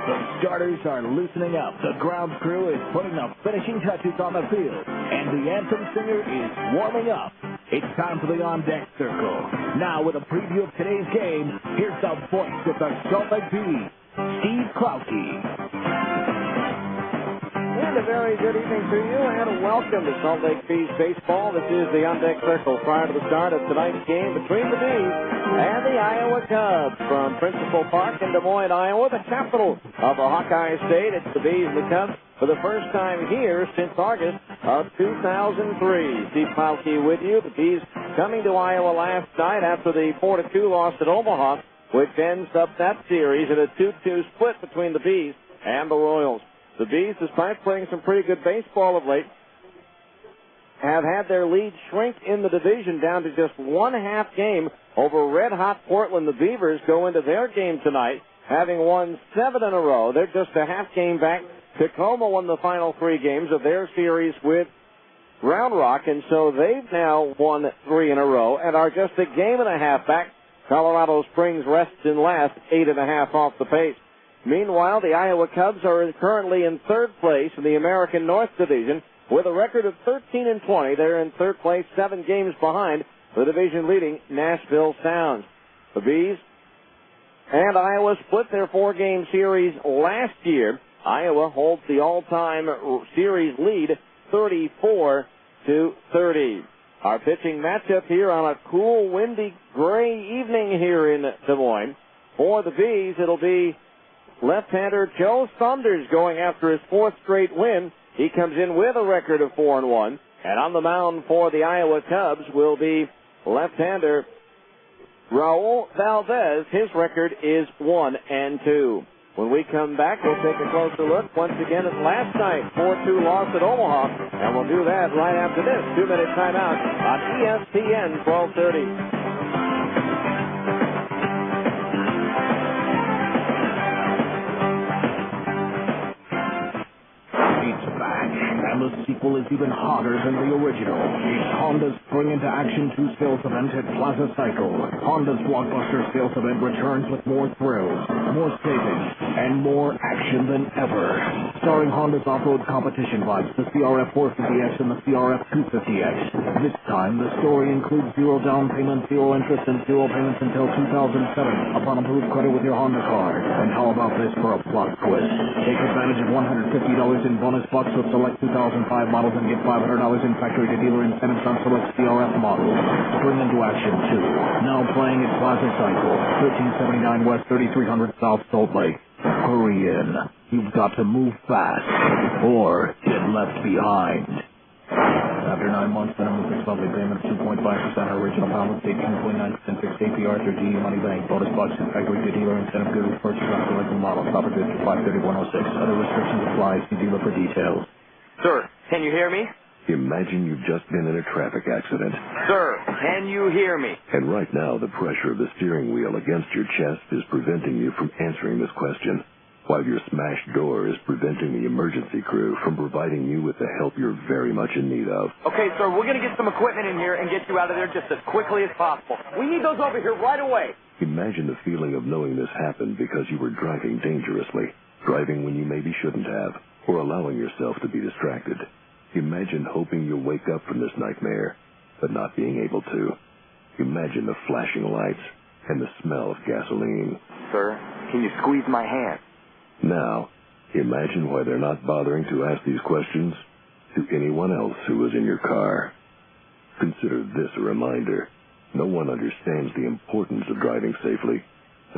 The starters are loosening up. The grounds crew is putting the finishing touches on the field. And the anthem singer is warming up. It's time for the on-deck circle. Now with a preview of today's game, here's the voice of the Salt Lake Bees, Steve Klauke. And a very good evening to you, and welcome to Salt Lake Bees Baseball. This is the on-deck circle prior to the start of tonight's game between the Bees and the Iowa Cubs from Principal Park in Des Moines, Iowa, the capital of the Hawkeye State. It's the Bees and the Cubs for the first time here since August of 2003. Steve Klauke with you. The Bees coming to Iowa last night after the 4-2 loss at Omaha, which ends up that series in a 2-2 split between the Bees and the Royals. The Bees, despite playing some pretty good baseball of late, have had their lead shrink in the division down to just one half game over red-hot Portland. The Beavers go into their game tonight having won 7 in a row. They're just a half game back. Tacoma won the final 3 games of their series with Round Rock, and so they've now won 3 in a row and are just a game and a half back. Colorado Springs rests in last, 8.5 off the pace. Meanwhile, the Iowa Cubs are currently in third place in the American North Division with a record of 13-20. They're in third place, 7 games behind the division-leading Nashville Sounds. The Bees and Iowa split their 4-game series last year. Iowa holds the all-time series lead, 34-30. Our pitching matchup here on a cool, windy, gray evening here in Des Moines. For the Bees, it'll be left-hander Joe Saunders going after his 4th straight win. He comes in with a record of 4-1. And on the mound for the Iowa Cubs will be left-hander Raul Valdez. His record is 1-2. When we come back, we'll take a closer look once again at last night's 4-2 loss at Omaha. And we'll do that right after this 2-minute timeout on ESPN 1230. And the sequel is even hotter than the original. It's Honda's Spring into Action 2 sales event at Plaza Cycle. Honda's blockbuster sales event returns with more thrills, more savings, and more action than ever. Starring Honda's off-road competition bikes, the CRF 450X and the CRF 250X. This time, the story includes 0 down payment, 0 interest, and 0 payments until 2007 upon approved credit with your Honda card. And how about this for a plot twist? Take advantage of $150 in bonus bucks with select 2005 models and get $500 in factory-to-dealer incentives on select CRF models. Spring into Action 2. Now playing at Plaza Cycle, 1379 West, 3300 South Salt Lake. Hurry in. You've got to move fast or get left behind. After 9 months, minimum fixed monthly payment of 2.5% original balance, 18.9% fixed APR through GE Money Bank. Bonus bucks and factory-to-dealer incentive good with purchase on selected models. Stop at 53106. Other restrictions apply. See dealer for details. Sir, can you hear me? Imagine you've just been in a traffic accident. Sir, can you hear me? And right now, the pressure of the steering wheel against your chest is preventing you from answering this question, while your smashed door is preventing the emergency crew from providing you with the help you're very much in need of. Okay, sir, we're going to get some equipment in here and get you out of there just as quickly as possible. We need those over here right away. Imagine the feeling of knowing this happened because you were driving dangerously, driving when you maybe shouldn't have, or allowing yourself to be distracted. Imagine hoping you'll wake up from this nightmare, but not being able to. Imagine the flashing lights and the smell of gasoline. Sir, can you squeeze my hand? Now, imagine why they're not bothering to ask these questions to anyone else who was in your car. Consider this a reminder. No one understands the importance of driving safely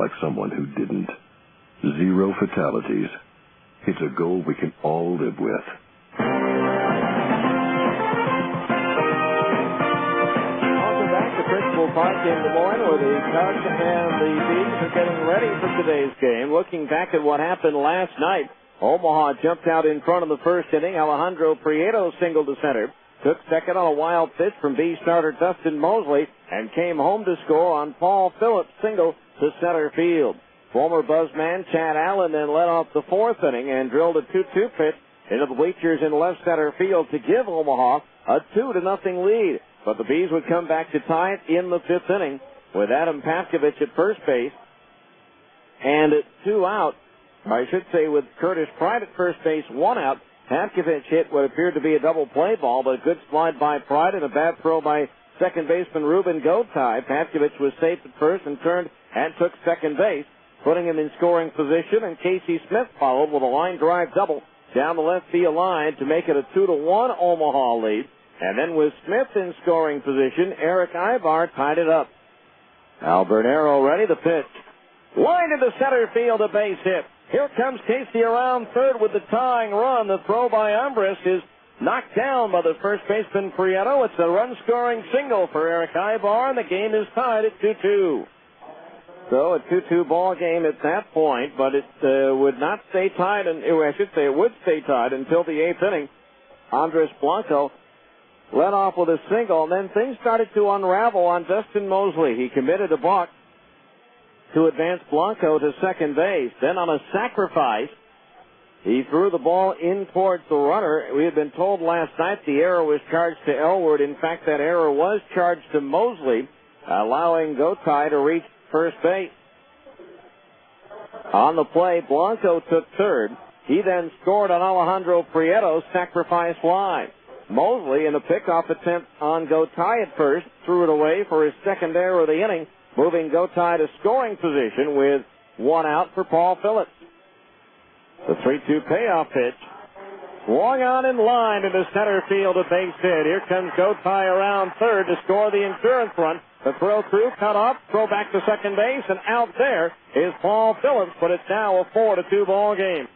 like someone who didn't. 0 fatalities. It's a goal we can all live with. Welcome back to Principal Park in Des Moines, where the Cubs and the Bees are getting ready for today's game. Looking back at what happened last night, Omaha jumped out in front of the first inning. Alejandro Prieto singled to center, took second on a wild pitch from Bee starter Dustin Mosley, and came home to score on Paul Phillips' single to center field. Former Buzzman Chad Allen then led off the 4th inning and drilled a 2-2 pitch into the bleachers in left center field to give Omaha a 2-0 lead. But the Bees would come back to tie it in the 5th inning with Adam Pavkovich at first base. And at 2 out, I should say with Curtis Pride at first base, one out. Hatkovich hit what appeared to be a double play ball, but a good slide by Pride and a bad throw by second baseman Ruben Gotay. Hatkovich was safe at first and turned and took second base, putting him in scoring position, and Casey Smith followed with a line drive double down the left field line to make it a 2-1 Omaha lead. And then with Smith in scoring position, Eric Ivar tied it up. Albernero ready to pitch. Line into center field, a base hit. Here comes Casey around third with the tying run. The throw by Umbris is knocked down by the first baseman Prieto. It's a run-scoring single for Eric Ivar, and the game is tied at 2-2. So a 2-2 ball game at that point, but it would not stay tied, and I should say it would stay tied until the eighth inning. Andres Blanco led off with a single, and then things started to unravel on Dustin Mosley. He committed a balk to advance Blanco to second base. Then on a sacrifice, he threw the ball in towards the runner. We had been told last night the error was charged to Elwood. In fact, that error was charged to Mosley, allowing Gotay to reach first base. On the play, Blanco took third. He then scored on Alejandro Prieto's sacrifice fly. Mosley, in a pickoff attempt on Gotay at first, threw it away for his second error of the inning, moving Gotay to scoring position with one out for Paul Phillips. The 3-2 payoff pitch. Swung on in line into center field, a base hit. Here comes Gotay around third to score the insurance run. The throw through, cut off, throw back to second base, and out there is Paul Phillips, but it's now a 4-2 ball game.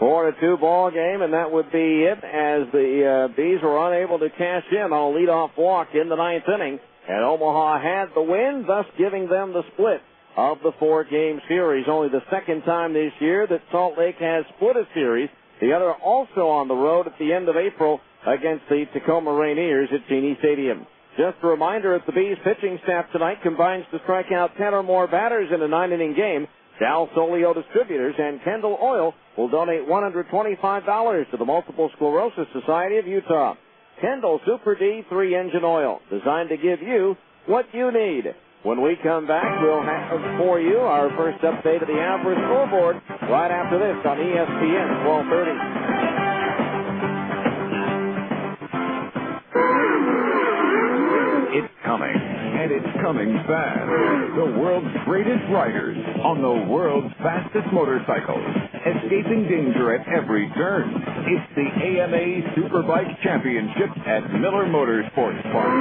4-2 ball game, and that would be it as the Bees were unable to cash in on a leadoff walk in the ninth inning, and Omaha had the win, thus giving them the split of the four-game series. Only the second time this year that Salt Lake has split a series, the other also on the road at the end of April against the Tacoma Rainiers at Cheney Stadium. Just a reminder that the Bees pitching staff tonight combines to strike out 10 or more batters in a 9-inning game. Sal Solio Distributors and Kendall Oil will donate $125 to the Multiple Sclerosis Society of Utah. Kendall Super D 3-engine oil, designed to give you what you need. When we come back, we'll have for you our first update of the Abra scoreboard right after this on ESPN 1230. It's coming, and it's coming fast. The world's greatest riders on the world's fastest motorcycles, escaping danger at every turn. It's the AMA Superbike Championship at Miller Motorsports Park.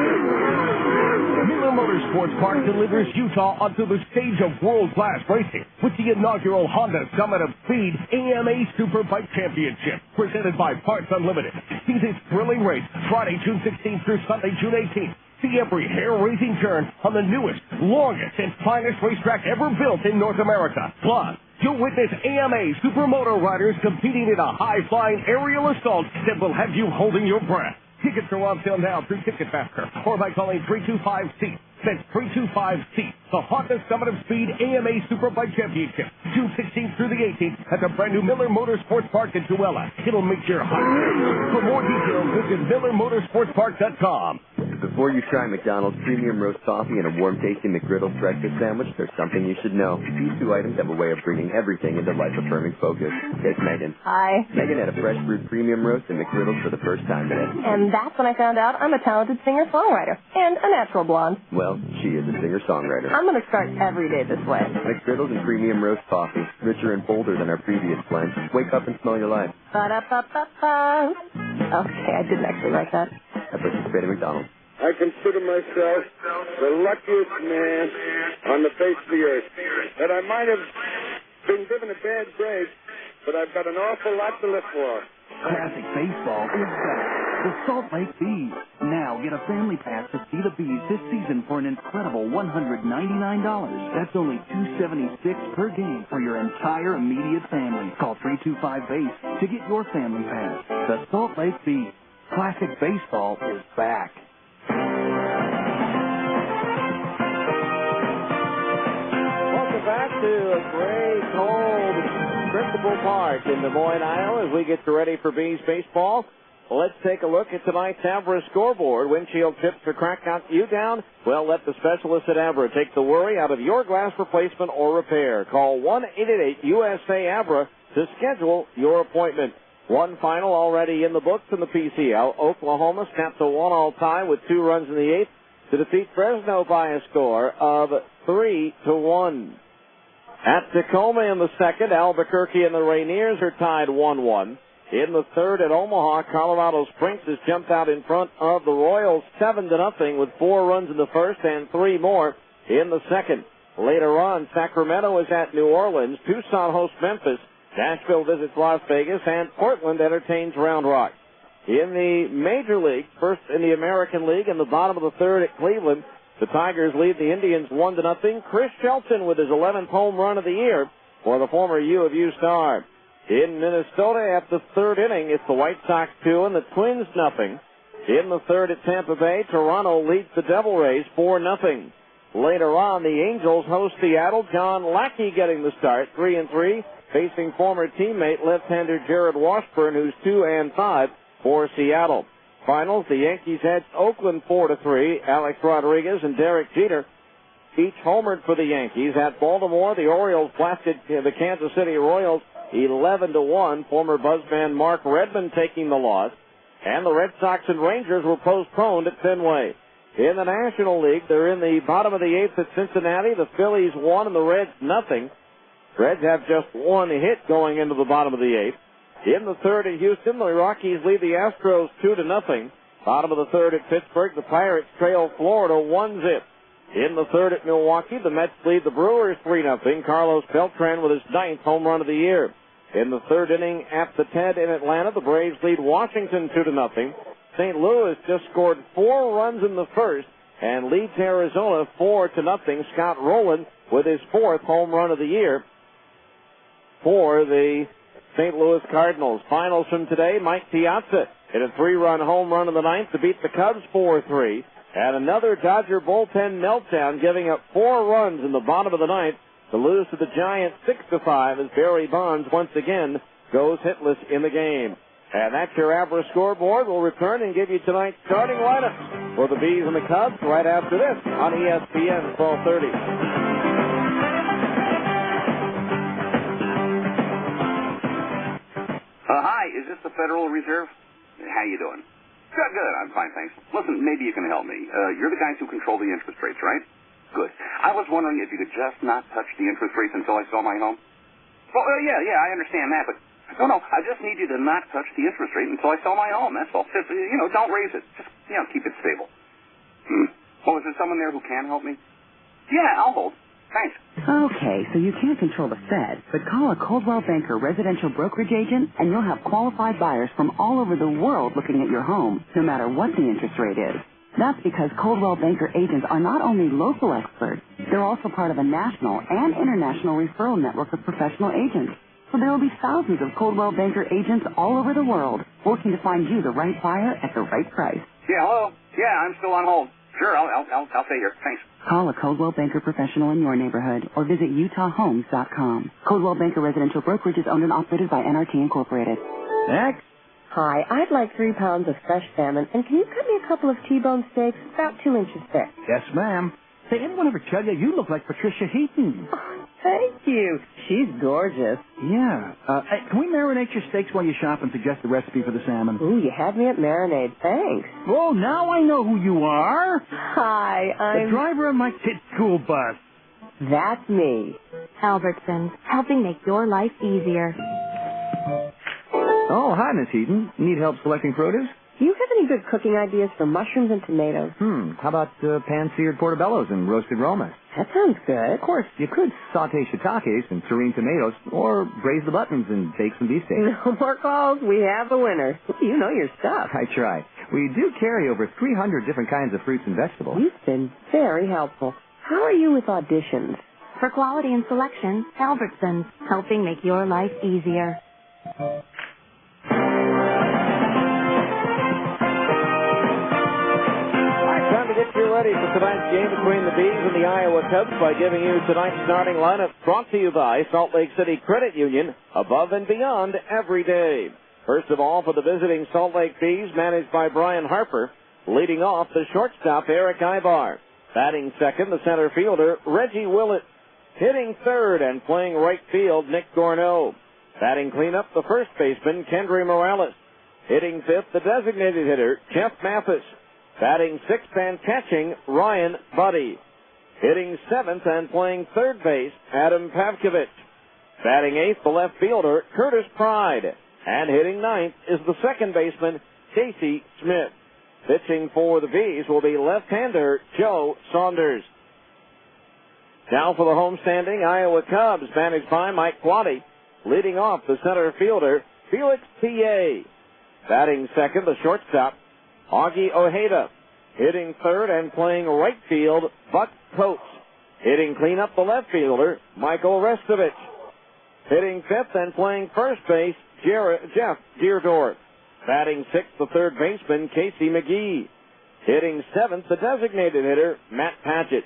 Miller Motorsports Park delivers Utah onto the stage of world-class racing with the inaugural Honda Summit of Speed AMA Superbike Championship, presented by Parts Unlimited. See this thrilling race Friday, June 16th through Sunday, June 18th. See every hair-raising turn on the newest, longest, and finest racetrack ever built in North America. Plus, you'll witness AMA Supermoto riders competing in a high-flying aerial assault that will have you holding your breath. Tickets are on sale now through Ticketmaster or by calling 325-SEAT. That's 325-SEAT. The Honda Summit of Speed AMA Superbike Championship, June 16th through the 18th at the brand new Miller Motorsports Park in Tooele. It'll make your heart race. For more details, visit MillerMotorsportsPark.com. Before you try McDonald's premium roast coffee and a warm-tasting McGriddles breakfast sandwich, there's something you should know. These two items have a way of bringing everything into life-affirming focus. Here's Megan. Hi. Megan had a fresh brewed premium roast and McGriddles for the first time today. And that's when I found out I'm a talented singer-songwriter and a natural blonde. Well, she is a singer-songwriter. I'm going to start every day this way. McGriddles and premium roast coffee, richer and bolder than our previous blend. Wake up and smell your life. Ba-da-ba-ba-ba. Okay, I didn't actually write that. I participate in McDonald's. I consider myself the luckiest man on the face of the earth. That I might have been given a bad break, but I've got an awful lot to live for. Classic baseball is back. The Salt Lake Bees. Now get a family pass to see the Bees this season for an incredible $199. That's only $276 per game for your entire immediate family. Call 325-BASE to get your family pass. The Salt Lake Bees. Classic baseball is back. Welcome back to a gray, cold Principal Park in Des Moines, Iowa, as we get ready for Bees baseball. Let's take a look at tonight's Abra scoreboard. Windshield chips to crack out you down? Well, let the specialists at Abra take the worry out of your glass replacement or repair. Call 1-888-USA-ABRA to schedule your appointment. One final already in the books in the PCL. Oklahoma snaps a 1-all tie with 2 runs in the 8th to defeat Fresno by a score of 3-1. At Tacoma in the 2nd, Albuquerque and the Rainiers are tied 1-1. In the 3rd at Omaha, Colorado Springs has jumped out in front of the Royals 7-0 with 4 runs in the 1st and 3 more in the 2nd. Later on, Sacramento is at New Orleans. Tucson hosts Memphis. Nashville visits Las Vegas, and Portland entertains Round Rock. In the Major League, first in the American League, in the bottom of the 3rd at Cleveland, the Tigers lead the Indians 1-0. Chris Shelton with his 11th home run of the year for the former U of U star. In Minnesota at the 3rd inning, it's the White Sox 2 and the Twins 0. In the 3rd at Tampa Bay, Toronto leads the Devil Rays 4-0. Later on, the Angels host Seattle. John Lackey getting the start, 3-3. Facing former teammate left-hander Jared Washburn, who's 2-5 for Seattle. Finals, the Yankees edged Oakland 4-3. Alex Rodriguez and Derek Jeter each homered for the Yankees. At Baltimore, the Orioles blasted the Kansas City Royals 11-1. Former Buzzman Mark Redmond taking the loss. And the Red Sox and Rangers were postponed at Fenway. In the National League, they're in the bottom of the 8th at Cincinnati. The Phillies 1 and the Reds 0. Reds have just 1 hit going into the bottom of the 8th. In the 3rd at Houston, the Rockies lead the Astros 2-0. Bottom of the 3rd at Pittsburgh, the Pirates trail Florida 1-0. In the 3rd at Milwaukee, the Mets lead the Brewers 3-0. Carlos Beltran with his 9th home run of the year. In the 3rd inning at the Ted in Atlanta, the Braves lead Washington 2-0. St. Louis just scored 4 runs in the 1st and leads Arizona 4-0. Scott Rowland with his 4th home run of the year for the St. Louis Cardinals. Finals from today, Mike Piazza hit a 3-run home run in the 9th to beat the Cubs 4-3. And another Dodger bullpen meltdown, giving up 4 runs in the bottom of the 9th to lose to the Giants 6-5 as Barry Bonds once again goes hitless in the game. And that's your Abra scoreboard. We'll return and give you tonight's starting lineup for the Bees and the Cubs right after this on ESPN 1230. Hi, is this the Federal Reserve? How you doing? Good, good. I'm fine, thanks. Listen, maybe you can help me. You're the guys who control the interest rates, right? Good. I was wondering if you could just not touch the interest rates until I sell my home. Well, yeah, I understand that, but no, I just need you to not touch the interest rate until I sell my home. That's all. Just, don't raise it. Just, keep it stable. Oh, is there someone there who can help me? Yeah, I'll hold. Thanks. Okay, so you can't control the Fed, but call a Coldwell Banker residential brokerage agent, and you'll have qualified buyers from all over the world looking at your home, no matter what the interest rate is. That's because Coldwell Banker agents are not only local experts, they're also part of a national and international referral network of professional agents. So there will be thousands of Coldwell Banker agents all over the world working to find you the right buyer at the right price. Yeah, hello? Yeah, I'm still on hold. Sure, I'll stay here. Thanks. Call a Coldwell Banker professional in your neighborhood or visit UtahHomes.com. Coldwell Banker Residential Brokerage is owned and operated by NRT Incorporated. Next. Hi, I'd like 3 pounds of fresh salmon, and can you cut me a couple of T-bone steaks about 2 inches thick? Yes, ma'am. Say, anyone ever tell you you look like Patricia Heaton? Oh, thank you. She's gorgeous. Yeah. Hey, can we marinate your steaks while you shop and suggest the recipe for the salmon? Ooh, you had me at marinade. Thanks. Oh, now I know who you are. Hi, I'm... the driver of my kid's school bus. That's me. Albertsons, helping make your life easier. Oh, hi, Miss Heaton. Need help selecting produce? Do you have any good cooking ideas for mushrooms and tomatoes? How about pan-seared portobellos and roasted romas? That sounds good. Of course, you could saute shiitakes and serene tomatoes, or braise the buttons and bake some beefsteak. No more calls. We have the winner. You know your stuff. I try. We do carry over 300 different kinds of fruits and vegetables. You've been very helpful. How are you with auditions? For quality and selection, Albertsons, helping make your life easier. Time to get you ready for tonight's game between the Bees and the Iowa Cubs by giving you tonight's starting lineup, brought to you by Salt Lake City Credit Union, above and beyond every day. First of all, for the visiting Salt Lake Bees, managed by Brian Harper, leading off the shortstop, Eric Ibar. Batting second, the center fielder, Reggie Willett. Hitting third and playing right field, Nick Gorneau. Batting cleanup, the first baseman, Kendry Morales. Hitting fifth, the designated hitter, Jeff Mathis. Batting sixth and catching, Ryan Buddy. Hitting seventh and playing third base, Adam Pavkovich. Batting eighth, the left fielder, Curtis Pride. And hitting ninth is the second baseman, Casey Smith. Pitching for the Bees will be left-hander Joe Saunders. Now for the homestanding Iowa Cubs, managed by Mike Quade. Leading off the center fielder, Felix P.A. Batting second, the shortstop, Augie Ojeda. Hitting third and playing right field, Buck Coates. Hitting cleanup, the left fielder, Michael Restovich. Hitting fifth and playing first base, Jeff Deerdorf. Batting sixth, the third baseman, Casey McGee. Hitting seventh, the designated hitter, Matt Padgett.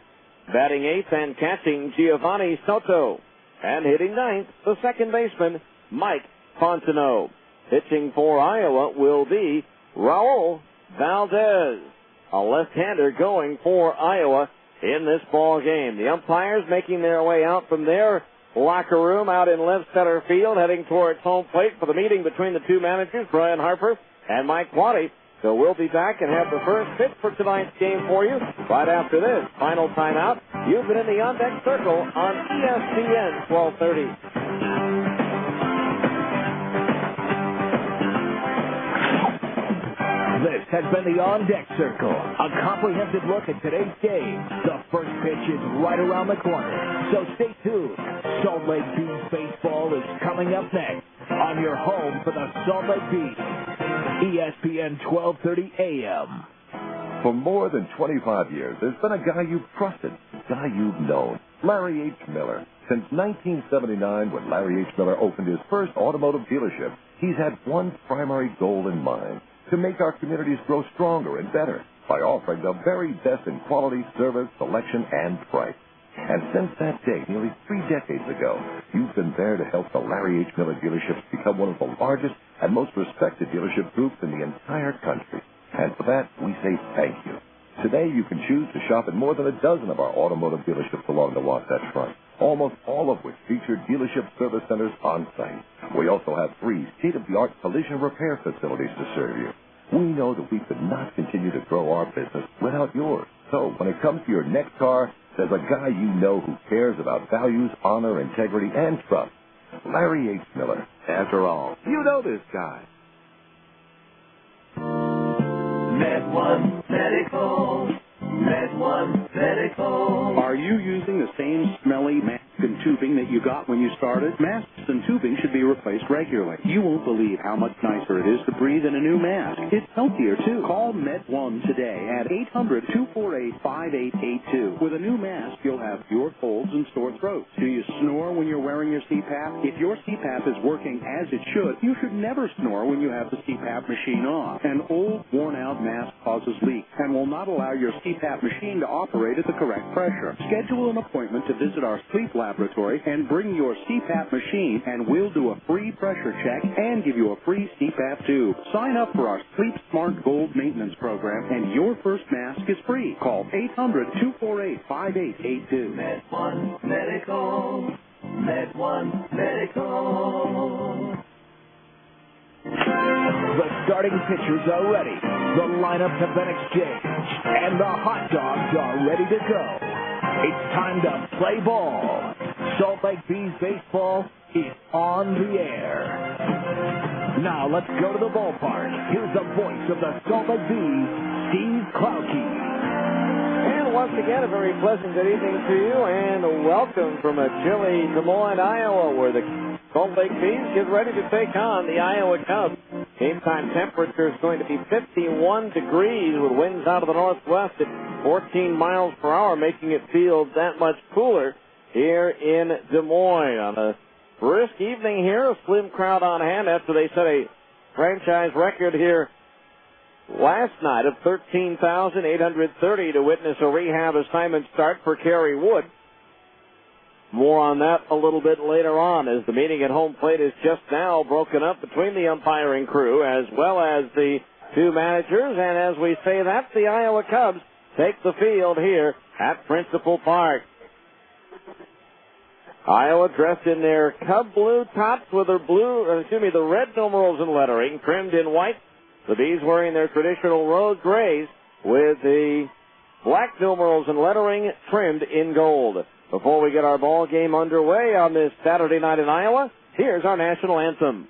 Batting eighth and catching, Giovanni Soto. And hitting ninth, the second baseman, Mike Fontenot. Pitching for Iowa will be Raul Valdez, a left-hander going for Iowa in this ball game. The umpires making their way out from their locker room out in left center field, heading towards home plate for the meeting between the two managers, Brian Harper and Mike Quade. So we'll be back and have the first pitch for tonight's game for you right after this final timeout. You've been in the On Deck Circle on ESPN 1230. This has been the On Deck Circle, a comprehensive look at today's game. The first pitch is right around the corner, so stay tuned. Salt Lake Bees baseball is coming up next on your home for the Salt Lake Bees, ESPN 1230 AM. For more than 25 years, there's been a guy you've trusted, a guy you've known, Larry H. Miller. Since 1979, when Larry H. Miller opened his first automotive dealership, he's had one primary goal in mind: to make our communities grow stronger and better by offering the very best in quality, service, selection, and price. And since that day, nearly 3 decades ago, you've been there to help the Larry H. Miller dealerships become one of the largest and most respected dealership groups in the entire country. And for that, we say thank you. Today, you can choose to shop at more than a dozen of our automotive dealerships along the Wasatch Front, almost all of which feature dealership service centers on site. We also have 3 state-of-the-art collision repair facilities to serve you. We know that we could not continue to grow our business without yours. So when it comes to your next car, there's a guy you know who cares about values, honor, integrity, and trust. Larry H. Miller. After all, you know this guy. MedOne Medical. MedOne Medical. Are you using the same smelly mask and tubing that you got when you started? Masks and tubing should be replaced regularly. You won't believe how much nicer it is to breathe in a new mask. It's healthier, too. Call MedOne today at 800-248-5882. With a new mask, you'll have fewer colds and sore throats. Do you snore when you're wearing your CPAP? If your CPAP is working as it should, you should never snore when you have the CPAP machine off. An old, worn-out mask causes leaks and will not allow your CPAP machine to operate at the correct pressure. Schedule an appointment to visit our sleep laboratory and bring your CPAP machine, and we'll do a free pressure check and give you a free CPAP tube. Sign up for our Sleep Smart Gold maintenance program, and your first mask is free. Call 800-248-5882. MedOne Medical. MedOne Medical. The starting pitchers are ready. The lineups have been exchanged, and the hot dogs are ready to go. It's time to play ball. Salt Lake Bees baseball is on the air. Now let's go to the ballpark. Here's the voice of the Salt Lake Bees, Steve Klauke. And once again, a very pleasant good evening to you, and welcome from a chilly Des Moines, Iowa, where the Salt Lake Bees get ready to take on the Iowa Cubs. Game time temperature is going to be 51 degrees with winds out of the northwest at 14 miles per hour, making it feel that much cooler here in Des Moines. On a brisk evening here, a slim crowd on hand after they set a franchise record here last night of 13,830 to witness a rehab assignment start for Kerry Wood. More on that a little bit later on, as the meeting at home plate is just now broken up between the umpiring crew as well as the two managers. And as we say that, the Iowa Cubs take the field here at Principal Park. Iowa dressed in their Cub blue tops with their the red numerals and lettering trimmed in white. The Bees wearing their traditional road grays with the black numerals and lettering trimmed in gold. Before we get our ball game underway on this Saturday night in Iowa, here's our national anthem.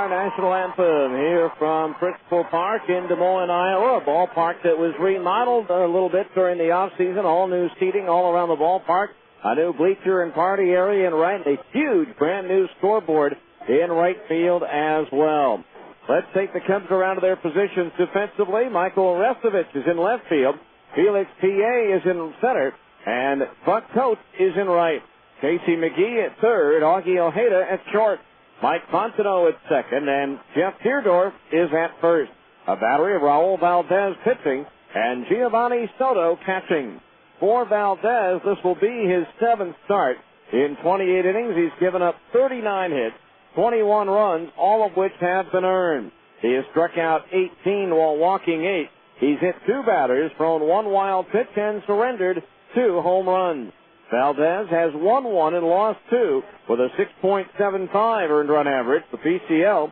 National anthem here from Principal Park in Des Moines, Iowa, a ballpark that was remodeled a little bit during the off-season, all new seating all around the ballpark, a new bleacher and party area in right, a huge brand new scoreboard in right field as well. Let's take the Cubs around to their positions defensively. Michael Restovich is in left field. Felix P.A. is in center, and Buck Coates is in right. Casey McGee at third, Augie Ojeda at short. Mike Fontenot at second, and Jeff Teardorf is at first. A battery of Raul Valdez pitching, and Giovanni Soto catching. For Valdez, this will be his seventh start. In 28 innings, he's given up 39 hits, 21 runs, all of which have been earned. He has struck out 18 while walking 8. He's hit 2 batters, thrown 1 wild pitch, and surrendered 2 home runs. Valdez has won 1 and lost 2 with a 6.75 earned run average. The PCL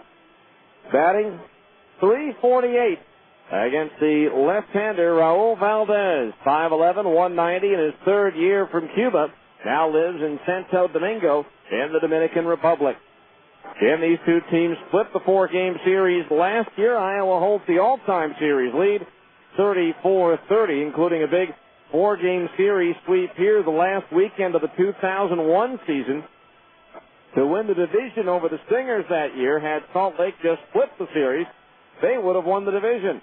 batting .348 against the left-hander Raul Valdez. 5'11", 190 in his third year from Cuba. Now lives in Santo Domingo in the Dominican Republic. Jim, these two teams split the 4-game series last year. Iowa holds the all-time series lead, 34-30, including a big 4-game series sweep here the last weekend of the 2001 season. To win the division over the Stingers that year, had Salt Lake just split the series, they would have won the division.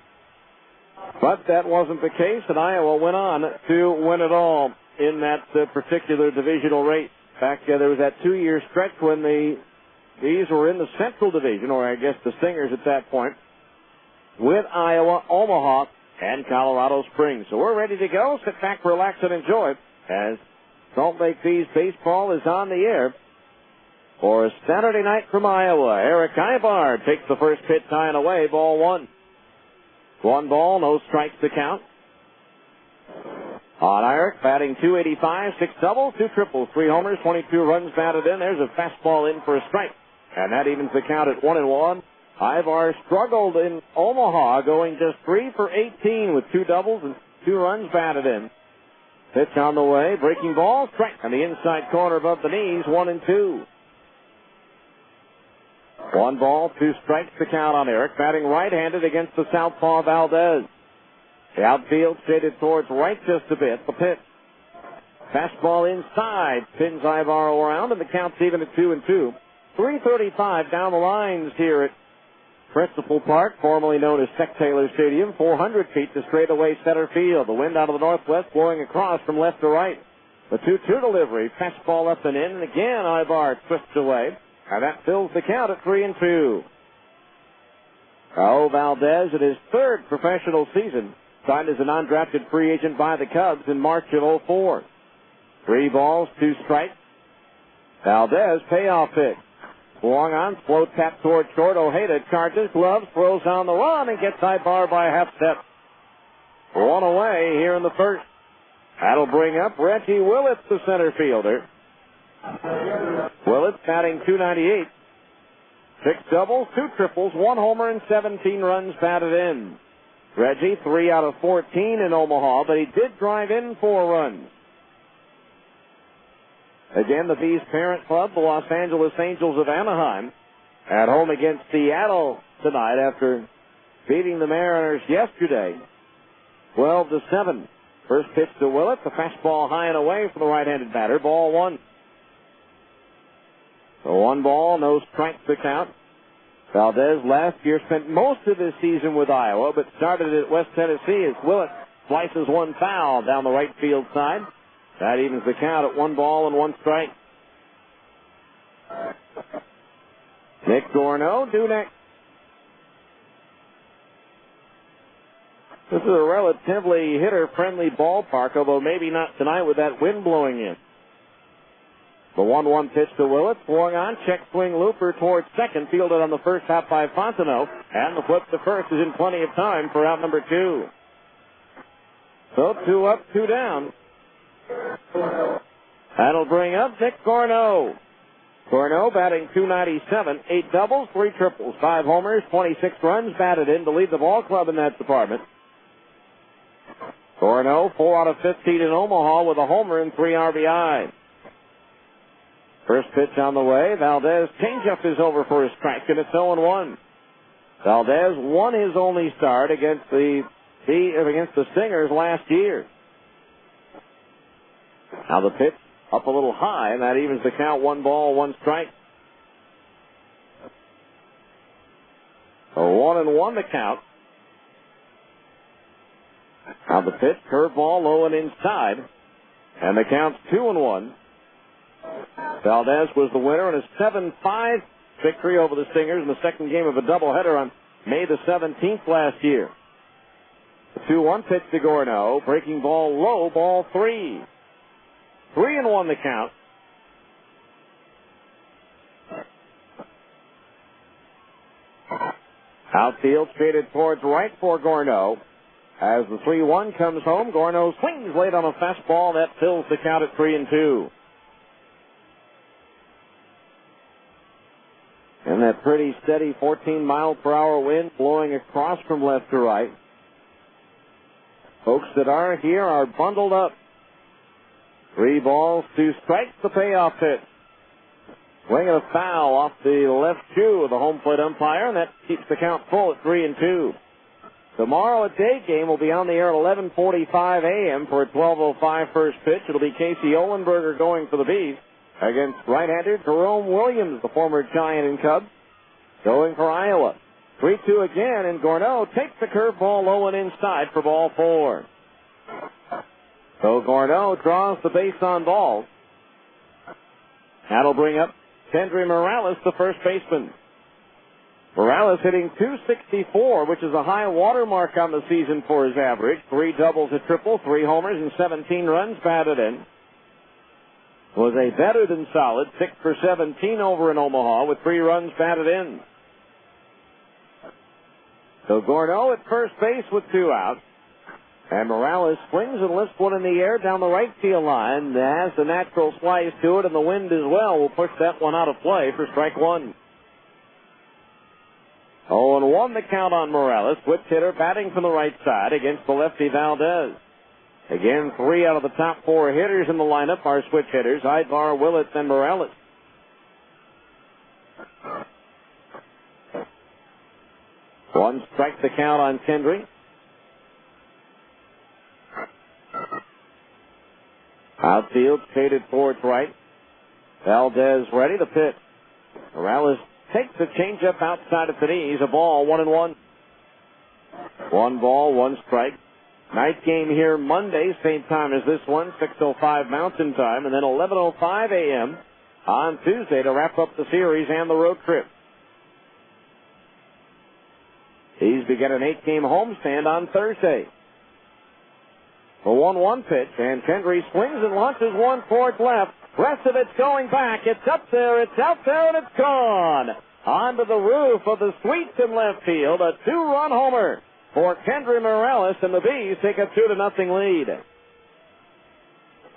But that wasn't the case, and Iowa went on to win it all in that particular divisional race. In fact, there was that 2-year stretch when these were in the Central Division, or I guess the Stingers at that point, with Iowa, Omaha, and Colorado Springs. So we're ready to go. Sit back, relax, and enjoy as Salt Lake Bees baseball is on the air for a Saturday night from Iowa. Eric Ibar takes the first pitch high and away, ball 1. 1 ball, no strikes to count. On Eric, batting .285, 6 doubles, 2 triples, 3 homers, 22 runs batted in. There's a fastball in for a strike, and that evens the count at 1-1. Ivar struggled in Omaha, going just 3 for 18 with 2 doubles and 2 runs batted in. Pitch on the way, breaking ball, strike on the inside corner above the knees, 1-2. 1 ball, 2 strikes to count on Eric, batting right-handed against the southpaw Valdez. The outfield shaded towards right just a bit. The pitch. Fastball inside, pins Ivar around, and the count's even at 2-2. 3:35 down the lines here at Principal Park, formerly known as Sec Taylor Stadium, 400 feet to straightaway center field. The wind out of the northwest blowing across from left to right. The 2-2 delivery, fastball up and in, and again Ivar twists away, and that fills the count at 3-2. Raul Valdez in his third professional season, signed as a non-drafted free agent by the Cubs in March of 2004. 3 balls, 2 strikes. Valdez, payoff pitch. Swung on, slow tap toward short. Ojeda charges, gloves, throws on the run, and gets high bar by a half step. One away here in the first. That'll bring up Reggie Willits, the center fielder. Willits batting .298. 6 doubles, 2 triples, 1 homer, and 17 runs batted in. Reggie, 3 out of 14 in Omaha, but he did drive in 4 runs. Again, the Bees' parent club, the Los Angeles Angels of Anaheim, at home against Seattle tonight after beating the Mariners yesterday, 12-7. First pitch to Willett, the fastball high and away for the right-handed batter, ball 1. So 1 ball, no strikes to count. Valdez last year spent most of his season with Iowa, but started at West Tennessee as Willett slices 1 foul down the right field side. That evens the count at 1 ball and 1 strike. Nick Gorno due next. This is a relatively hitter-friendly ballpark, although maybe not tonight with that wind blowing in. The 1-1 pitch to Willett, swung on, check swing looper towards second, fielded on the first hop by Fontenot, and the flip to first is in plenty of time for out number 2. So 2 up, 2 down. That'll bring up Nick Gorno. Gorno batting .297, 8 doubles, 3 triples, 5 homers, 26 runs batted in to lead the ball club in that department. Gorno, 4 out of 15 in Omaha with a homer and 3 RBI. First pitch on the way. Valdez changeup is over for a strike, and it's 0-1. Valdez won his only start against the Stingers last year. Now the pitch up a little high, and that evens the count. 1 ball, 1 strike. So 1-1 the count. Now the pitch, curveball low and inside, and the count's 2-1. Valdez was the winner in a 7-5 victory over the Stingers in the second game of a doubleheader on May the 17th last year. The 2-1 pitch to Gorno, breaking ball low, ball 3. 3-1 the count. Outfield traded towards right for Gorno. As the 3-1 comes home, Gorno swings late on a fastball that fills the count at 3-2. And that pretty steady 14-mile-per-hour wind blowing across from left to right. Folks that are here are bundled up. 3 balls, 2 strikes, the payoff pitch. Swing and a foul off the left shoe of the home plate umpire, and that keeps the count full at 3-2. Tomorrow, a day game will be on the air at 11:45 a.m. for a 12:05 first pitch. It'll be Casey Olenberger going for the Bees against right-hander Jerome Williams, the former Giant and Cub, going for Iowa. 3-2 again, and Gorno takes the curveball low and inside for ball 4. So Gorno draws the base on balls. That'll bring up Kendry Morales, the first baseman. Morales hitting .264, which is a high watermark on the season for his average. 3 doubles, a triple, 3 homers, and 17 runs batted in. Was a better than solid 6 for 17 over in Omaha with 3 runs batted in. So Gorno at first base with 2 outs. And Morales swings and lifts one in the air down the right field line. Has the natural slice to it, and the wind as well will push that one out of play for strike 1. 0-1 the count on Morales. Switch hitter batting from the right side against the lefty Valdez. Again, 3 out of the top 4 hitters in the lineup are switch hitters: Ibar, Willits, and Morales. One strike the count on Kendry. Outfield shaded towards right. Valdez ready to pitch. Morales takes the changeup outside of the knees. A ball, 1-1. 1 ball, 1 strike. Night game here Monday, same time as this one, 6:05 Mountain Time, and then 11:05 a.m. on Tuesday to wrap up the series and the road trip. These begin an 8-game homestand on Thursday. The 1-1 pitch, and Kendry swings and launches one towards left. Rest of it's going back. It's up there, it's out there, and it's gone. Onto the roof of the suites in left field. A 2-run homer for Kendry Morales, and the Bees take a 2-0 lead.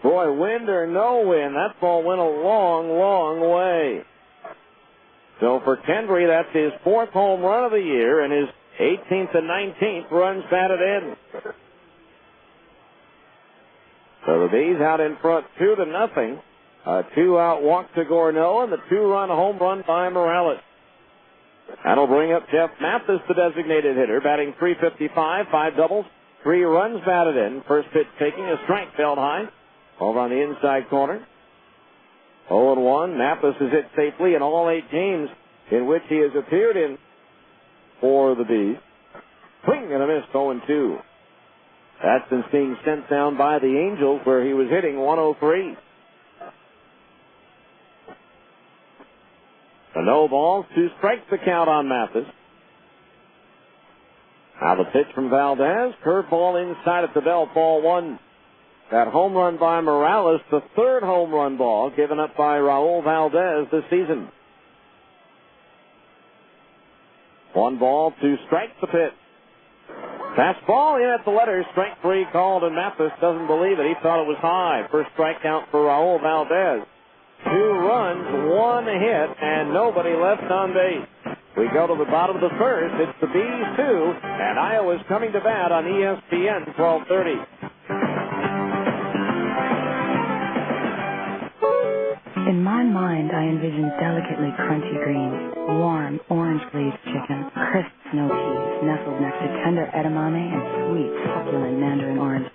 Boy, wind or no wind, that ball went a long, long way. So for Kendry, that's his 4th home run of the year and his 18th and 19th runs batted in. So the Bees out in front 2-0. A 2-out walk to Gorneau and the 2-run home run by Morales. That'll bring up Jeff Mathis, the designated hitter, batting .355, 5 doubles, 3 runs batted in. First pitch taking a strike, held high over on the inside corner. 0-1. Mathis is hit safely in all 8 games in which he has appeared in for the Bees. Swing and a miss, 0-2. That's since being sent down by the Angels, where he was hitting .103. A no ball, 2 strikes the count on Mathis. Now the pitch from Valdez, curveball inside at the belt, ball 1. That home run by Morales, the 3rd home run ball given up by Raul Valdez this season. 1 ball, 2 strikes the pitch. Fastball in at the letters, strike 3 called, and Mathis doesn't believe it. He thought it was high. First strike count for Raul Valdez. 2 runs, 1 hit, and nobody left on base. We go to the bottom of the first. It's the Bees 2, and Iowa's coming to bat on ESPN 1230. In my mind, I envision delicately crunchy greens, warm orange-glazed chicken, crisp snow peas nestled next to tender edamame and sweet, succulent mandarin orange.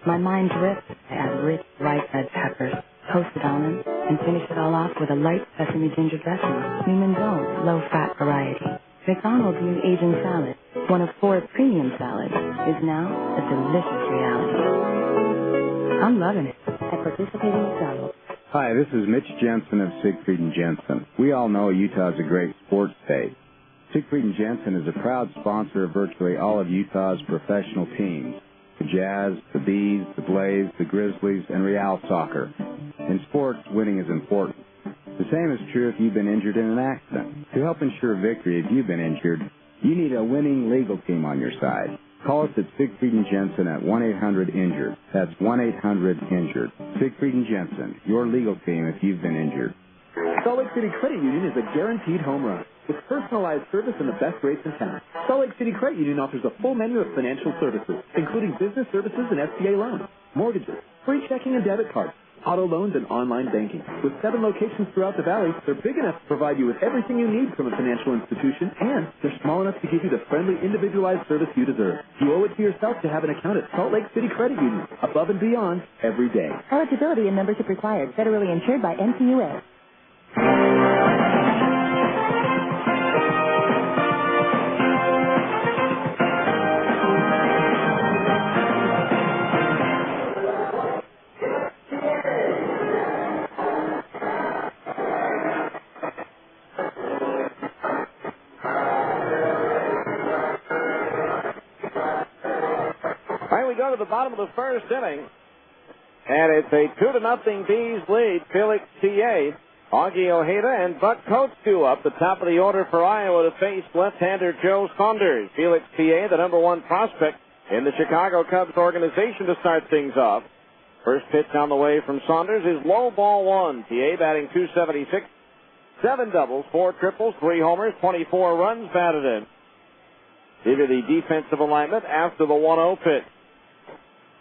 My mind drifts as rich, ripe red peppers, toasted almonds, and finish it all off with a light sesame ginger dressing. Newman's Own low-fat variety. McDonald's new Asian salad, one of 4 premium salads, is now a delicious reality. I'm loving it at participating McDonald's. Hi, this is Mitch Jensen of Siegfried & Jensen. We all know Utah is a great sports state. Siegfried & Jensen is a proud sponsor of virtually all of Utah's professional teams. The Jazz, the Bees, the Blaze, the Grizzlies, and Real Soccer. In sports, winning is important. The same is true if you've been injured in an accident. To help ensure victory if you've been injured, you need a winning legal team on your side. Call us at Siegfried & Jensen at 1-800-INJURED. That's 1-800-INJURED. Siegfried & Jensen, your legal team if you've been injured. Salt Lake City Credit Union is a guaranteed home run with personalized service and the best rates in town. Salt Lake City Credit Union offers a full menu of financial services, including business services and SBA loans, mortgages, free checking and debit cards, auto loans, and online banking. With 7 locations throughout the valley, they're big enough to provide you with everything you need from a financial institution, and they're small enough to give you the friendly, individualized service you deserve. You owe it to yourself to have an account at Salt Lake City Credit Union, above and beyond, every day. Eligibility and membership required. Federally insured by NCUA. The bottom of the first inning, and it's a 2-0 Bees lead. Felix TA, Augie Ojeda, and Buck Coates due up the top of the order for Iowa to face left-hander Joe Saunders. Felix TA, the number 1 prospect in the Chicago Cubs organization to start things off. First pitch on the way from Saunders is low, ball 1. TA batting .276, 7 doubles, 4 triples, 3 homers, 24 runs batted in. Give you the defensive alignment after the 1-0 pitch.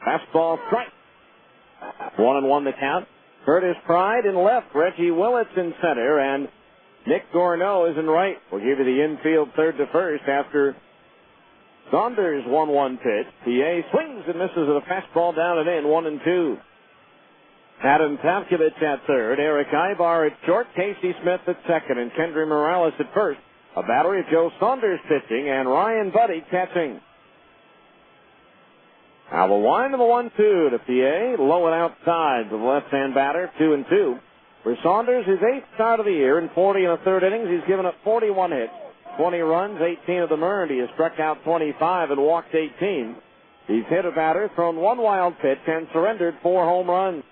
Fastball strike. 1-1 the count. Curtis Pride in left. Reggie Willits in center. And Nick Gorneau is in right. We'll give you the infield third to first after Saunders' 1-1 pitch. PA swings and misses with a fastball down and in. 1-2. Adam Tavkovich at third. Eric Ibar at short. Casey Smith at second. And Kendry Morales at first. A battery of Joe Saunders pitching and Ryan Buddy catching. Now the line of the 1-2 to PA, low and outside the left-hand batter, 2-2. For Saunders, his 8th start of the year in 40 1/3 innings. He's given up 41 hits, 20 runs, 18 of them earned. He has struck out 25 and walked 18. He's hit a batter, thrown 1 wild pitch, and surrendered 4 home runs.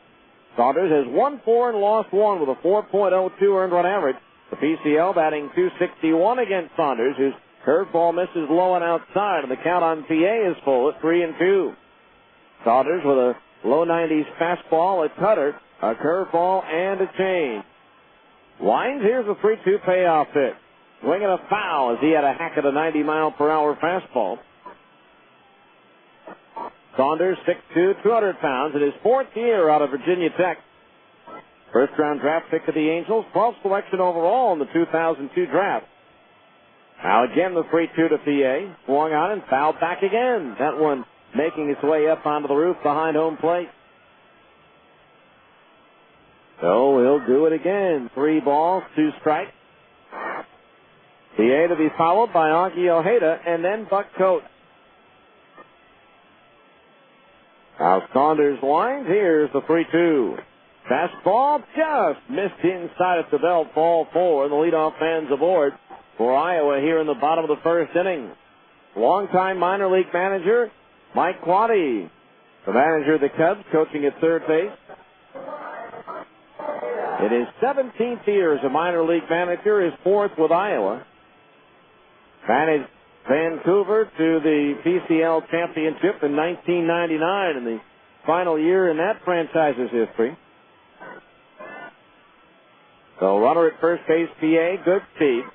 Saunders has won 4 and lost 1 with a 4.02 earned run average. The PCL batting .261 against Saunders, whose curveball misses low and outside, and the count on PA is full at 3-2. Saunders with a low 90s fastball, a cutter, a curveball, and a change. Wines, here's a 3-2 payoff pitch. Swinging a foul as he had a hack at a 90-mile-per-hour fastball. Saunders, 6'2", 200 pounds, in his 4th year out of Virginia Tech. First-round draft pick of the Angels, 12th selection overall in the 2002 draft. Now again the 3-2 to PA. Swung on and fouled back again. That one making its way up onto the roof behind home plate. So he'll do it again. 3 balls, 2 strikes. PA to be followed by Augie Ojeda and then Buck Coates. Now Saunders winds. Here's the 3-2. Fastball just missed inside at the belt. Ball 4. The leadoff fans aboard for Iowa here in the bottom of the first inning. Longtime minor league manager Mike Quade, the manager of the Cubs, coaching at third base. In his 17th year as a minor league manager, his 4th with Iowa. Managed Vancouver to the PCL championship in 1999 in the final year in that franchise's history. So runner at first base, PA, good speed.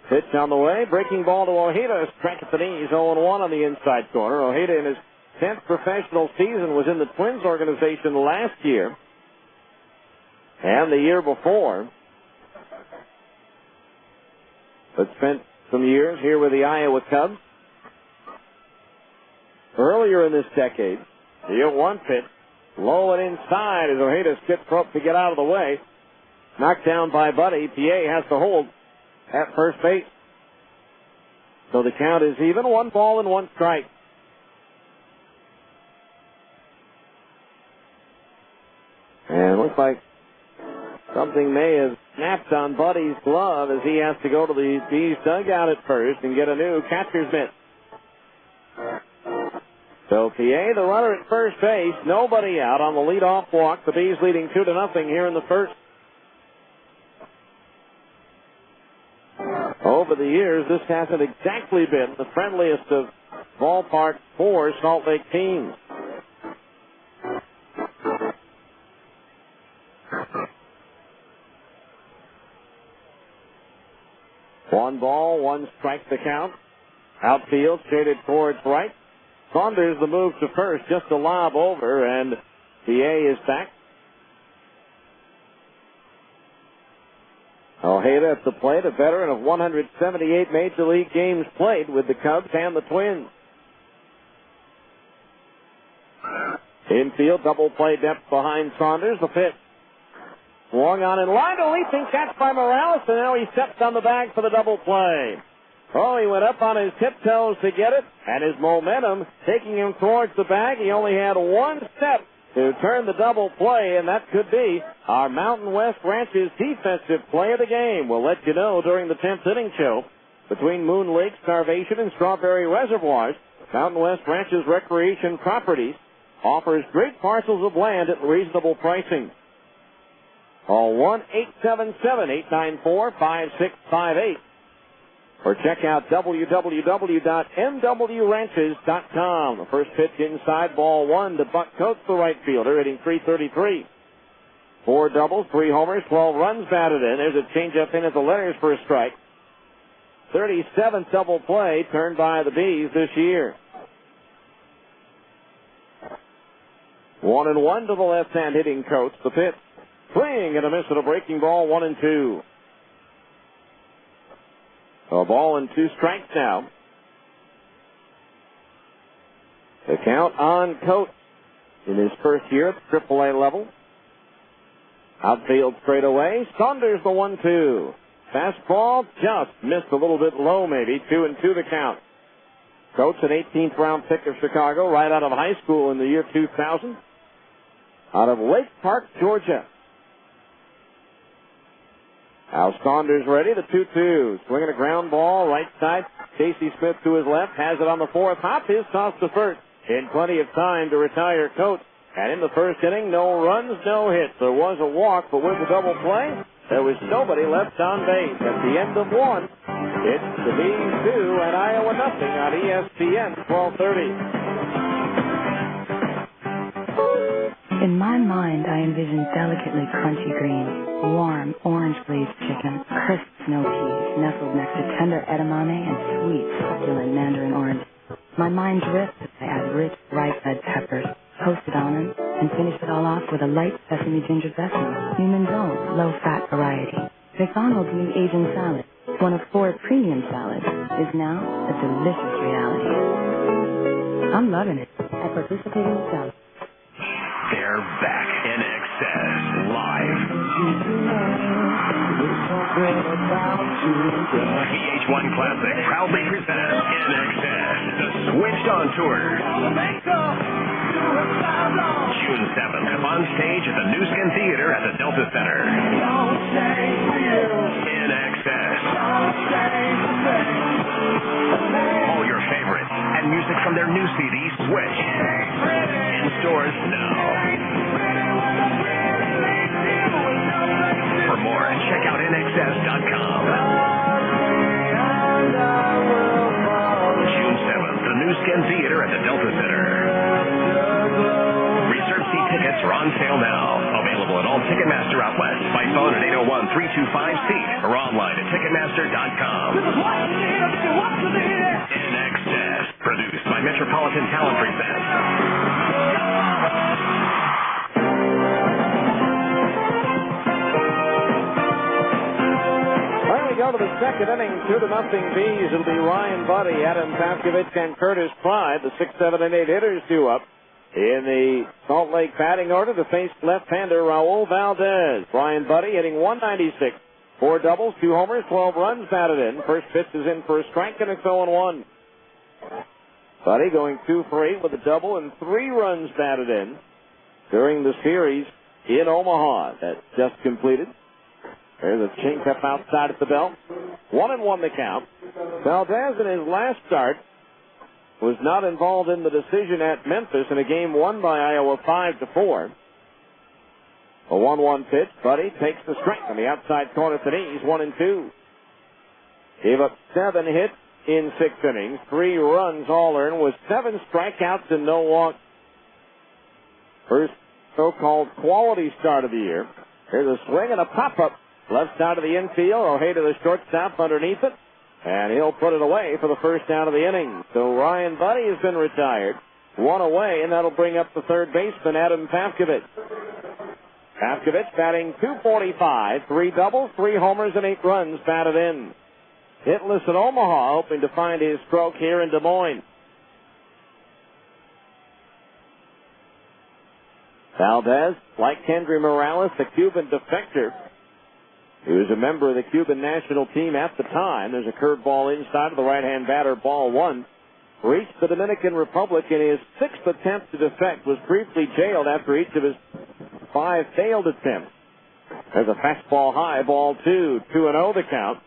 Pitch on the way, breaking ball to Ojeda, strike at the knees, 0-1 on the inside corner. Ojeda in his 10th professional season was in the Twins organization last year and the year before, but spent some years here with the Iowa Cubs. Earlier in this decade, the 0-1 pitch, low and inside as Ojeda skips rope to get out of the way. Knocked down by Buddy. PA has to hold at first base. So the count is even, 1 ball and 1 strike. And it looks like something may have snapped on Buddy's glove as he has to go to the Bees dugout at first and get a new catcher's mitt. So PA, the runner at first base, nobody out on the leadoff walk. The Bees leading 2-0 here in the first. Over the years, this hasn't exactly been the friendliest of ballparks for Salt Lake teams. One ball, 1 strike to count. Outfield shaded towards right. Saunders the move to first, just a lob over, and PA is back. Ojeda at the plate, a veteran of 178 Major League games played with the Cubs and the Twins. Infield, double play depth behind Saunders. The pitch. Swung on in line, a leaping catch by Morales, and now he steps on the bag for the double play. Oh, he went up on his tiptoes to get it, and his momentum taking him towards the bag. He only had 1 step to turn the double play, and that could be our Mountain West Ranches defensive play of the game. We'll let you know during the 10th inning show. Between Moon Lake, Starvation, and Strawberry Reservoirs, Mountain West Ranches Recreation Properties offers great parcels of land at reasonable pricing. Call 1-877-894-5658 or check out www.mwranches.com. The first pitch inside, ball 1 to Buck Coates, the right fielder, hitting .333. 4 doubles, 3 homers, 12 runs batted in. There's a changeup in at the letters for a strike. 37th double play turned by the Bees this year. 1-1 to the left hand hitting Coates. The pitch. Swing and a miss at a breaking ball, 1-2. A ball and 2 strikes now. The count on Coates in his first year at the AAA level. Outfield straight away. Saunders the 1-2. Fastball just missed a little bit low maybe. 2-2 the count. Coates, an 18th round pick of Chicago, right out of high school in the year 2000. Out of Lake Park, Georgia. Now Saunders ready, the 2-2. Swinging a ground ball, right side. Casey Smith to his left, has it on the 4th hop. His toss to first. In plenty of time to retire Coates And in the first inning, no runs, no hits. There was a walk, but with the double play, there was nobody left on base. At the end of one, it's the Bees 2 and Iowa nothing on ESPN 1230. In my mind, I envision delicately crunchy greens, warm orange glazed chicken, crisp snow peas nestled next to tender edamame and sweet, succulent mandarin orange. My mind drifts as I add rich, ripe red peppers, toasted almonds, and finish it all off with a light sesame ginger zesty. Newman's Own low-fat variety. McDonald's new Asian salad, one of 4 premium salads, is now a delicious reality. I'm loving it at participating salad. They're back in excess live. VH1 Classic proudly presents In Excess, the Switched On Tour. June 7th, on stage at the New Skin Theater at the Delta Center. In Excess. All your favorites and music from their new CD, Switch. In stores now. For more, check out InXS.com. June 7th, the New Skin Theater at the Delta Center. Reserve seat tickets are on sale now. Available at all Ticketmaster outlets. By phone at 801-325-SEAT or online at Ticketmaster.com. InXS, produced by Metropolitan Talent Presents. Go to the second inning, 2-0 Bees. It'll be Ryan Buddy, Adam Pavkovich, and Curtis Pride. The 6, 7, and 8 hitters due up in the Salt Lake batting order to face left-hander Raul Valdez. Ryan Buddy hitting 196, 4 doubles, 2 homers, 12 runs batted in. First pitch is in for a strike, and it's 0-1. Buddy going 2 for 8 with a double and 3 runs batted in during the series in Omaha. That's just completed. There's a chink up outside at the belt. 1-1 the count. Valdez in his last start was not involved in the decision at Memphis in a game won by Iowa 5-4. A 1-1 pitch. Buddy takes the strike on the outside corner to knees. 1-2. Gave up 7 hits in 6 innings. 3 runs all earned with 7 strikeouts and no walks. First so-called quality start of the year. Here's a swing and a pop-up. Left side of the infield, Ojeda the shortstop underneath it, and he'll put it away for the first out of the inning. So Ryan Buddy has been retired. 1 away, and that'll bring up the third baseman, Adam Pavkovich. Pavkovich batting .245, 3 doubles, 3 homers, and 8 runs batted in. Hitless at Omaha, hoping to find his stroke here in Des Moines. Valdez, like Kendry Morales, the Cuban defector. He was a member of the Cuban national team at the time. There's a curveball inside of the right-hand batter, ball 1. Reached the Dominican Republic in his 6th attempt to defect. Was briefly jailed after each of his 5 failed attempts. There's a fastball high, ball 2. 2-0 the count.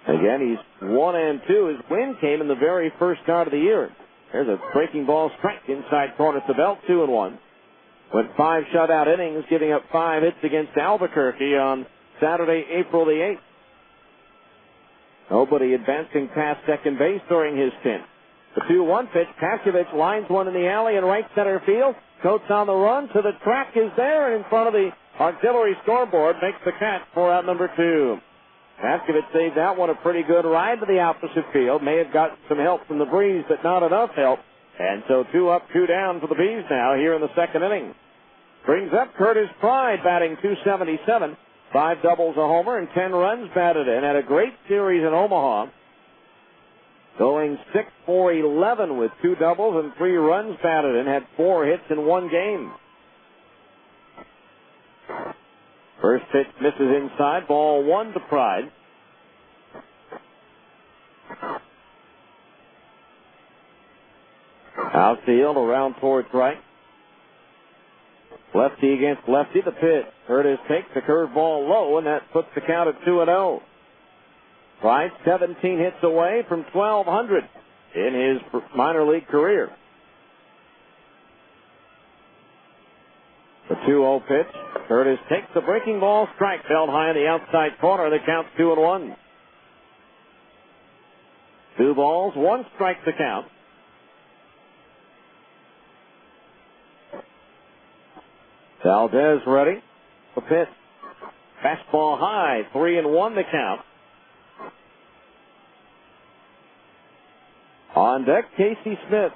Again, he's 1-2. His win came in the very first start of the year. There's a breaking ball strike inside corner to the belt, 2-1. Went 5 shutout innings, giving up 5 hits against Albuquerque on Saturday, April the 8th. Nobody advancing past second base during his stint. The 2-1 pitch, Pavkovich lines one in the alley in right center field. Coates on the run to the track is there in front of the auxiliary scoreboard, makes the catch for out number 2. Pavkovich saved that one a pretty good ride to the opposite field. May have got some help from the breeze, but not enough help. And so 2 up, 2 down for the Bees now here in the second inning. Brings up Curtis Pride, batting .277. 5 doubles, a homer, and 10 runs batted in. Had a great series in Omaha. Going 6 for 11 with 2 doubles and 3 runs batted in. Had 4 hits in 1 game. First pitch misses inside. Ball 1 to Pride. Outfield around towards right. Lefty against lefty. The pitch. Curtis takes the curveball low, and that puts the count at 2-0. Pride 17 hits away from 1,200. in his minor league career. The 2-0 pitch. Curtis takes the breaking ball, strike, held high in the outside corner. The count's 2-1. 2 balls, 1 strike to count. Valdez ready. The pitch. Fastball high, 3-1 the count. On deck, Casey Smith.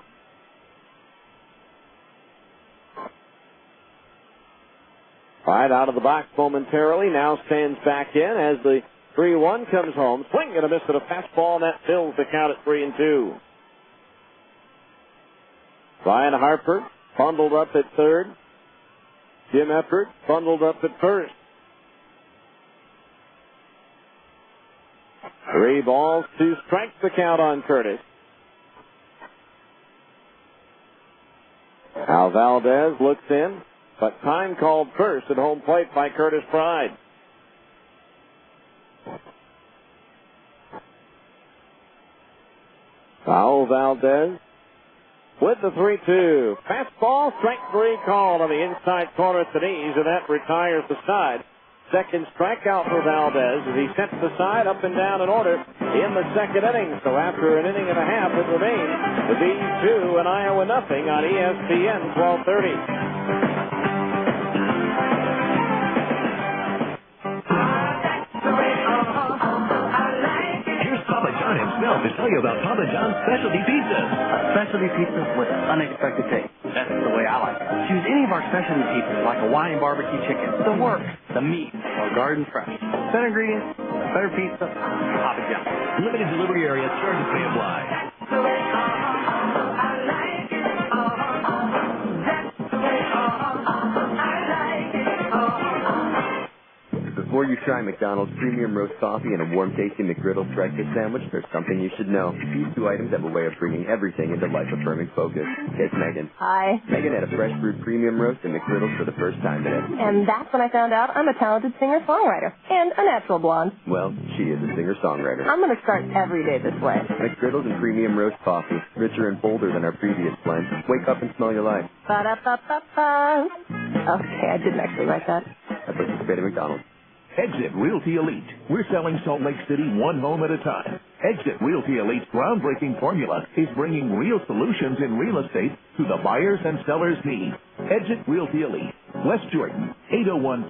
Right out of the box momentarily, now stands back in as the 3-1 comes home. Swing and a miss at a fastball, and that fills the count at 3-2. Ryan Harper bundled up at third. Jim Eppert bundled up at first. 3 balls, 2 strikes the count on Curtis. Now Valdez looks in, but time called first at home plate by Curtis Pride. Raul Valdez with the 3-2. Fastball, strike 3 called on the inside corner at the knees, and that retires the side. Second strikeout for Valdez as he sets the side up and down in order in the second inning. So after an inning and a half, it remains the Bees 2 and Iowa nothing on ESPN 1230. Himself to tell you about Papa John's specialty pizzas. Specialty pizzas with unexpected taste. That's the way I like it. Choose any of our specialty pizzas like Hawaiian barbecue chicken, the work, the meat, or garden fresh. Better ingredients, better pizza, Papa John's. Limited delivery area, charges may apply. Before you try McDonald's premium roast coffee and a warm-tasting McGriddles breakfast sandwich, there's something you should know. These 2 items have a way of bringing everything into life-affirming focus. Take Megan. Hi. Megan had a fresh brewed premium roast and McGriddles for the first time today. And that's when I found out I'm a talented singer-songwriter and a natural blonde. Well, she is a singer-songwriter. I'm going to start every day this way. McGriddles and premium roast coffee, richer and bolder than our previous blend. Wake up and smell your life. Ba-da-ba-ba-ba. Okay, I didn't actually write that. That's what you say to McDonald's. Exit Realty Elite. We're selling Salt Lake City one home at a time. Exit Realty Elite's groundbreaking formula is bringing real solutions in real estate to the buyers and sellers' needs. Exit Realty Elite. West Jordan,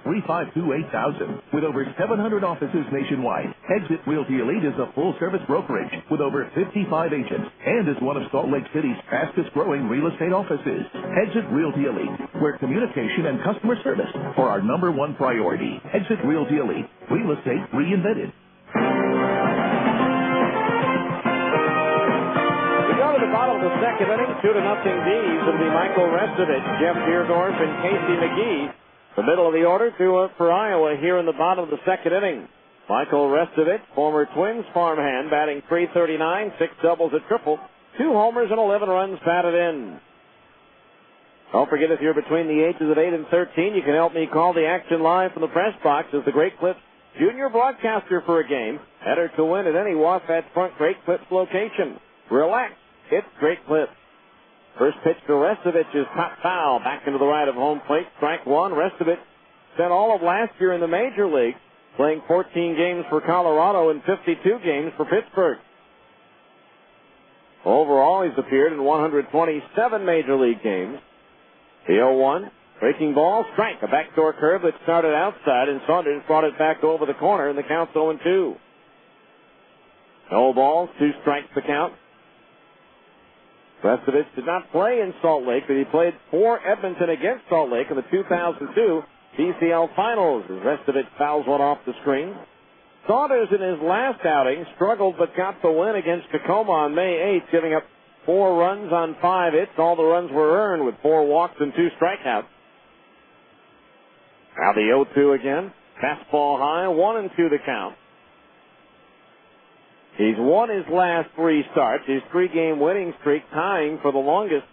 801-352-8000. With over 700 offices nationwide, Exit Realty Elite is a full-service brokerage with over 55 agents and is one of Salt Lake City's fastest-growing real estate offices. Exit Realty Elite, where communication and customer service are our #1 priority. Exit Realty Elite. Real estate reinvented. To the bottom of the second inning, 2-0 D's. It'll be Michael Restovich, Jeff Deerdorf, and Casey McGee. The middle of the order, 2 up for Iowa here in the bottom of the second inning. Michael Restovich, former Twins farmhand, batting .339, 6 doubles, a triple, 2 homers, and 11 runs batted in. Don't forget, if you're between the ages of 8 and 13, you can help me call the action live from the press box as the Great Clips junior broadcaster for a game. Enter to win at any Wasatch Front Great Clips location. Relax. It's Great Clips. First pitch to Restovich is top foul. Back into the right of home plate. Strike 1. Restovich spent all of last year in the major league, playing 14 games for Colorado and 52 games for Pittsburgh. Overall, he's appeared in 127 major league games. The 0-1. Breaking ball. Strike. A backdoor curve that started outside, and Saunders brought it back over the corner, and the count's 0-2. No balls. 2 strikes the count. Restovich did not play in Salt Lake, but he played for Edmonton against Salt Lake in the 2002 PCL Finals as Restovich fouls one off the screen. Saunders in his last outing struggled but got the win against Tacoma on May 8th, giving up 4 runs on 5 hits. All the runs were earned with 4 walks and 2 strikeouts. Now the 0-2 again. Fastball high, 1-2 the count. He's won his last 3 starts. His 3-game winning streak tying for the longest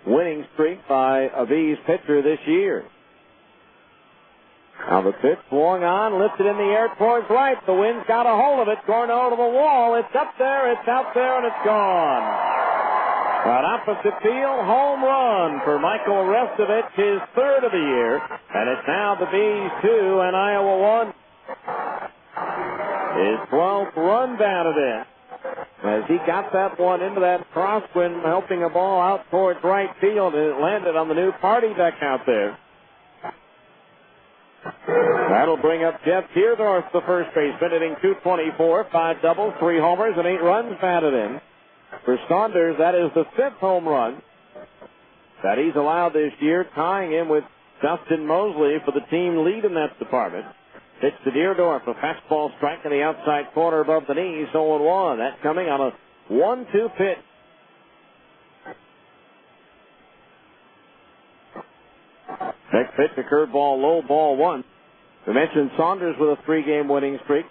winning streak by a Bees pitcher this year. Now the pitch swung on, lifted in the air towards right. The wind's got a hold of it, going over to the wall. It's up there, it's out there, and it's gone. An opposite field home run for Michael Restovich, his third of the year. And it's now the Bees 2 and Iowa 1. His 12th run batted in. As he got that one into that crosswind, helping a ball out towards right field, and it landed on the new party deck out there. That'll bring up Jeff Deerdorf, the first baseman, hitting .224, 5 doubles, 3 homers, and 8 runs batted in. For Saunders, that is the 5th home run that he's allowed this year, tying him with Dustin Mosley for the team lead in that department. Pitch to Deerdorf, a fastball strike in the outside corner above the knees, 0-1. That coming on a 1-2 pitch. Next pitch, a curveball, low ball 1. We mentioned Saunders with a 3-game winning streak.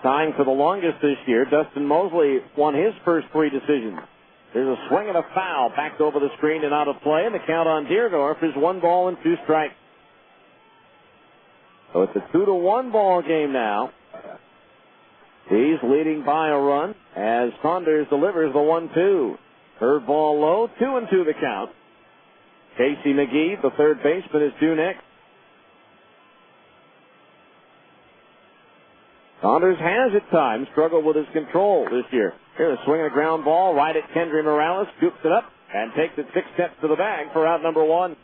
Tying for the longest this year, Dustin Mosley won his first 3 decisions. There's a swing and a foul back over the screen and out of play, and the count on Deerdorf is 1 ball and 2 strikes. So it's a 2-1 ball game now. He's leading by a run as Saunders delivers the 1-2. Curveball low, 2-2 the count. Casey McGee, the third baseman, is due next. Saunders has at times struggled with his control this year. Here's a swing and a ground ball right at Kendry Morales, scoops it up, and takes it 6 steps to the bag for out number 1.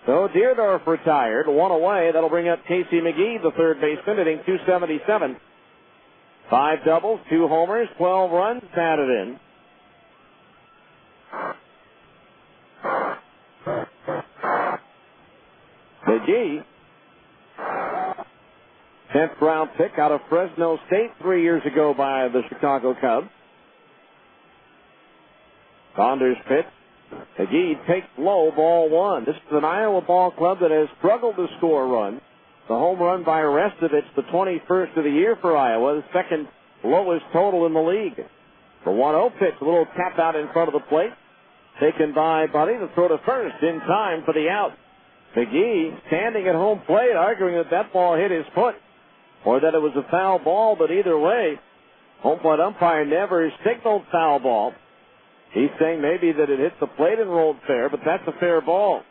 So Deerdorf retired, 1 away. That'll bring up Casey McGee, the third baseman, hitting .277. 5 doubles, 2 homers, 12 runs batted in. McGee, 10th round pick out of Fresno State 3 years ago by the Chicago Cubs. Saunders pitch. McGee takes low, ball 1. This is an Iowa ball club that has struggled to score runs. The home run by Restovich, the 21st of the year for Iowa, the second lowest total in the league. The 1-0 pitch, a little tap out in front of the plate. Taken by Buddy to throw to first in time for the out. McGee standing at home plate arguing that that ball hit his foot or that it was a foul ball, but either way, home plate umpire never signaled foul ball. He's saying maybe that it hit the plate and rolled fair, but that's a fair ball.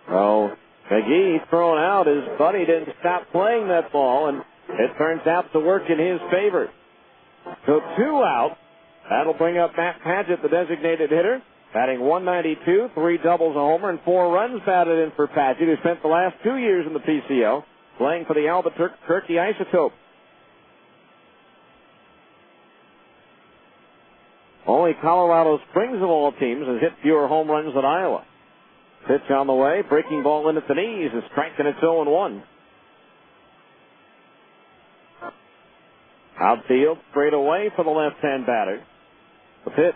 So McGee thrown out. His buddy didn't stop playing that ball, and it turns out to work in his favor. So 2 out. That'll bring up Matt Padgett, the designated hitter, batting .192, 3 doubles, a homer, and 4 runs batted in for Padgett, who spent the last 2 years in the PCL playing for the Albuquerque Isotopes. Only Colorado Springs of all teams has hit fewer home runs than Iowa. Pitch on the way, breaking ball in at the knees, is strike, and it's 0-1. Outfield, straight away for the left-hand batter. The pitch.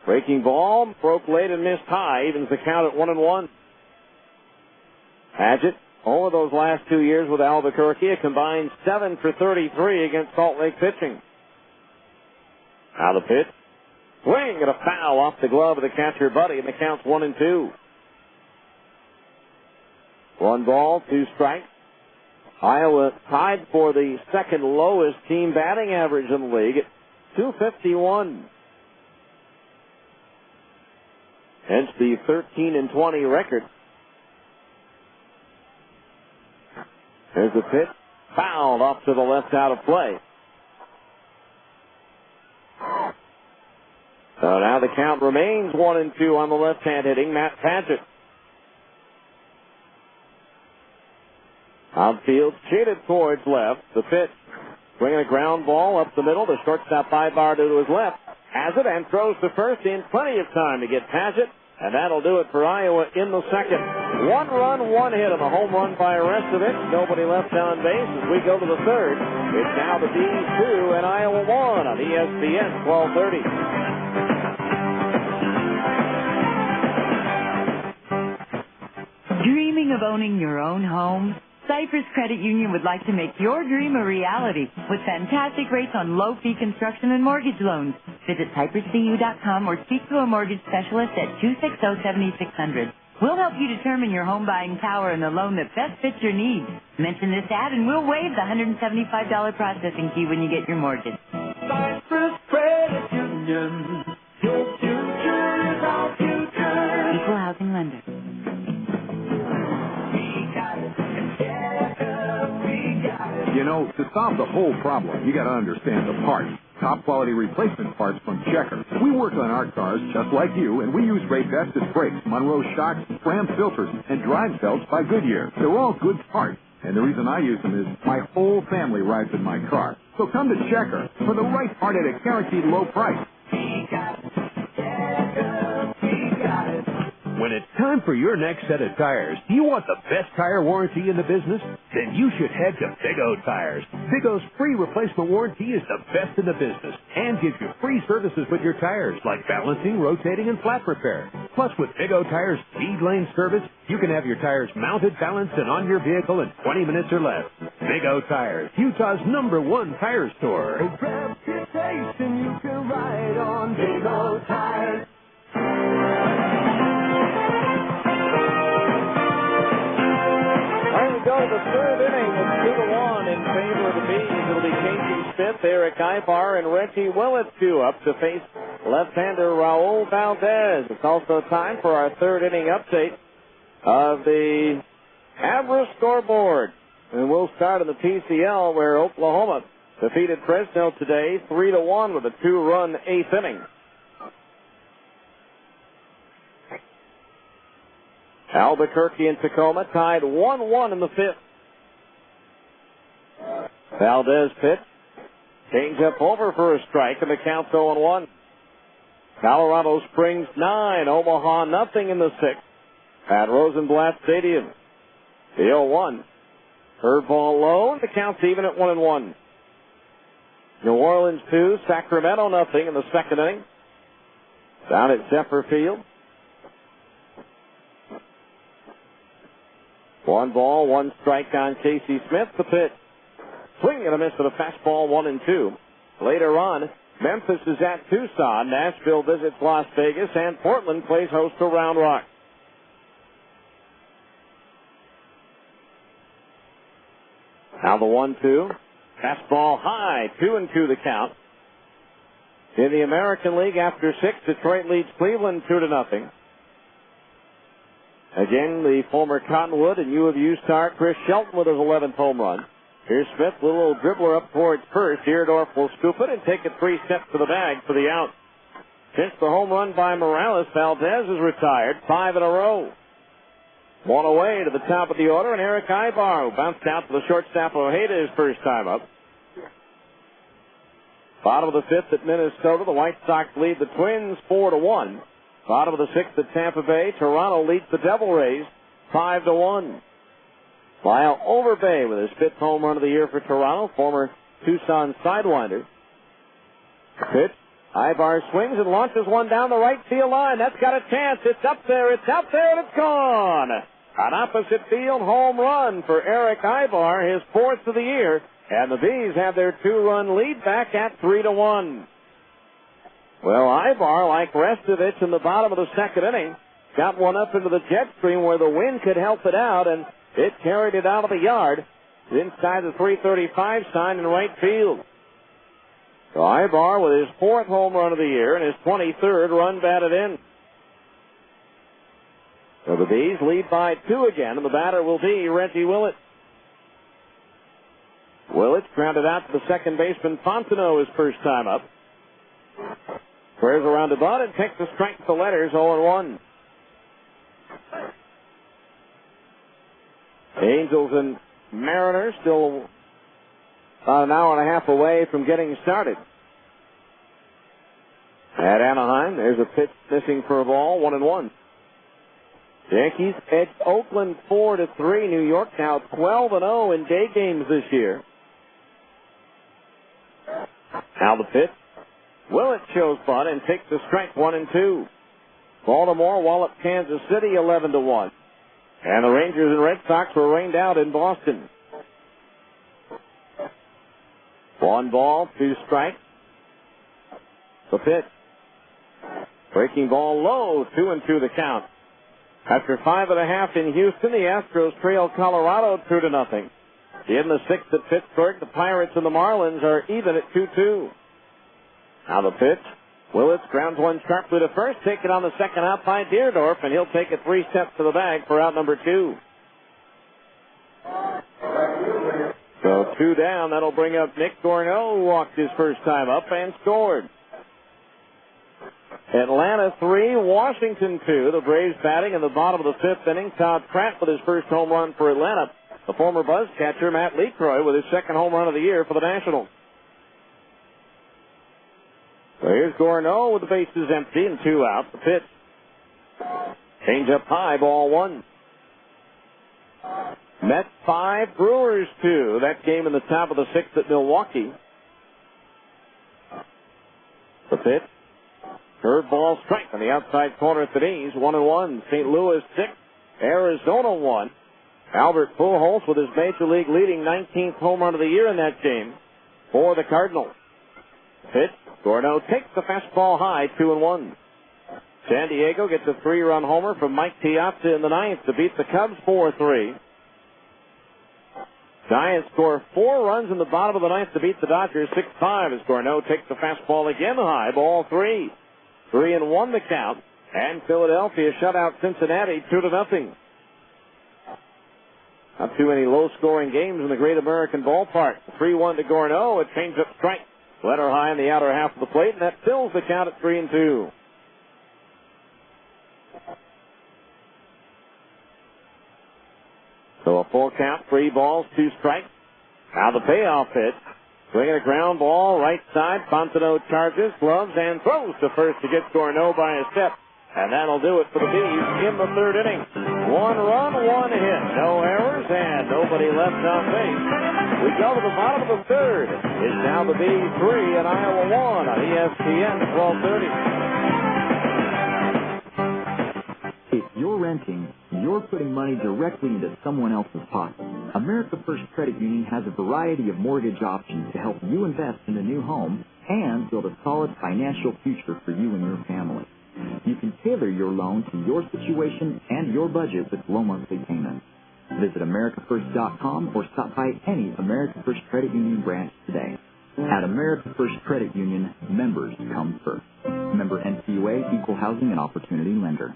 Breaking ball, broke late and missed high, evens the count at 1-1. Padgett, over those last 2 years with Albuquerque, a combined 7 for 33 against Salt Lake pitching. Now the pitch. Swing and a foul off the glove of the catcher, Buddy, and the count's 1-2. 1 ball, 2 strikes. Iowa tied for the second lowest team batting average in the league at .251. Hence the 13-20 record. There's the pitch. Fouled off to the left out of play. So now the count remains 1-2 on the left-hand hitting Matt Padgett. Outfield shaded towards left. The pitch. Swinging a ground ball up the middle. The shortstop Ibar to his left. Has it and throws to first in plenty of time to get Padgett. And that'll do it for Iowa in the second. 1 run, 1 hit on a home run by Restovich. Nobody left on base as we go to the third. It's now the Bees 2 and Iowa 1 on ESPN 1230. Dreaming of owning your own home? Cypress Credit Union would like to make your dream a reality with fantastic rates on low-fee construction and mortgage loans. Visit cypresscu.com or speak to a mortgage specialist at 260-7600. We'll help you determine your home buying power and the loan that best fits your needs. Mention this ad and we'll waive the $175 processing fee when you get your mortgage. Cypress Credit Union. Your future is our future. Equal housing lender. You know, to solve the whole problem, you got to understand the parts. Top quality replacement parts from Checker. We work on our cars just like you, and we use Ray-Vestas brakes, Monroe shocks, Fram filters, and drive belts by Goodyear. They're all good parts. And the reason I use them is my whole family rides in my car. So come to Checker for the right part at a guaranteed low price. When it's time for your next set of tires, do you want the best tire warranty in the business? Then you should head to Big O Tires. Big O's free replacement warranty is the best in the business and gives you free services with your tires like balancing, rotating, and flat repair. Plus, with Big O Tires speed lane service, you can have your tires mounted, balanced, and on your vehicle in 20 minutes or less. Big O Tires, Utah's #1 tire store. A reputation you can ride on. Big O Tires. Go to the third inning. It's 2-1 in favor of the Bees. It'll be Casey Smith, Eric Ibar, and Reggie Willett due up to face left-hander Raul Valdez. It's also time for our third inning update of the Abra scoreboard. And we'll start in the PCL where Oklahoma defeated Fresno today 3-1 with a 2-run eighth inning. Albuquerque and Tacoma tied 1-1 in the fifth. Valdez pitch. Change up over for a strike, and the count's 0-1. Colorado Springs 9, Omaha nothing in the sixth at Rosenblatt Stadium. The 0-1. Curveball low, and the count's even at 1-1. New Orleans 2, Sacramento nothing in the second inning. Down at Zephyr Field. 1 ball, 1 strike on Casey Smith. The pitch. Swing and a miss with a fastball, 1-2. Later on, Memphis is at Tucson. Nashville visits Las Vegas, and Portland plays host to Round Rock. Now the 1-2. Fastball high, 2-2 the count. In the American League, after 6, Detroit leads Cleveland 2-0. Again, the former Cottonwood and U of U star Chris Shelton with his 11th home run. Here's Smith, a little dribbler up towards first. Iridorf will scoop it and take it 3 steps to the bag for the out. Since the home run by Morales, Valdez is retired 5 in a row. 1 away to the top of the order, and Eric Ibar, who bounced out to the shortstop Ojeda his first time up. Bottom of the fifth at Minnesota, the White Sox lead the Twins 4-1. Bottom of the sixth at Tampa Bay, Toronto leads the Devil Rays 5-1. Lyle Overbay with his 5th home run of the year for Toronto, former Tucson Sidewinder. Pitch. Ibar swings and launches one down the right field line. That's got a chance. It's up there, and it's gone. An opposite field home run for Eric Ibar, his 4th of the year, and the Bees have their 2-run lead back at 3-1. Well, Ibar, like Restovich in the bottom of the second inning, got one up into the jet stream where the wind could help it out, and it carried it out of the yard inside the 335 sign in right field. So Ibar with his 4th home run of the year and his 23rd run batted in. So the Bees lead by 2 again, and the batter will be Reggie Willett. Willett grounded out to the second baseman Fontenot his first time up. Squares around the butt and takes the strike to the letters 0-1. Angels and Mariners still about an hour and a half away from getting started. At Anaheim, there's a pitch missing for a ball, 1-1. Yankees edged Oakland 4-3. New York now 12-0 in day games this year. Now the pitch. Willett shows bunt and takes the strike 1-2. Baltimore walloped Kansas City 11-1. And the Rangers and Red Sox were rained out in Boston. 1 ball, 2 strikes. The pitch. Breaking ball low, 2-2 the count. After 5.5 in Houston, the Astros trail Colorado 2-0. In the 6th at Pittsburgh, the Pirates and the Marlins are even at 2-2. Now the pitch. Willis grounds one sharply to first, taken on the second out by Deerdorf, and he'll take it 3 steps to the bag for out number 2. So 2 down. That'll bring up Nick Gorneau, who walked his first time up and scored. Atlanta 3, Washington 2. The Braves batting in the bottom of the 5th inning. Todd Pratt with his first home run for Atlanta. The former Buzz catcher, Matt Lecroy, with his second home run of the year for the Nationals. So here's Gorneau with the bases empty and 2 out. The pitch. Change up high, ball 1. Mets 5, Brewers 2. That game in the top of the 6th at Milwaukee. The pitch. Curveball strike on the outside corner at the knees. 1-1. St. Louis 6, Arizona 1. Albert Pujols with his Major League leading 19th home run of the year in that game for the Cardinals. Pitch. Gorneau takes the fastball high, 2-1. San Diego gets a 3-run homer from Mike Piazza in the 9th to beat the Cubs 4-3. Giants score 4 runs in the bottom of the 9th to beat the Dodgers 6-5 as Gorneau takes the fastball again high, ball 3. 3-1 the count, and Philadelphia shut out Cincinnati 2-0. Not too many low-scoring games in the Great American Ballpark. 3-1 to Gorneau, a change-up strike. Letter high in the outer half of the plate, and that fills the count at 3-2. So a full count, 3 balls, 2 strikes. Now the payoff pitch. Swinging a ground ball, right side. Fontenot charges, gloves, and throws to first to get Gorneau by a step. And that'll do it for the Bees in the 3rd inning. 1 run, 1 hit. No errors, and nobody left on base. We go to the bottom of the 3rd. It's now the Bees 3 and Iowa 1 on ESPN 1230. If you're renting, you're putting money directly into someone else's pocket. America First Credit Union has a variety of mortgage options to help you invest in a new home and build a solid financial future for you and your family. You can tailor your loan to your situation and your budget with low monthly payments. Visit AmericaFirst.com or stop by any America First Credit Union branch today. At America First Credit Union, members come first. Member NCUA, Equal Housing and Opportunity Lender.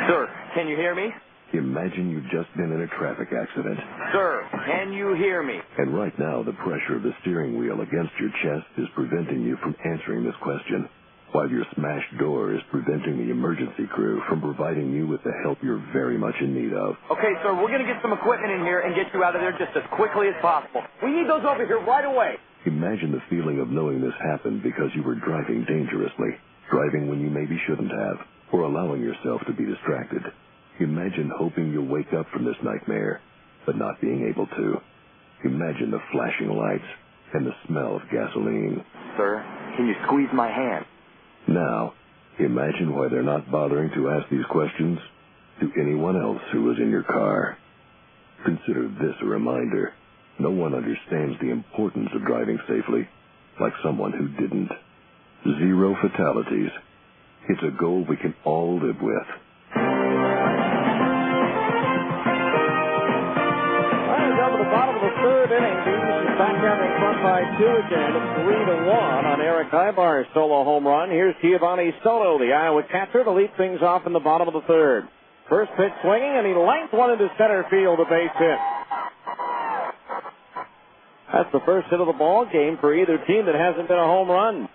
Sir, can you hear me? Imagine you've just been in a traffic accident. Sir, can you hear me? And right now, the pressure of the steering wheel against your chest is preventing you from answering this question, while your smashed door is preventing the emergency crew from providing you with the help you're very much in need of. Okay, sir, we're going to get some equipment in here and get you out of there just as quickly as possible. We need those over here right away. Imagine the feeling of knowing this happened because you were driving dangerously, driving when you maybe shouldn't have, or allowing yourself to be distracted. Imagine hoping you'll wake up from this nightmare, but not being able to. Imagine the flashing lights and the smell of gasoline. Sir, can you squeeze my hand? Now, imagine why they're not bothering to ask these questions to anyone else who was in your car. Consider this a reminder. No one understands the importance of driving safely like someone who didn't. 0 fatalities. It's a goal we can all live with. Down to the bottom of the 3rd inning. Bees is back down in front by 2 again. 3-1 on Eric Ibar's solo home run. Here's Giovanni Soto, the Iowa catcher, to lead things off in the bottom of the 3rd. First pitch swinging, and he lined one into center field, a base hit. That's the first hit of the ball game for either team that hasn't been a home run.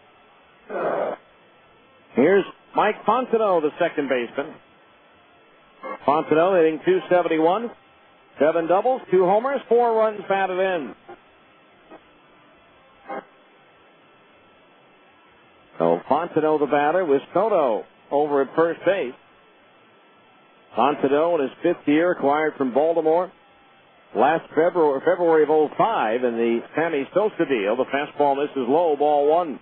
Here's Mike Fontenot, the second baseman. Fontenot hitting .271. 7 doubles, 2 homers, 4 runs batted in. So Fontenot the batter with Soto over at first base. Fontenot in his 5th year, acquired from Baltimore last February of 05 in the Sammy Sosa deal. The fastball misses low, ball 1.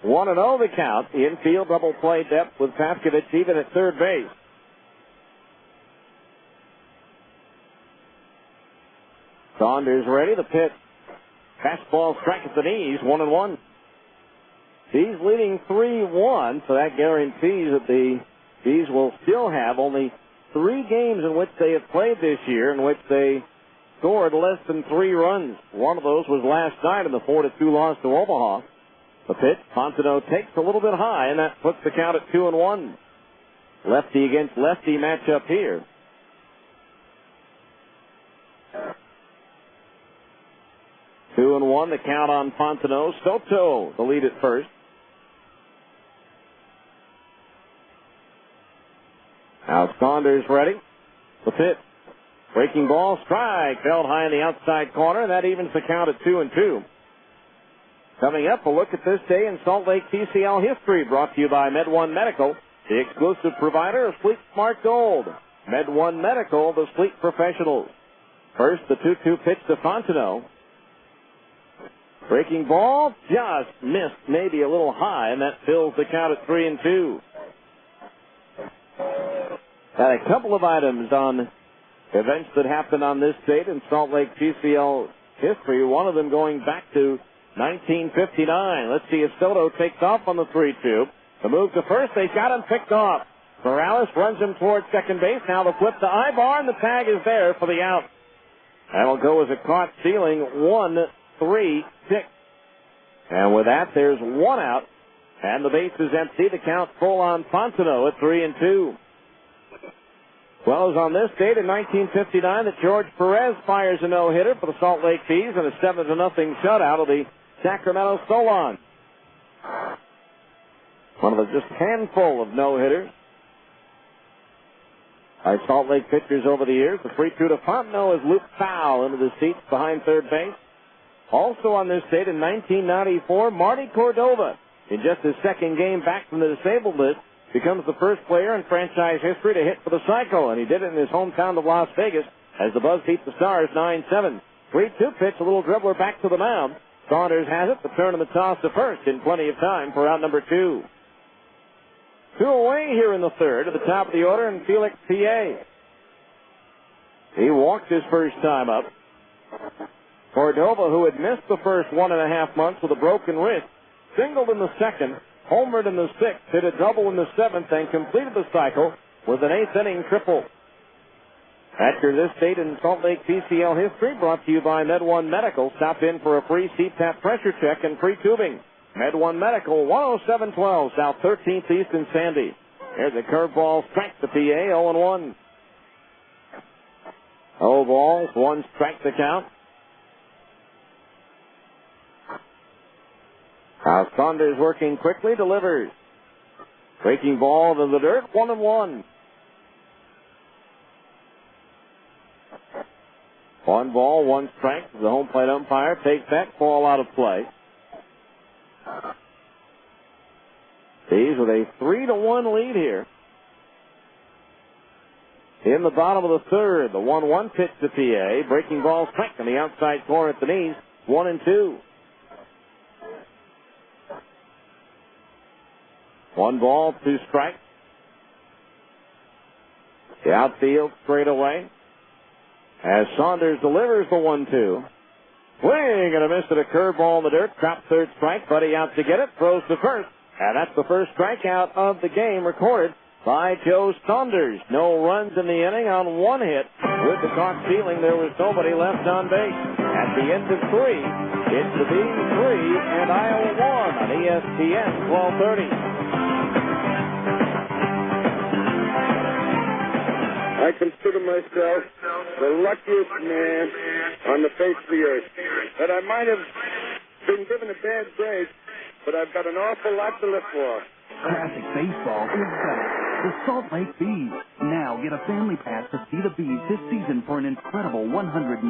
1-0 the count. The infield double play depth with Pavkovich even at third base. Saunders ready. The pitch. Fastball strike at the knees. 1-1. Bees leading 3-1, so that guarantees that the Bees will still have only 3 games in which they have played this year in which they scored less than 3 runs. One of those was last night in the 4-2 loss to Omaha. The pitch, Fontenot takes a little bit high, and that puts the count at 2-1. Lefty against lefty matchup here. Two and one, the count on Fontenot. Soto, the lead at first. Now Saunders ready. The pitch. Breaking ball, strike. Held high in the outside corner. That evens the count at 2-2. Coming up, a look at this day in Salt Lake TCL history, brought to you by MedOne Medical, the exclusive provider of Sleep Smart Gold. MedOne Medical, the sleep professionals. First, the 2-2 pitch to Fontenot. Breaking ball, just missed, maybe a little high, and that fills the count at 3-2. Got a couple of items on events that happened on this date in Salt Lake TCL history, one of them going back to 1959. Let's see if Soto takes off on the 3-2. The move to first, they got him picked off. Morales runs him towards second base. Now the flip to Ibar, and the tag is there for the out. That'll go as a caught stealing 1-3-6. And with that, there's 1 out, and the base is empty. The count full on Fontenot at 3-2. Well, it was on this date in 1959 that George Perez fires a no-hitter for the Salt Lake Bees and a 7-0 shutout of the Sacramento Solons. One of the just handful of no-hitters by Salt Lake pitchers over the years. The 3-2 to Fontenot is looped foul into the seats behind third base. Also on this date in 1994, Marty Cordova, in just his second game back from the disabled list, becomes the first player in franchise history to hit for the cycle, and he did it in his hometown of Las Vegas as the Buzz beat the Stars 9-7. 3-2 pitch, a little dribbler back to the mound. Saunders has it, the turn of the toss to first in plenty of time for out number 2. 2 away here in the third at the top of the order, and Felix P.A. He walked his first time up. Cordova, who had missed the first 1.5 months with a broken wrist, singled in the second, homered in the 6th, hit a double in the 7th, and completed the cycle with an 8th-inning triple. After this date in Salt Lake TCL history, brought to you by MedOne Medical. Stop in for a free CPAP pressure check and free tubing. MedOne Medical, 10712 South 13th East in Sandy. There's a curveball, strike to PA, 0-1. 0 balls, 1 strike to count. Now Saunders working quickly, delivers. Breaking ball to the dirt, 1-1. 1 ball, 1 strike. The home plate umpire takes that ball out of play. These with a 3-1 lead here. In the bottom of the third, the 1-1 pitch to PA. Breaking ball, strike on the outside corner at the knees, 1-2. 1 ball, 2 strikes. The outfield straight away. As Saunders delivers the 1-2. Swing and a miss at a curveball in the dirt. Drop third strike. Buddy out to get it. Throws to first. And that's the first strikeout of the game recorded by Joe Saunders. No runs in the inning on 1 hit. With the caught stealing, there was nobody left on base. At the end of 3, it's the Bees 3 and Iowa 1 on ESPN 1230. I consider myself the luckiest man on the face of the earth. That I might have been given a bad break, but I've got an awful lot to live for. Classic baseball is better. The Salt Lake Bees. Now get a family pass to see the Bees this season for an incredible $199.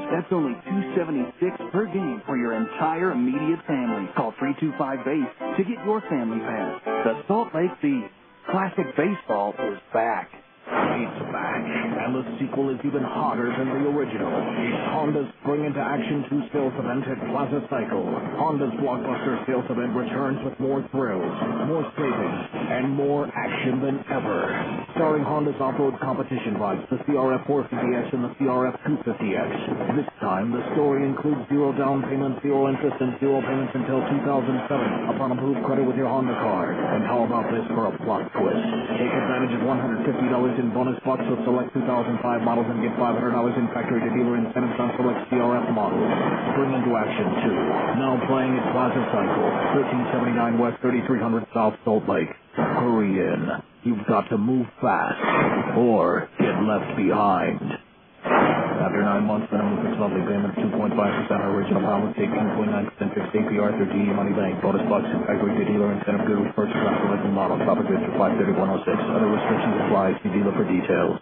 That's only $276 per game for your entire immediate family. Call 325-BASE to get your family pass. The Salt Lake Bees. Classic baseball is back. It's back, and the sequel is even hotter than the original. It's Honda's Spring into Action 2 sales event at Plaza Cycle. Honda's blockbuster sales event returns with more thrills, more savings, and more action than ever. Starring Honda's off-road competition bikes, the CRF 450X and the CRF 250X. This time, the story includes zero down payment, zero interest, and zero payments until 2007 upon approved credit with your Honda card. And how about this for a plot twist? Take advantage of $150 in bonus bucks with select 2005 models and get $500 in factory-to-dealer incentives on select CRF models. Spring into Action 2. Now playing at Plaza Cycle, 1379 West, 3300 South Salt Lake. Hurry in. You've got to move fast or get left behind. After 9 months, minimum fixed monthly payment of 2.5% original balance, 18.9% fixed APR through GE Money Bank. Bonus bucks and factory-to-dealer incentive good with purchase on select model. Topic rates for 53106. Other restrictions apply. See dealer for details.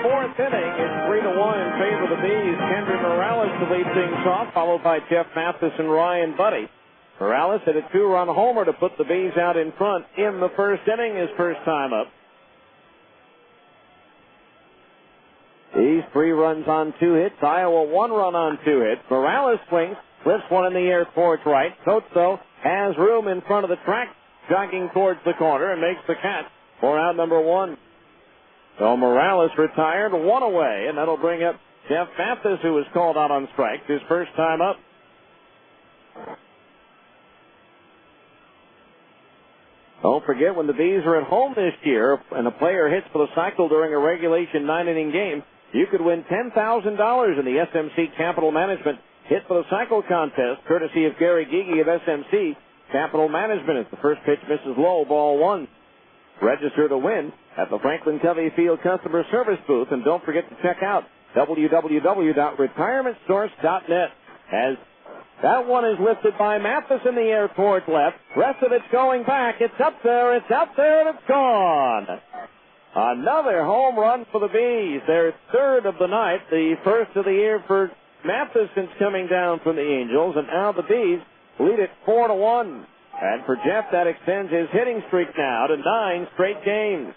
Fourth inning, it's 3-1 in favor of the Bees. Kendry Morales to lead things off, followed by Jeff Mathis and Ryan Buddy. Morales hit a 2-run homer to put the Bees out in front in the first inning, his first time up. He's 3 runs on 2 hits. Iowa 1 run on 2 hits. Morales swings, lifts one in the air towards right. Soto has room in front of the track, jogging towards the corner and makes the catch for out number 1. So Morales retired, 1 away, and that'll bring up Jeff Mathis, who was called out on strikes, his first time up. Don't forget, when the Bees are at home this year and a player hits for the Cycle during a regulation 9-inning game, you could win $10,000 in the SMC Capital Management Hit for the Cycle contest, courtesy of Gary Gigi of SMC Capital Management. As the first pitch misses low, ball 1. Register to win at the Franklin Covey Field Customer Service booth, and don't forget to check out www.retirementsource.net. As that one is lifted by Mathis in the air towards left. Rest of it's going back. It's up there, and it's gone. Another home run for the Bees. Their third of the night, the first of the year for Mathis since coming down from the Angels, and now the Bees lead it 4-1. And for Jeff, that extends his hitting streak now to 9 straight games.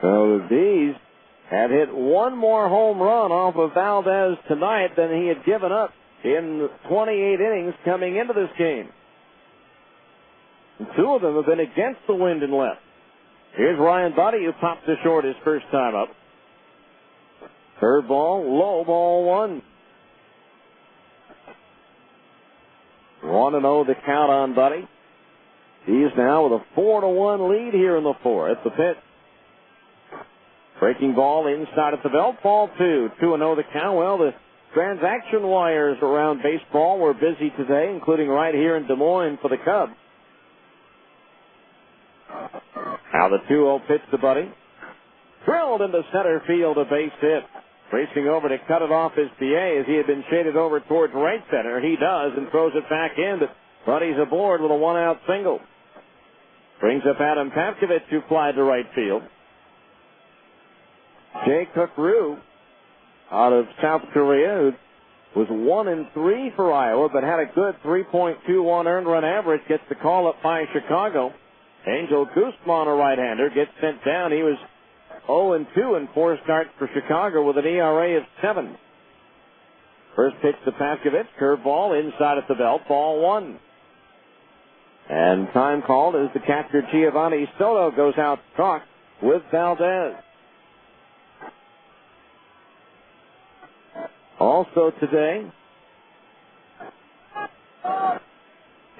So the Bees have hit one more home run off of Valdez tonight than he had given up in 28 innings coming into this game. And 2 of them have been against the wind and left. Here's Ryan Buddy, who popped to short his first time up. Third ball, low, ball 1. 1-0 the count on Buddy. He's now with a 4-1 lead here in the fourth. The pitch. Breaking ball inside at the belt. Ball 2. 2-0 the count. Well, the transaction wires around baseball were busy today, including right here in Des Moines for the Cubs. Now the 2-0 pitch to Buddy. Drilled into center field, a base hit. Racing over to cut it off his PA as he had been shaded over towards right center. He does and throws it back in, but Buddy's aboard with a 1-out single. Brings up Adam Pavkovich, who fly to right field. Jay Cook-Rue out of South Korea, who was 1-3 for Iowa, but had a good 3.21 earned run average, gets the call up by Chicago. Angel Guzman, a right-hander, gets sent down. He was 0-2 in 4 starts for Chicago with an ERA of 7. First pitch to Pavkovich, curveball inside at the belt, ball 1. And time called as the catcher Giovanni Soto goes out to talk with Valdez. Also today,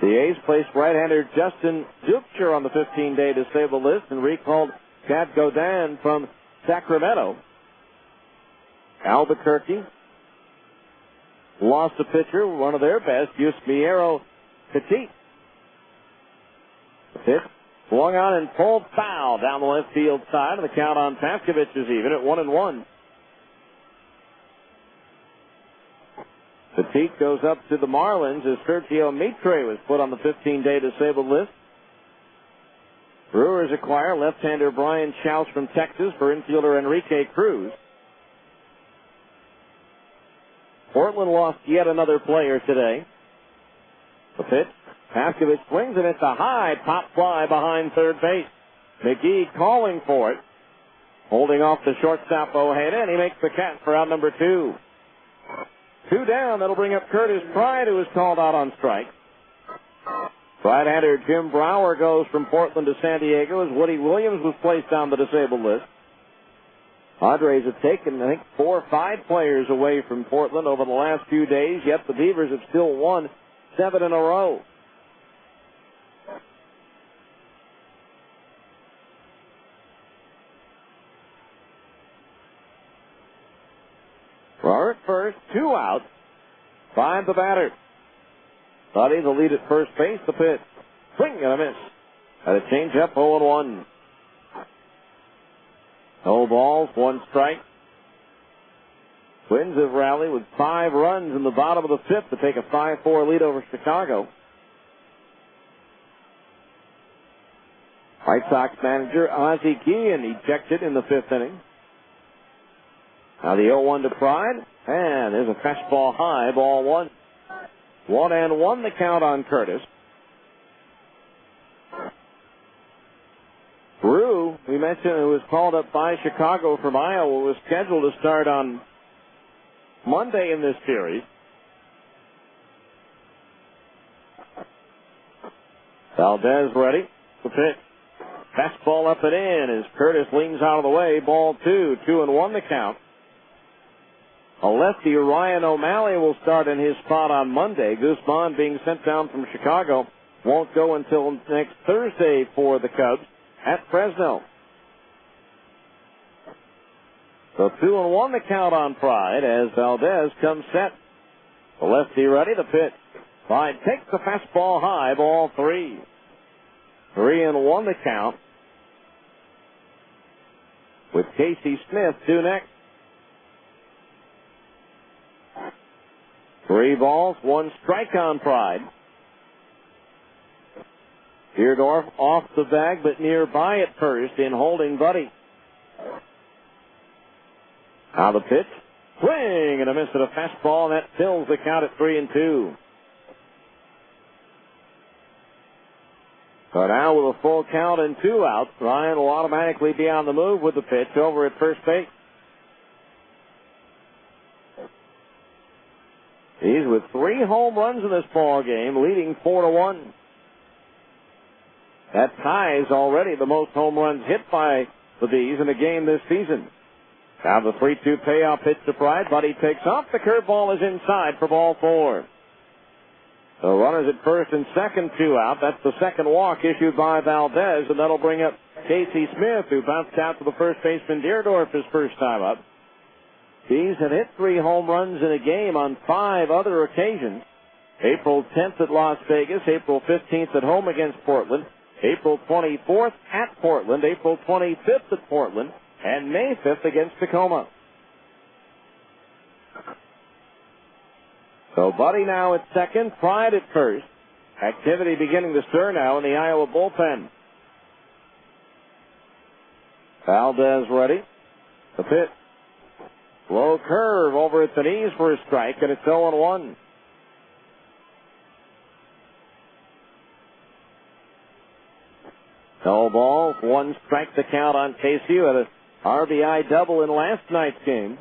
the A's placed right-hander Justin Dupcher on the 15-day disabled list and recalled Chad Godin from Sacramento. Albuquerque lost a pitcher, one of their best, Yusmiero Petit. The pitch swung on and pulled foul down the left field side, and the count on Pavkovich is even at 1-1. Petit goes up to the Marlins as Sergio Mitre was put on the 15-day disabled list. Brewers acquire left-hander Brian Schaus from Texas for infielder Enrique Cruz. Portland lost yet another player today. The pitch. Paskovich swings, and it's a high pop fly behind third base. McGee calling for it. Holding off the shortstop Ojeda, and he makes the catch for out number 2. 2 down. That'll bring up Curtis Pride, who was called out on strike. Right-hander Jim Brower goes from Portland to San Diego as Woody Williams was placed on the disabled list. Padres have taken, I think, 4 or 5 players away from Portland over the last few days, yet the Beavers have still won 7 in a row. Runner at first, 2 outs. 5 the batter. Buddy, the lead at first base, the pitch. Swing and a miss. At a changeup, 0-1. No balls, 1 strike. Twins have rallied with 5 runs in the bottom of the 5th to take a 5-4 lead over Chicago. White Sox manager Ozzie Guillen ejected in the 5th inning. Now the 0-1 to Pride, and there's a fastball high, ball 1. 1-1 the count on Curtis. Brew, we mentioned, who was called up by Chicago from Iowa, was scheduled to start on Monday in this series. Valdez ready. The pitch. Fastball up and in as Curtis leans out of the way. Ball 2. 2-1 the count. A lefty, Ryan O'Malley, will start in his spot on Monday. Guzman, being sent down from Chicago, won't go until next Thursday for the Cubs at Fresno. So 2-1 the count on Pride as Valdez comes set. The lefty ready, the pitch. Pride takes the fastball high, ball 3. 3-1 the count. With Casey Smith due next. 3 balls, 1 strike on Pride. Deerdorf off the bag, but nearby at first in holding Buddy. Now the pitch. Swing and a miss at a fastball, and that fills the count at 3-2. So now with a full count and 2 outs, Ryan will automatically be on the move with the pitch over at first base. He's with 3 home runs in this ball game, leading 4-1. That ties already the most home runs hit by the Bees in a game this season. Now the 3-2 payoff pitch to Pride. Buddy takes off. The curveball is inside for ball 4. So runners at first and second, 2 out. That's the second walk issued by Valdez, and that'll bring up Casey Smith, who bounced out to the first baseman Deerdorf his first time up. Bees have hit 3 home runs in a game on 5 other occasions. April 10th at Las Vegas, April 15th at home against Portland, April 24th at Portland, April 25th at Portland, and May 5th against Tacoma. So Buddy now at second, Pride at first. Activity beginning to stir now in the Iowa bullpen. Valdez ready. The pitch. Low curve over at the knees for a strike, and it's 0-1. No balls, 1 strike to count on Casey, who had an RBI double in last night's game.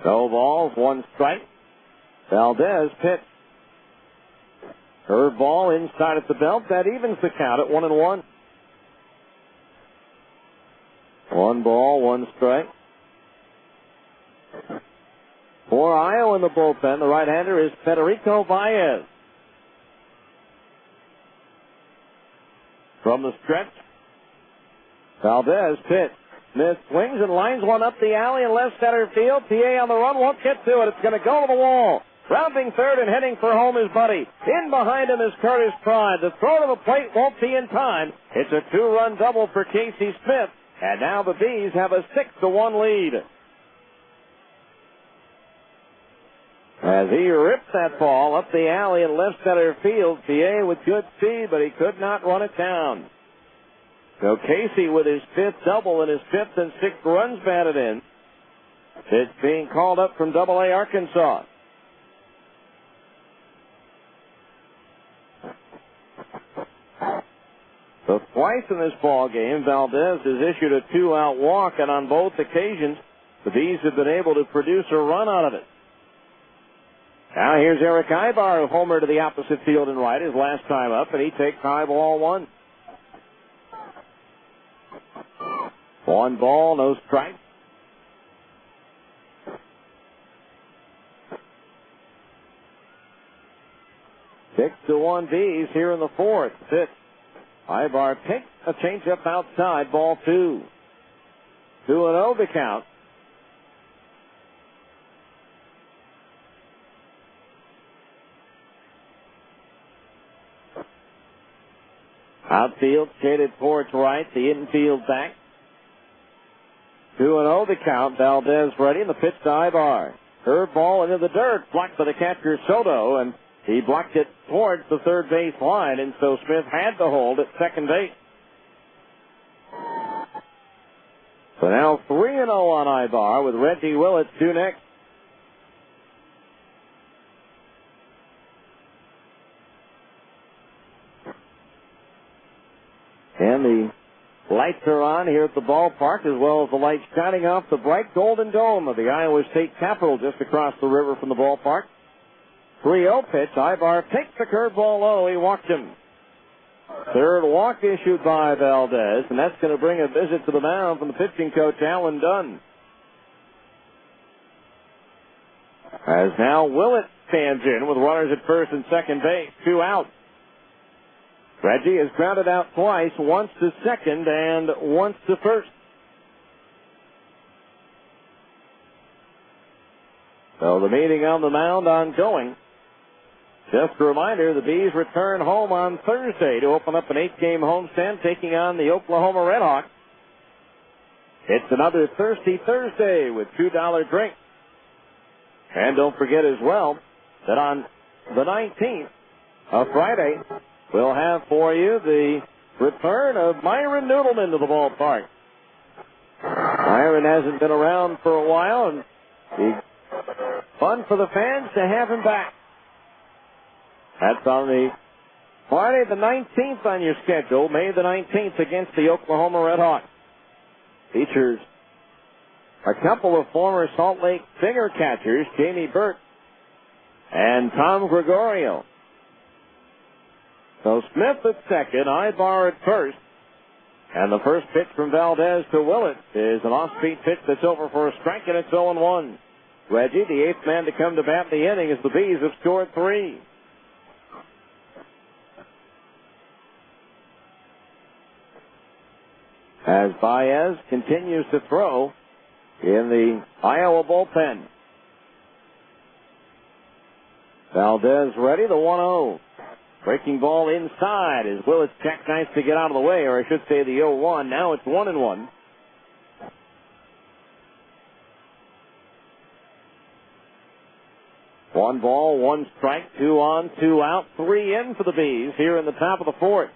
No balls, 1 strike. Valdez pitch. Curveball inside at the belt. That evens the count at 1-1. 1 ball, 1 strike. For Iowa in the bullpen, the right-hander is Federico Baez. From the stretch, Valdez pitch. Smith swings and lines one up the alley in left center field. TA on the run, won't get to it. It's going to go to the wall. Rounding third and heading for home is Buddy. In behind him is Curtis Pride. The throw to the plate won't be in time. It's a 2-run double for Casey Smith. And now the Bees have a 6-1 lead. As he ripped that ball up the alley in left center field, TA with good speed, but he could not run it down. So Casey with his 5th double and his 5th and 6th runs batted in. It's being called up from Double-A Arkansas. So twice in this ball game, Valdez has issued a 2-out walk, and on both occasions, the Bees have been able to produce a run out of it. Now here's Eric Ibar, homer to the opposite field and right, his last time up, and he takes high ball one. 1 ball, no strike. Six to 1 Bees here in the fourth. Pitch. Ibar picks a changeup outside, ball 2. 2-0 the count. Outfield shaded towards right, the infield back. 2-0 the count. Valdez ready, and the pitch to Ibar. Curveball into the dirt, blocked by the catcher Soto, and he blocked it towards the third base line, and so Smith had to hold at second base. So now 3-0 on Ibar with Reggie Willett due next. And the lights are on here at the ballpark, as well as the lights shining off the bright golden dome of the Iowa State Capitol just across the river from the ballpark. 3-0 pitch. Ibar takes the curveball low. He walked him. Third walk issued by Valdez, and that's going to bring a visit to the mound from the pitching coach, Alan Dunn. As now Willett stands in with runners at first and second base. 2 out. Reggie has grounded out twice, once to second and once to first. So the meeting on the mound ongoing. Just a reminder, the Bees return home on Thursday to open up an 8-game homestand, taking on the Oklahoma Redhawks. It's another Thirsty Thursday with $2 drinks. And don't forget as well that on the 19th, a Friday, we'll have for you the return of Myron Noodleman to the ballpark. Myron hasn't been around for a while, and it's fun for the fans to have him back. That's on the Friday the 19th on your schedule, May the 19th against the Oklahoma Redhawks. Features a couple of former Salt Lake Stinger catchers, Jamie Burt and Tom Gregorio. So Smith at second, Ibar at first. And the first pitch from Valdez to Willett is an off-speed pitch that's over for a strike, and it's 0-1. Reggie, the eighth man to come to bat in the inning, as the Bees have scored 3. As Baez continues to throw in the Iowa bullpen. Valdez ready, the 1-0. Breaking ball inside as Willett checked nice to get out of the way, or I should say the 0-1. Now it's 1-1. One ball, one strike, 2 on, 2 out, 3 in for the Bees here in the top of the fourth.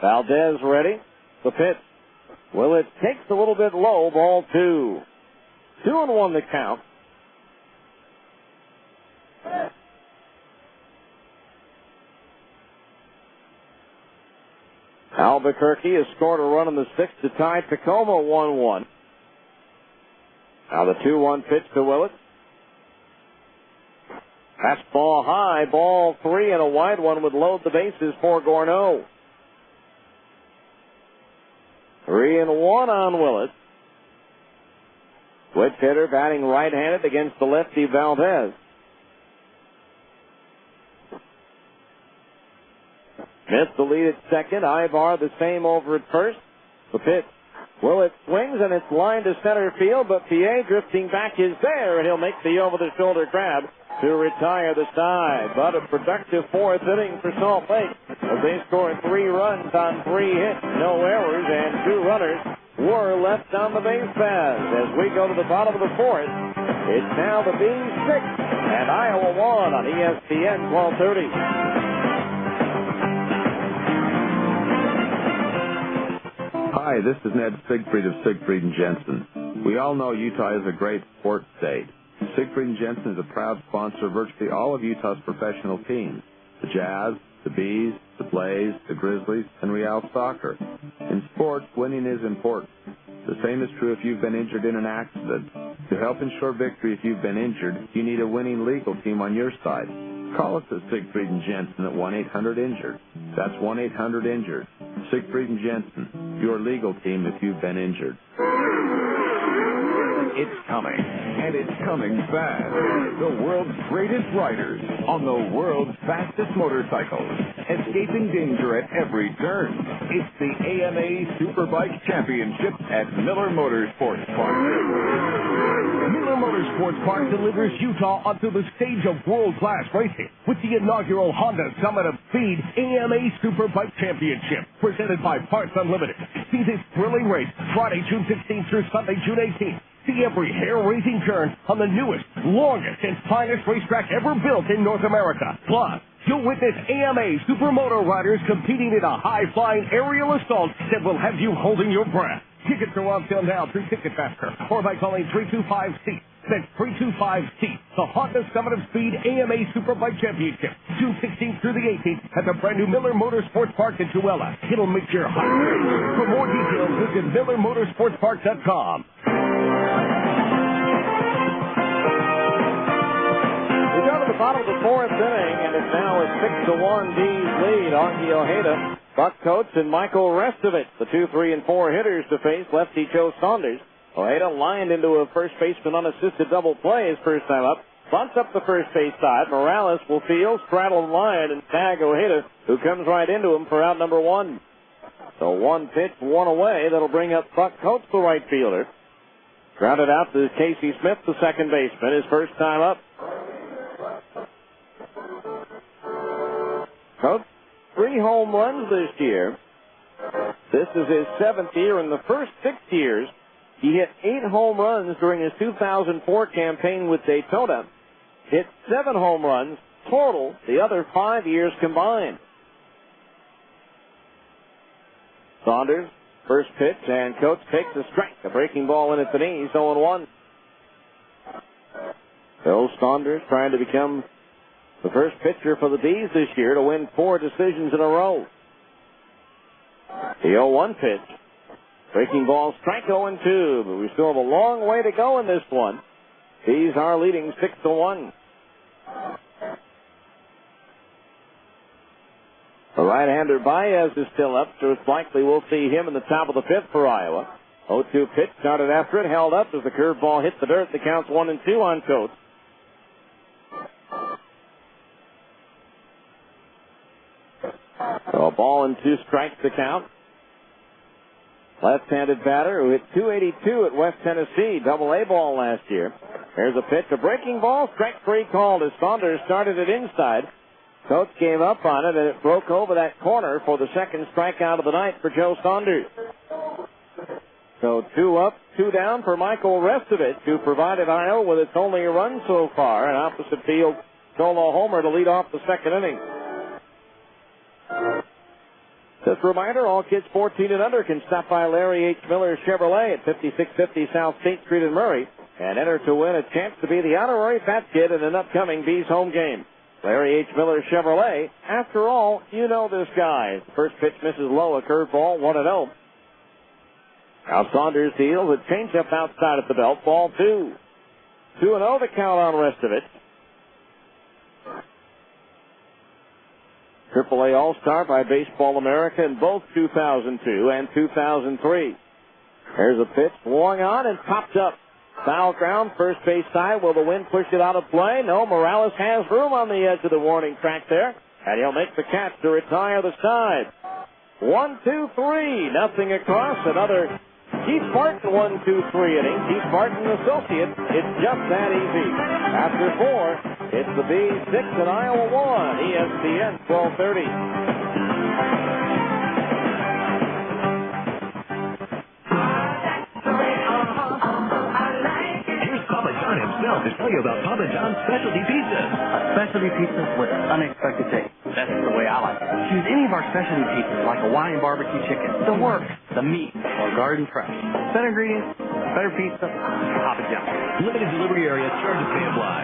Valdez ready, the pitch. Willett takes a little bit low, ball 2. 2-1 the count. Albuquerque has scored a run in the 6th to tie Tacoma 1-1. Now the 2-1 pitch to Willett. Fastball high, ball 3, and a wide one would load the bases for Gorneau. 3-1 on Willett. Switch hitter batting right-handed against the lefty Valdez. Smith the lead at second. Ibar the same over at first. The pitch. Willett swings, and it's lined to center field, but Pierre drifting back is there, and he'll make the over-the-shoulder grab to retire the side. But a productive fourth inning for Salt Lake, as they scored 3 runs on 3 hits, no errors, and 2 runners were left on the base paths. As we go to the bottom of the fourth, it's now the Bees 6 and Iowa 1 on ESPN 1230. Hi, this is Ned Siegfried of Siegfried & Jensen. We all know Utah is a great sports state. Siegfried and Jensen is a proud sponsor of virtually all of Utah's professional teams. The Jazz, the Bees, the Blaze, the Grizzlies, and Real Soccer. In sports, winning is important. The same is true if you've been injured in an accident. To help ensure victory if you've been injured, you need a winning legal team on your side. Call us at Siegfried and Jensen at 1-800-INJURED. That's 1-800-INJURED. Siegfried and Jensen, your legal team if you've been injured. It's coming, and it's coming fast. The world's greatest riders on the world's fastest motorcycles, escaping danger at every turn. It's the AMA Superbike Championship at Miller Motorsports Park. Miller Motorsports Park delivers Utah onto the stage of world-class racing with the inaugural Honda Summit of Speed AMA Superbike Championship, presented by Parts Unlimited. See this thrilling race Friday, June 16th through Sunday, June 18th. See every hair-raising turn on the newest, longest, and finest racetrack ever built in North America. Plus, you'll witness AMA supermoto riders competing in a high-flying aerial assault that will have you holding your breath. Tickets are on sale now through Ticketmaster or by calling 325-SEAT. That's 325-SEAT. The Honda Summit of Speed AMA Superbike Championship, June 16th through the 18th at the brand new Miller Motorsports Park in Tooele. It'll make your heart race. For more details, visit MillerMotorsportsPark.com. We go to the bottom of the fourth inning, and it's now a 6-1 D's lead. Archie Ojeda, Buck Coates, and Michael Restovich, the 2, 3, and 4 hitters to face lefty Joe Saunders. Ojeda lined into a first baseman unassisted double play his first time up. Bunts up the first base side. Morales will field, straddle the line, and tag Ojeda, who comes right into him for out number 1. So 1 pitch, 1 away. That'll bring up Buck Coates, the right fielder. Grounded out to Casey Smith, the second baseman, his first time up. Coates, 3 home runs this year. This is his 7th year. In the first 6 years, he hit 8 home runs during his 2004 campaign with Daytona. Hit 7 home runs total the other 5 years combined. Saunders, first pitch, and Coates takes a strike. A breaking ball in at the knees, 0-1. Bill Saunders trying to become the first pitcher for the D's this year to win 4 decisions in a row. The 0-1 pitch. Breaking ball, strike 0-2, but we still have a long way to go in this one. These are leading 6-1. The right-hander Baez is still up, so it's likely we'll see him in the top of the 5th for Iowa. 0-2 pitch, started after it, held up as the curveball hit the dirt. The count's 1-2 on Coates. So a ball and 2 strikes to count. Left-handed batter who hit .282 at West Tennessee, double-A ball last year. There's a pitch, a breaking ball, strike 3 called as Saunders started it inside. Coates gave up on it, and it broke over that corner for the second strikeout of the night for Joe Saunders. So 2 up, 2 down for Michael Restovich, who provided Iowa with its only run so far, an opposite field solo homer to lead off the second inning. Just a reminder, all kids 14 and under can stop by Larry H. Miller Chevrolet at 5650 South State Street in Murray and enter to win a chance to be the honorary fat kid in an upcoming Bees home game. Larry H. Miller Chevrolet, after all, you know this guy. First pitch misses low, a curveball, 1-0. Now Saunders deals a changeup outside of the belt, ball 2. 2-0 the count on Restovich. AAA All-Star by Baseball America in both 2002 and 2003. There's a pitch, swung on and popped up. Foul ground, first base side. Will the wind push it out of play? No, Morales has room on the edge of the warning track there, and he'll make the catch to retire the side. 1-2-3, nothing across. Another Keith Barton 1-2-3 inning. Keith Barton associate. It's just that easy. After 4, it's the Bees 6 and Iowa 1. ESPN 1230. To tell you about Papa John's specialty pizzas. Specialty pizzas with unexpected taste. That's the way I like it. Choose any of our specialty pizzas like Hawaiian barbecue chicken, the works, the meat, or garden fresh. Set ingredients, Better pizza? Papa John's. Limited delivery area. Charges may apply.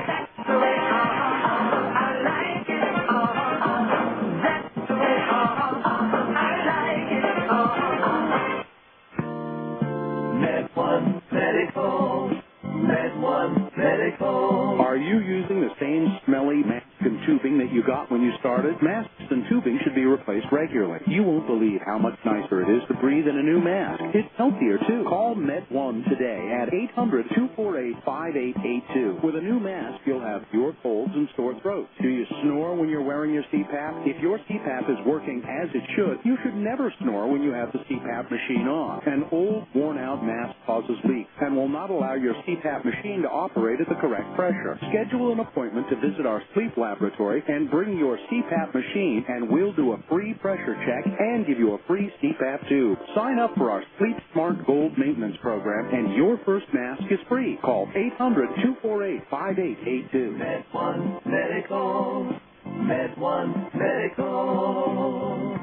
Med1 Medical. Med1 Medical. Are you using the same smelly mask and tubing that you got when you started? Masks and tubing should be replaced regularly. You won't believe how much nicer it is to breathe in a new mask. It's healthier, too. Call Med1 today at 800-248-5882. With a new mask, you'll have fewer colds and sore throats. Do you snore when you're wearing your CPAP? If your CPAP is working as it should, you should never snore when you have the CPAP machine on. An old, worn-out mask causes leaks and will not allow your CPAP machine to operate at the correct pressure. Schedule an appointment to visit our sleep laboratory and bring your CPAP machine, and we'll do a free pressure check and give you a free CPAP tube. Sign up for our Sleep Smart Gold Maintenance Program, and your first mask is free. Call 800-248-5882. Med1 Medical. Med1 Medical.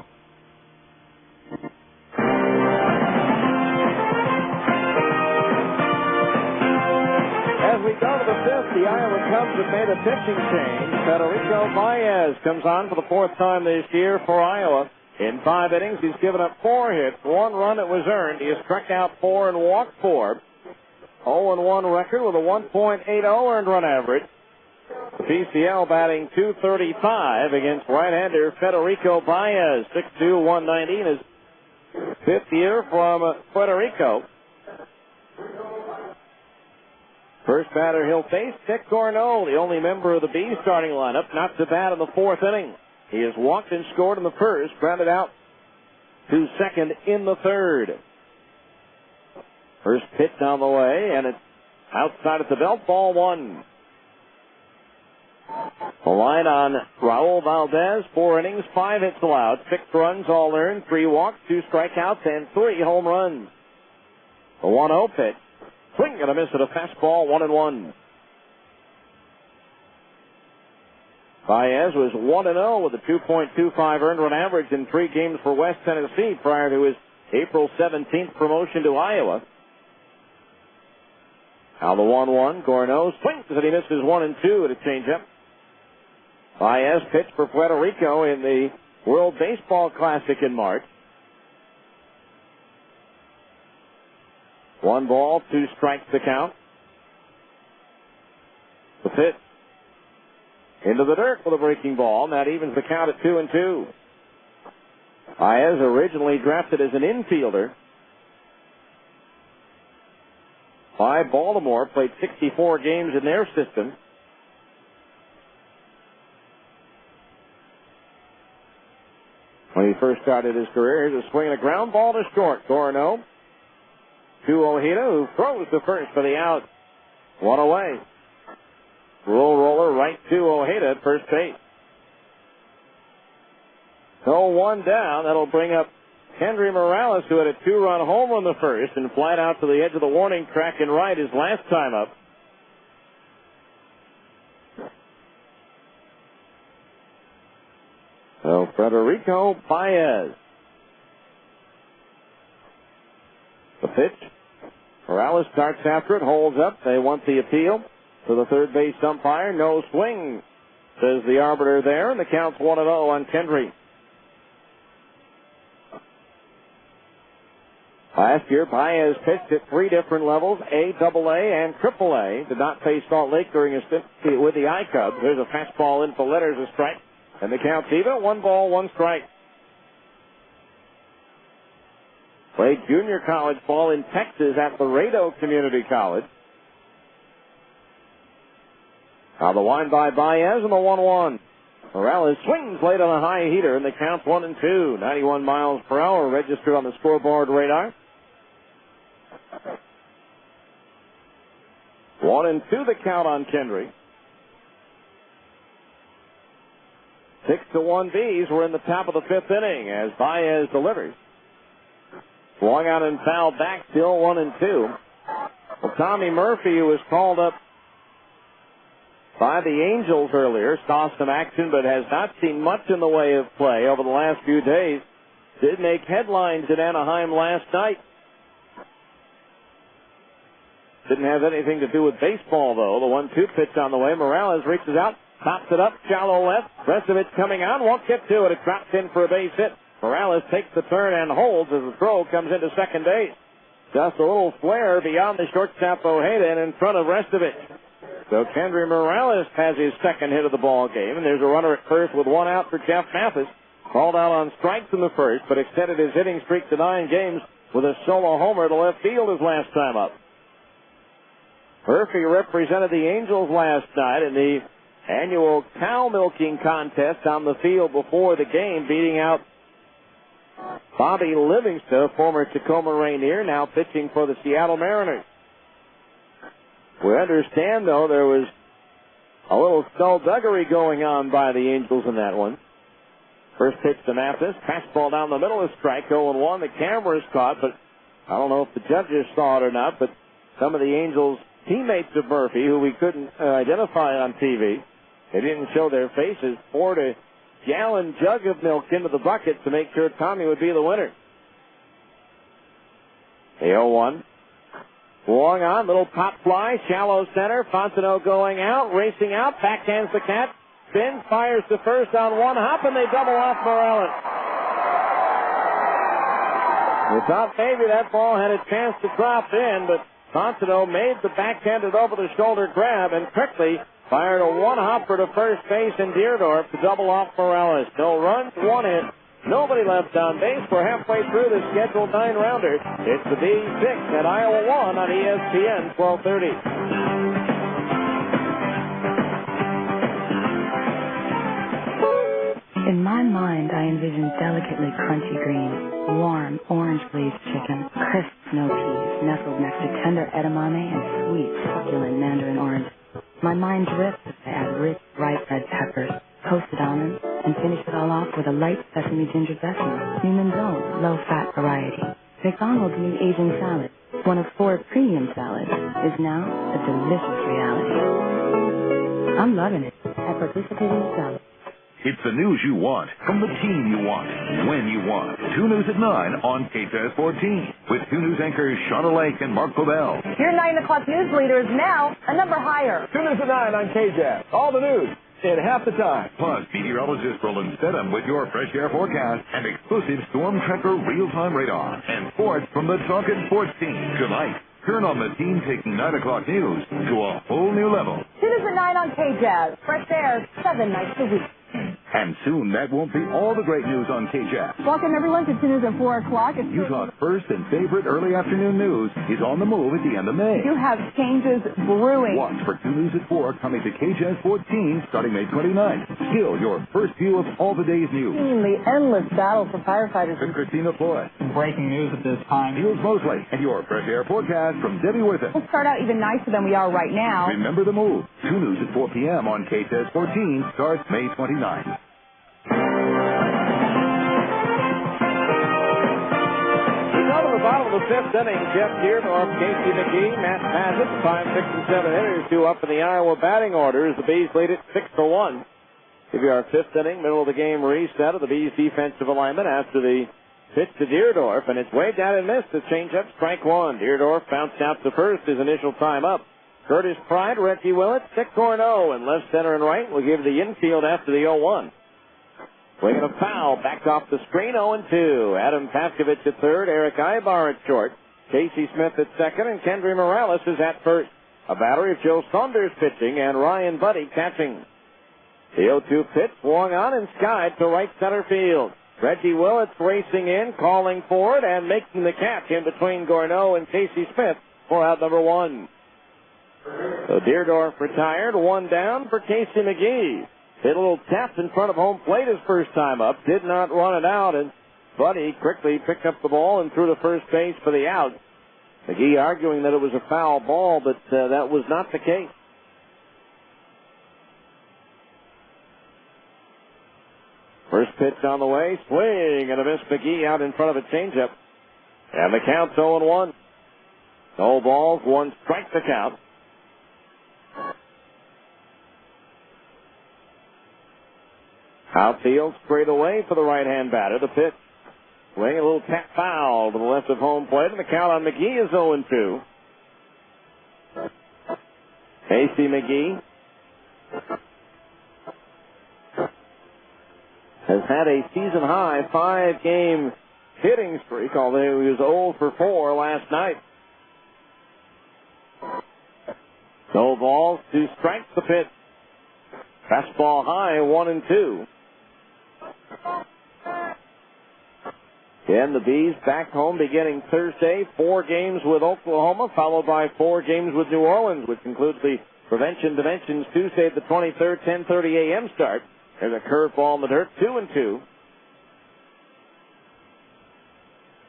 As we go to the fifth, the Iowa Cubs have made a pitching change. Federico Baez comes on for the fourth time this year for Iowa. In 5 innings, he's given up 4 hits, 1 run that was earned. He has struck out 4 and walked 4. 0-1 record with a 1.80 earned run average. The PCL batting .235 against right-hander Federico Baez, 6'2", 190, in his 5th year from Federico. First batter he'll face, Dick Gorneau, the only member of the B's starting lineup, not to bat in the 4th inning. He has walked and scored in the first, grounded out to second in the 3rd. First pitch on the way, and it's outside at the belt, ball 1. The line on Raul Valdez, 4 innings, 5 hits allowed, 6 runs all earned, 3 walks, 2 strikeouts, and 3 home runs. The 1-0 pitch. Swing and a miss at a fastball, 1-1. Baez was 1-0 with a 2.25 earned run average in 3 games for West Tennessee prior to his April 17th promotion to Iowa. Now the 1-1, Gorneau swings and he misses 1 and 2 at a changeup. Baez pitched for Federico in the World Baseball Classic in March. 1 ball, 2 strikes to count. The pitch into the dirt with a breaking ball. That evens the count at 2 and 2. Baez originally drafted as an infielder by Baltimore, played 64 games in their system. When he first started his career, here's a swing and a ground ball to short. Gorneau to Ojeda, who throws to first for the out. 1 away. Roller right to Ojeda at first base. So 1 down. That'll bring up Kendry Morales, who had a 2-run home run the first and flied out to the edge of the warning track and right his last time up. So Federico Baez. The pitch. Morales starts after it, holds up. They want the appeal to the third base umpire. No swing, says the arbiter there, and the count's 1-0 on Kendry. Last year, Baez pitched at 3 different levels, A, AA, and AAA. Did not face Salt Lake during his stint with the I-Cubs. There's a fastball in for letters, a strike, and the count's even. 1 ball, 1 strike. Played junior college ball in Texas at Laredo Community College. Now the wind by Baez and the 1-1. Morales swings late on a high heater, and the count's 1 and 2. 91 miles per hour registered on the scoreboard radar. 1 and 2 the count on Kendry. 6-1 B's were in the top of the 5th inning as Baez delivers. Swung out and fouled back, still 1 and 2. Well, Tommy Murphy, who was called up by the Angels earlier, saw some action but has not seen much in the way of play over the last few days. Did make headlines in Anaheim last night. Didn't have anything to do with baseball, though. The 1-2 pitch on the way. Morales reaches out, pops it up, shallow left. Restovich coming on, won't get to it. It drops in for a base hit. Morales takes the turn and holds as the throw comes into second base. Just a little flare beyond the shortstop Ojeda and in front of Restovich. So Kendry Morales has his second hit of the ball game, and there's a runner at first with one out for Jeff Mathis. Called out on strikes in the first, but extended his hitting streak to 9 games with a solo homer to left field his last time up. Murphy represented the Angels last night in the annual cow milking contest on the field before the game, beating out Bobby Livingston, former Tacoma Rainier, now pitching for the Seattle Mariners. We understand, though, there was a little skullduggery going on by the Angels in that one. First pitch to Mathis, fastball down the middle, a strike, 0-1. The camera's caught, but I don't know if the judges saw it or not, but some of the Angels' teammates of Murphy, who we couldn't identify on TV, they didn't show their faces, poured a gallon jug of milk into the bucket to make sure Tommy would be the winner. The 0-1. Swung on, little pop fly, shallow center. Fontenot going out, racing out, backhands the catch, spins, fires to first on one hop, and they double off Morales. We thought maybe that ball had a chance to drop in, but Fontenot made the backhanded over-the-shoulder grab and quickly fired a one-hopper to first base in Deerdorf to double off Morales. No runs, one hit. Nobody left on base. We're halfway through the scheduled 9-rounder. It's the B6 at Iowa 1 on ESPN 1230. In my mind, I envision delicately crunchy greens, warm orange glazed chicken, crisp snow peas nestled next to tender edamame and sweet, succulent mandarin orange. My mind drifts as I add rich, ripe red peppers, toasted almonds, and finish it all off with a light sesame ginger dressing. New Mendoza, low-fat variety. McDonald's new Asian salad, one of 4 premium salads, is now a delicious reality. I'm loving it at participating salads. It's the news you want, from the team you want, when you want. 2 News at 9 on KTS 14 with 2 News anchors Shauna Lake and Mark Cobell. Your 9 o'clock news leader is now a number higher. 2 News at 9 on KJAS. All the news in half the time. Plus, meteorologist Roland Stedham with your fresh air forecast and exclusive Storm Tracker real-time radar. And sports from the Talkin' Sports team tonight. Turn on the team taking 9 o'clock news to a whole new level. 2 News at 9 on KJAS. Fresh air 7 nights a week. And soon, that won't be all the great news on KJAS. Welcome, everyone, to 2 News at 4 o'clock. Utah's first and favorite early afternoon news is on the move at the end of May. You have changes brewing. Watch for 2 News at 4 coming to KJAS 14 starting May 29th. Still, your first view of all the day's news. The endless battle for firefighters. And Christina Floyd. Breaking news at this time. Niels Mosley and your fresh air forecast from Debbie Worthing. We'll start out even nicer than we are right now. Remember the move. 2 News at 4 p.m. on KTS 14 starts May 29th. Out of the bottom of the 5th inning, Jeff Deerdorf, Casey McGee, Matt Paget, 5, 6, and 7 hitters, 2 up in the Iowa batting order as the Bees lead it 6-1. Give you our 5th inning, middle of the game reset of the Bees defensive alignment after the pitch to Deerdorf, and it's way down and missed. The changeup, strike 1. Deerdorf bounced out to first his initial time up. Curtis Pride, Reggie Willett, 6-0, and left, center, and right will give the infield after the 0-1. Swinging a foul, backed off the screen, 0-2. Adam Paskovich at third, Eric Ibar at short, Casey Smith at second, and Kendry Morales is at first. A battery of Joe Saunders pitching and Ryan Buddy catching. The 0-2 pitch swung on and skied to right center field. Reggie Willett's racing in, calling for it, and making the catch in between Gorneau and Casey Smith for out number 1. So Deerdorf retired, 1 down for Casey McGee. Hit a little tap in front of home plate his first time up. Did not run it out, and Buddy quickly picked up the ball and threw to first base for the out. McGee arguing that it was a foul ball, but that was not the case. First pitch on the way, swing and a miss. McGee out in front of a changeup. And the count's 0-1. No balls, 1 strike the count. Outfield straight away for the right-hand batter. The pitch. Swing, a little tap foul to the left of home plate, and the count on McGee is 0-2. AC McGee has had a season-high 5-game hitting streak, although he was 0 for 4 last night. No balls, 2 strikes the pitch. Fastball high, 1-2. And the Bees back home beginning Thursday. 4 games with Oklahoma, followed by 4 games with New Orleans, which includes the Prevention Dimensions Tuesday the 23rd, 10:30 a.m. start. There's a curveball in the dirt, 2-2.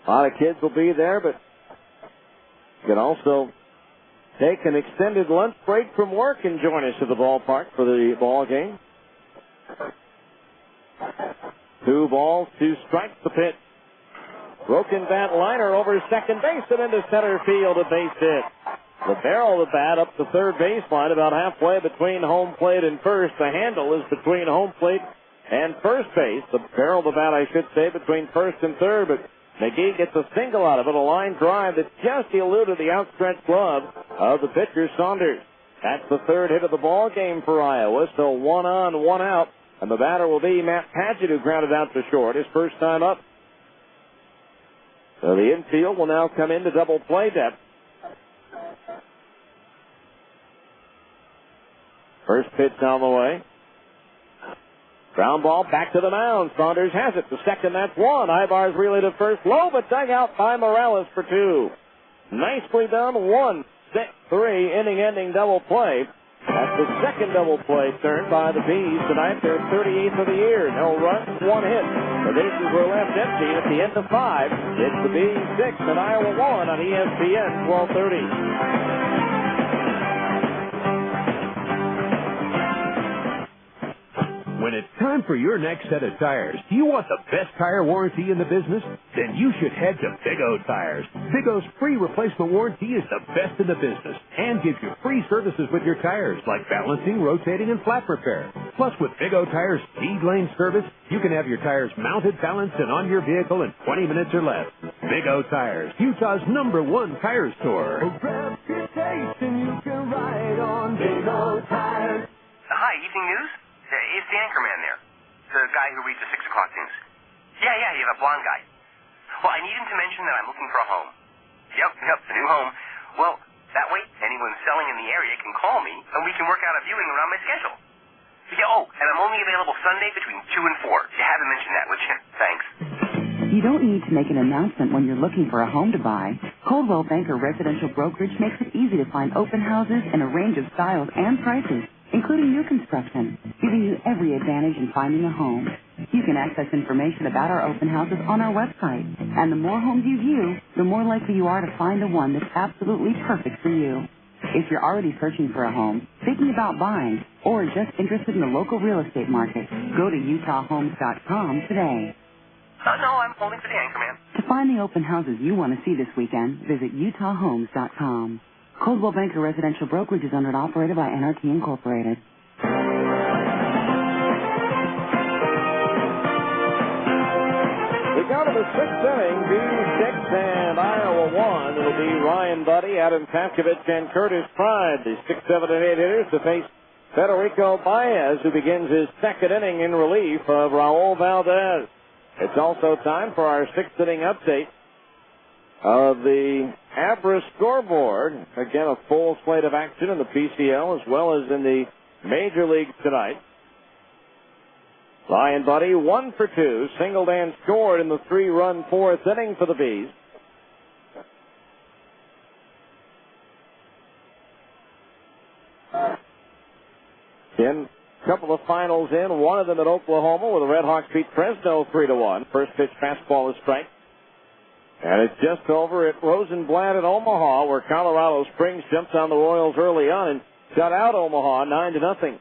A lot of kids will be there, but you can also take an extended lunch break from work and join us at the ballpark for the ball game. 2 balls, 2 strikes the pitch. Broken bat liner over second base and into center field, a base hit. The barrel of the bat up the third baseline, about halfway between home plate and first. The handle is between home plate and first base. The barrel of the bat, I should say, between first and third, but McGee gets a single out of it, a line drive that just eluded the outstretched glove of the pitcher, Saunders. That's the third hit of the ball game for Iowa, so 1 on, 1 out, and the batter will be Matt Padgett, who grounded out to short his first time up. So the infield will now come into double play depth. First pitch on the way. Ground ball back to the mound. Saunders has it. The second, that's 1. Ibar's relay to first. Low, but dug out by Morales for 2. Nicely done. 1, 6, 3, inning-ending double play. That's the second double play turn by the Bees tonight. They're 38th of the year. No runs, 1 hit. The bases were left empty at the end of 5. It's the Bees 6 and Iowa 1 on ESPN 1230. When it's time for your next set of tires, do you want the best tire warranty in the business? Then you should head to Big O Tires. Big O's free replacement warranty is the best in the business and gives you free services with your tires like balancing, rotating, and flat repair. Plus, with Big O Tires speed lane service, you can have your tires mounted, balanced, and on your vehicle in 20 minutes or less. Big O Tires, Utah's #1 tire store. A reputation you can ride on Big O Tires. Hi, Evening News? It's the anchorman there. The guy who reads the 6 o'clock news. Yeah, the blonde guy. Well, I need him to mention that I'm looking for a home. Yep, a new home. Well, that way, anyone selling in the area can call me, and we can work out a viewing around my schedule. Yeah, and I'm only available Sunday between 2 and 4. You haven't mentioned that, would you? Thanks. You don't need to make an announcement when you're looking for a home to buy. Coldwell Banker Residential Brokerage makes it easy to find open houses in a range of styles and prices, including new construction, giving you every advantage in finding a home. You can access information about our open houses on our website, and the more homes you view, the more likely you are to find the one that's absolutely perfect for you. If you're already searching for a home, thinking about buying, or just interested in the local real estate market, go to utahhomes.com today. No, I'm holding for the anchorman. To find the open houses you want to see this weekend, visit utahhomes.com. Coldwell Banker Residential Brokerage is owned and operated by NRT Incorporated. We go to the 6th inning, Bees 6 and Iowa 1. It'll be Ryan Buddy, Adam Paskovich, and Curtis Pride, the 6, 7, and 8 hitters, to face Federico Baez, who begins his 2nd inning in relief of Raul Valdez. It's also time for our 6th inning update of the Abra scoreboard. Again, a full slate of action in the PCL as well as in the major leagues tonight. Ryan Buddy, 1 for 2, singled and scored in the 3-run 4th inning for the Bees. In a couple of finals in, one of them at Oklahoma, where the Red Hawks beat Fresno 3-1. First pitch fastball is strike. And it's just over at Rosenblatt at Omaha, where Colorado Springs jumps on the Royals early on and shut out Omaha 9-0.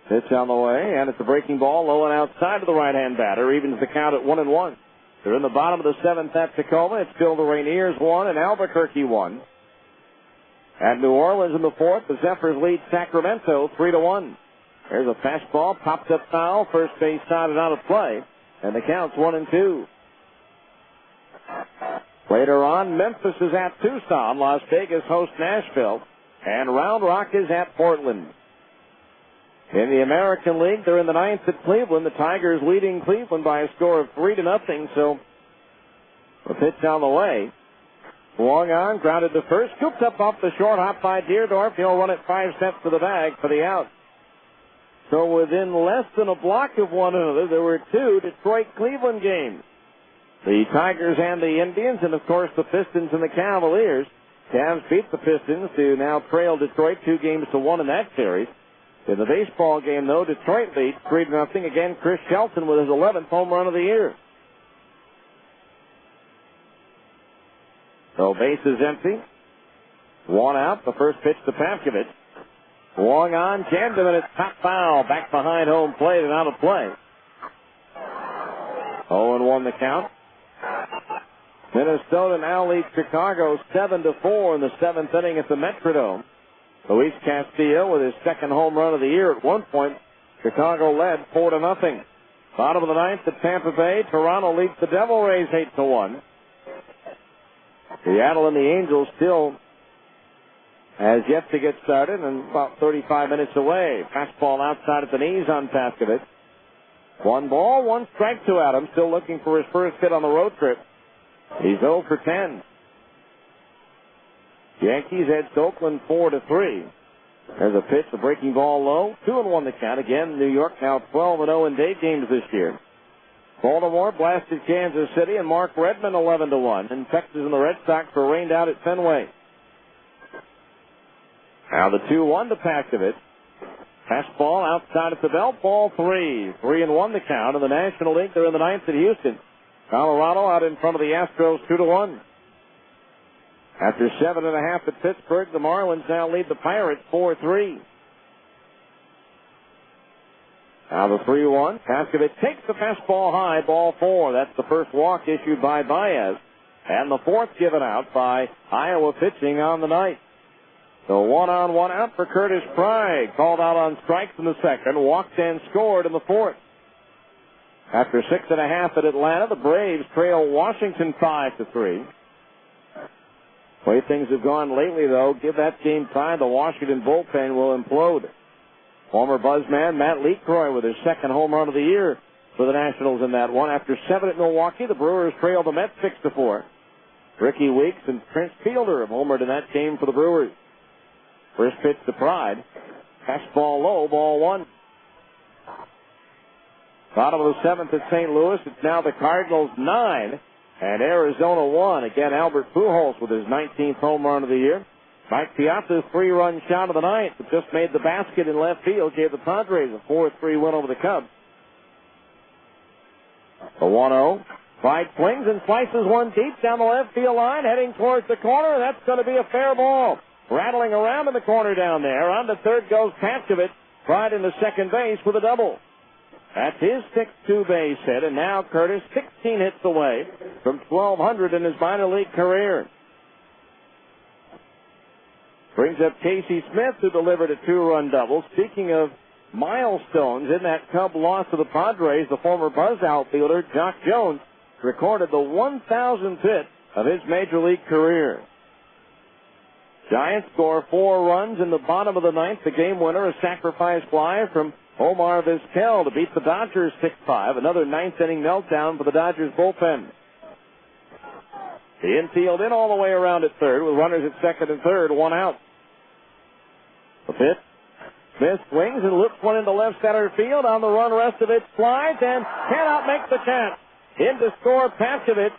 Pitch on the way, and it's a breaking ball low and outside to the right-hand batter. Evens the count at 1-1. They're in the bottom of the 7th at Tacoma. It's still the Rainiers 1 and Albuquerque 1. At New Orleans in the 4th, the Zephyrs lead Sacramento 3-1. There's a fastball, popped up foul, first base side and out of play, and the count's 1-2. Later on, Memphis is at Tucson, Las Vegas hosts Nashville, and Round Rock is at Portland. In the American League, they're in the ninth at Cleveland. The Tigers leading Cleveland by a score of 3-0. So the pitch on the way. Swung on, grounded to first, scooped up off the short hop by Deerdorf. He'll run it 5 steps to the bag for the out. So within less than a block of one another, there were 2 Detroit-Cleveland games. The Tigers and the Indians, and of course the Pistons and the Cavaliers. Cavs beat the Pistons to now trail Detroit 2-1 in that series. In the baseball game, though, Detroit leads 3-0. Again, Chris Shelton with his 11th home run of the year. So base is empty. 1 out. The first pitch to Pavkovich. Swung on, jammed him, and it's top foul. Back behind home plate and out of play. 0-1 the count. Minnesota now leads Chicago 7-4 in the 7th inning at the Metrodome. Luis Castillo with his 2nd home run of the year. At one point, Chicago led 4-0. Bottom of the 9th at Tampa Bay. Toronto leads the Devil Rays 8-1. Seattle and the Angels still has yet to get started and about 35 minutes away. Fastball outside at the knees on Pavkovich. 1 ball, 1 strike to Adams. Still looking for his first hit on the road trip. He's 0 for 10. Yankees edged Oakland 4-3. There's a pitch, a breaking ball low. 2-1 the count. Again, New York now 12-0 in day games this year. Baltimore blasted Kansas City and Mark Redmond 11-1. And Texas and the Red Sox were rained out at Fenway. Now the 2-1 to Pavkovich. Fastball outside at the belt. Ball 3. 3-1 the count. In the National League, they're in the 9th at Houston. Colorado out in front of the Astros 2-1. After 7.5 at Pittsburgh, the Marlins now lead the Pirates 4-3. Now the 3-1. Pavkovich takes the fastball high, ball 4. That's the first walk issued by Baez. And the 4th given out by Iowa pitching on the night. So 1 on, 1 out for Curtis Pride. Called out on strikes in the 2nd. Walked and scored in the 4th. After 6.5 at Atlanta, the Braves trail Washington 5-3. The way things have gone lately, though, give that game time, the Washington bullpen will implode. Former Buzzman Matt Lecroy with his 2nd home run of the year for the Nationals in that one. After 7 at Milwaukee, the Brewers trail the Mets 6-4. Ricky Weeks and Prince Fielder have homered in that game for the Brewers. First pitch to Pride. Fastball low, ball 1. Bottom of the 7th at St. Louis. It's now the Cardinals 9 and Arizona 1. Again, Albert Pujols with his 19th home run of the year. Mike Piazza's 3-run shot of the 9th that just made the basket in left field gave the Padres a 4-3 win over the Cubs. The 1-0. Pride swings and slices one deep down the left field line, heading towards the corner. That's going to be a fair ball. Rattling around in the corner down there. On to third goes Pavkovich. Pride into second base with a double. That's his 6th two-base hit, and now Curtis 16 hits away from 1,200 in his minor league career. Brings up Casey Smith, who delivered a 2-run double. Speaking of milestones, in that Cub loss to the Padres, the former Buzz outfielder, Jock Jones, recorded the 1,000th hit of his major league career. Giants score 4 runs in the bottom of the 9th. The game winner, a sacrifice fly from Omar Vizquel to beat the Dodgers 6-5. Another 9th inning meltdown for the Dodgers bullpen. The infield in all the way around at third with runners at second and third, 1 out. The pitch. Smith swings and loops one into left center field. On the run, rest of it slides and cannot make the catch. In to score Pavkovich.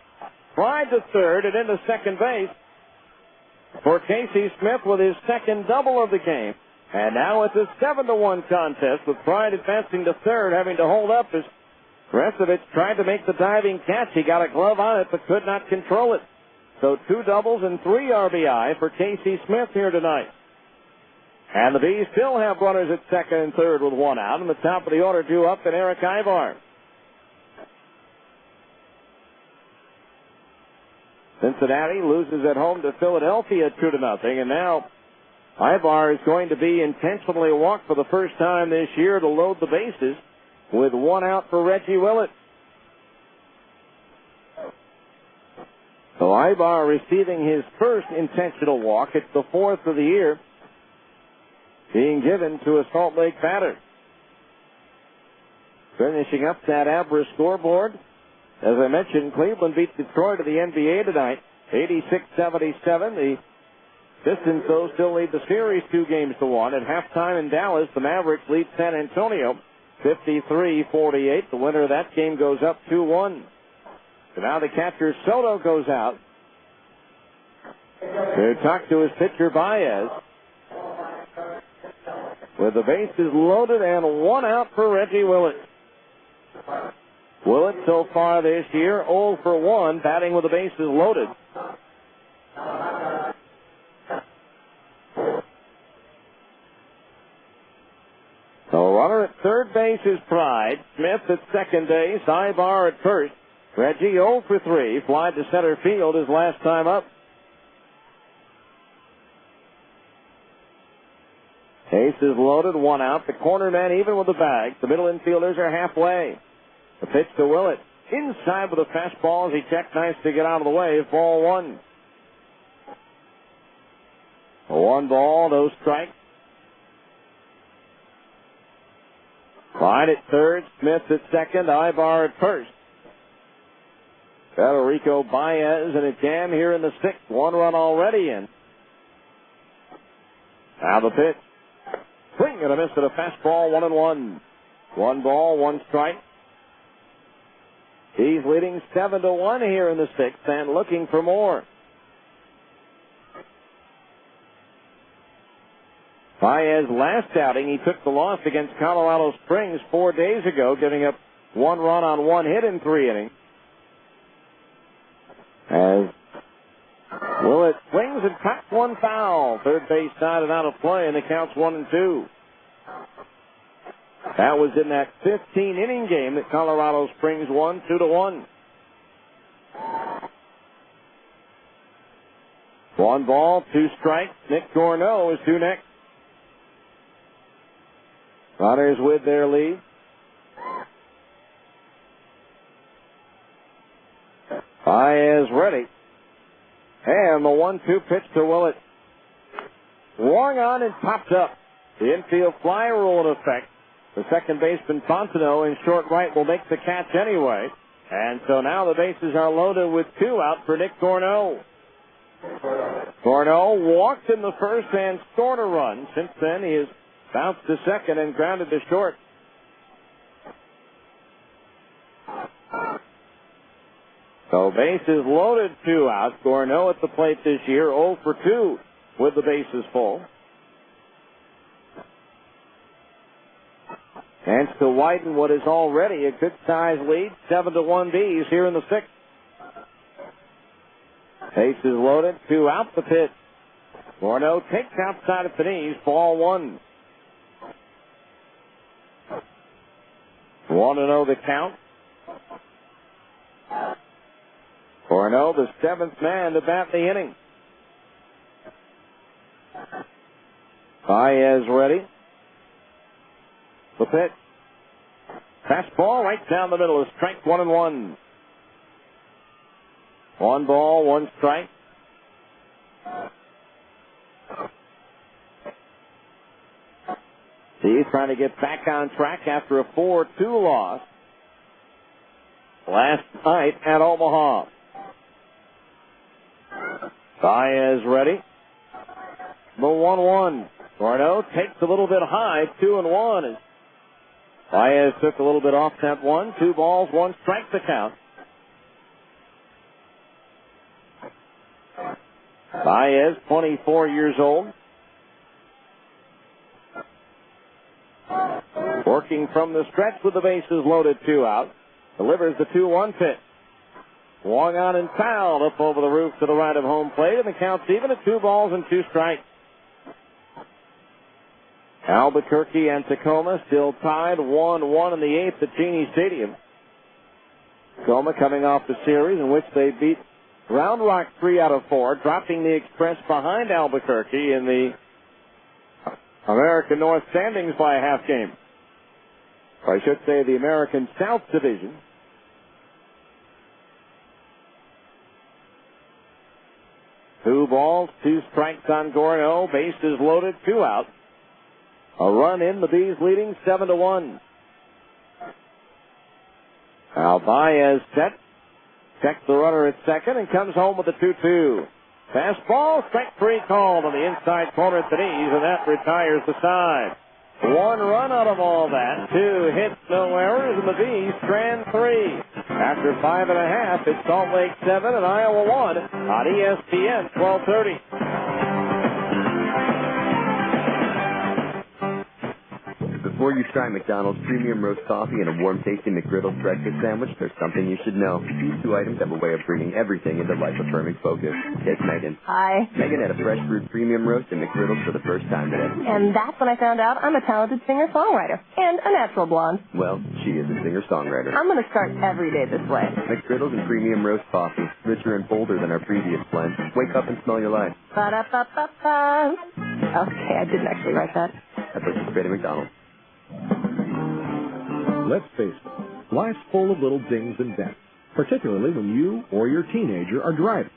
Pride to third and into second base for Casey Smith with his 2nd double of the game. And now it's a 7-1 contest with Pride advancing to third, having to hold up as Restovich tried to make the diving catch. He got a glove on it but could not control it. So 2 doubles and 3 RBI for Casey Smith here tonight. And the Bees still have runners at second and third with 1 out. And the top of the order due up and Eric Ivar. Cincinnati loses at home to Philadelphia 2-0. And now Ivar is going to be intentionally walked for the first time this year to load the bases with 1 out for Reggie Willett. So Ibar receiving his first intentional walk. It's the fourth of the year being given to a Salt Lake batter. Finishing up that average scoreboard, as I mentioned, Cleveland beat Detroit to the NBA tonight, 86-77. The Pistons, though, still lead the series 2-1. At halftime in Dallas, the Mavericks lead San Antonio 53-48. The winner of that game goes up 2-1. So now the catcher Soto goes out to talk to his pitcher Baez. With the bases loaded and one out for Reggie Willett. Willett so far this year 0 for 1, batting with the bases loaded. So runner at third base is Pride. Smith at second base. Ibar at first. Reggie 0 for 3. Fly to center field his last time up. Bases loaded, one out. The corner man even with the bag. The middle infielders are halfway. The pitch to Willett. Inside with a fastball as he checked nice to get out of the way. Ball one. One ball, no strikes. Clyde at third, Smith at second, Ibar at first. Federico Baez and a jam here in the sixth. One run already in. Now the pitch. Swing and a miss at a fastball, 1-1. One ball, one strike. He's leading 7-1 here in the sixth and looking for more. Baez last outing, he took the loss against Colorado Springs 4 days ago, giving up one run on one hit in 3 innings. As Willett swings and cuts one foul. Third base side and out of play, and the count's 1-2. That was in that 15-inning game that Colorado Springs won 2-1. One ball, two strikes. Nick Gorneau is due next. Runners with their lead. Baez ready. And the 1-2 pitch to Willett. Swung on and popped up. The infield fly rule in effect. The second baseman Fontenot in short right will make the catch anyway. And so now the bases are loaded with 2 out for Nick Gorneau. Gorneau walked in the first and scored a run. Since then he has bounced to second and grounded to short. So bases loaded, 2 out. Gorneau at the plate this year, 0 for 2 with the bases full. Chance to widen what is already a good-sized lead, 7-1 Bees here in the sixth. Bases loaded, 2 out the pitch. Gorneau takes outside of the knees, ball one. 1-0 the count. Gorneau, the 7th man to bat the inning. Baez ready. The pitch. Fastball right down the middle is strike 1-1. One ball, one strike. He's trying to get back on track after a 4-2 loss last night at Omaha. Baez ready. The 1-1. Gorneau takes a little bit high, 2-1. Baez took a little bit off that one. 2 balls, 1 strike to count. Baez, 24 years old. Working from the stretch with the bases loaded, 2 out. Delivers the 2-1 pitch. Swung on and fouled up over the roof to the right of home plate, and the count's even at 2 balls and 2 strikes. Albuquerque and Tacoma still tied 1-1 in the 8th at Genie Stadium. Tacoma coming off the series in which they beat Round Rock 3 out of 4, dropping the Express behind Albuquerque in the American North standings by a half game. Or I should say the American South Division. 2 balls, 2 strikes on Gorno. Bases loaded, 2 out. A run in, the Bees leading 7-1. Albaez set. Checks the runner at second and comes home with a 2-2. Fastball, strike 3 called on the inside corner at the knees, and that retires the side. 1 run out of all that. 2 hits, no errors, and the Bees strand 3. After 5.5, it's Salt Lake 7 and Iowa 1 on ESPN 1230. Before you try McDonald's premium roast coffee and a warm-tasting McGriddles breakfast sandwich, there's something you should know. These 2 items have a way of bringing everything into life-affirming focus. Take Megan. Hi. Megan had a fresh brewed premium roast and McGriddles for the first time today. And that's when I found out I'm a talented singer-songwriter and a natural blonde. Well, she is a singer-songwriter. I'm going to start every day this way. McGriddles and premium roast coffee, richer and bolder than our previous blend. Wake up and smell your life. Ba-da-ba-ba-ba. Okay, I didn't actually write that. That's what you create at McDonald's. Let's face it, life's full of little dings and dents, particularly when you or your teenager are driving.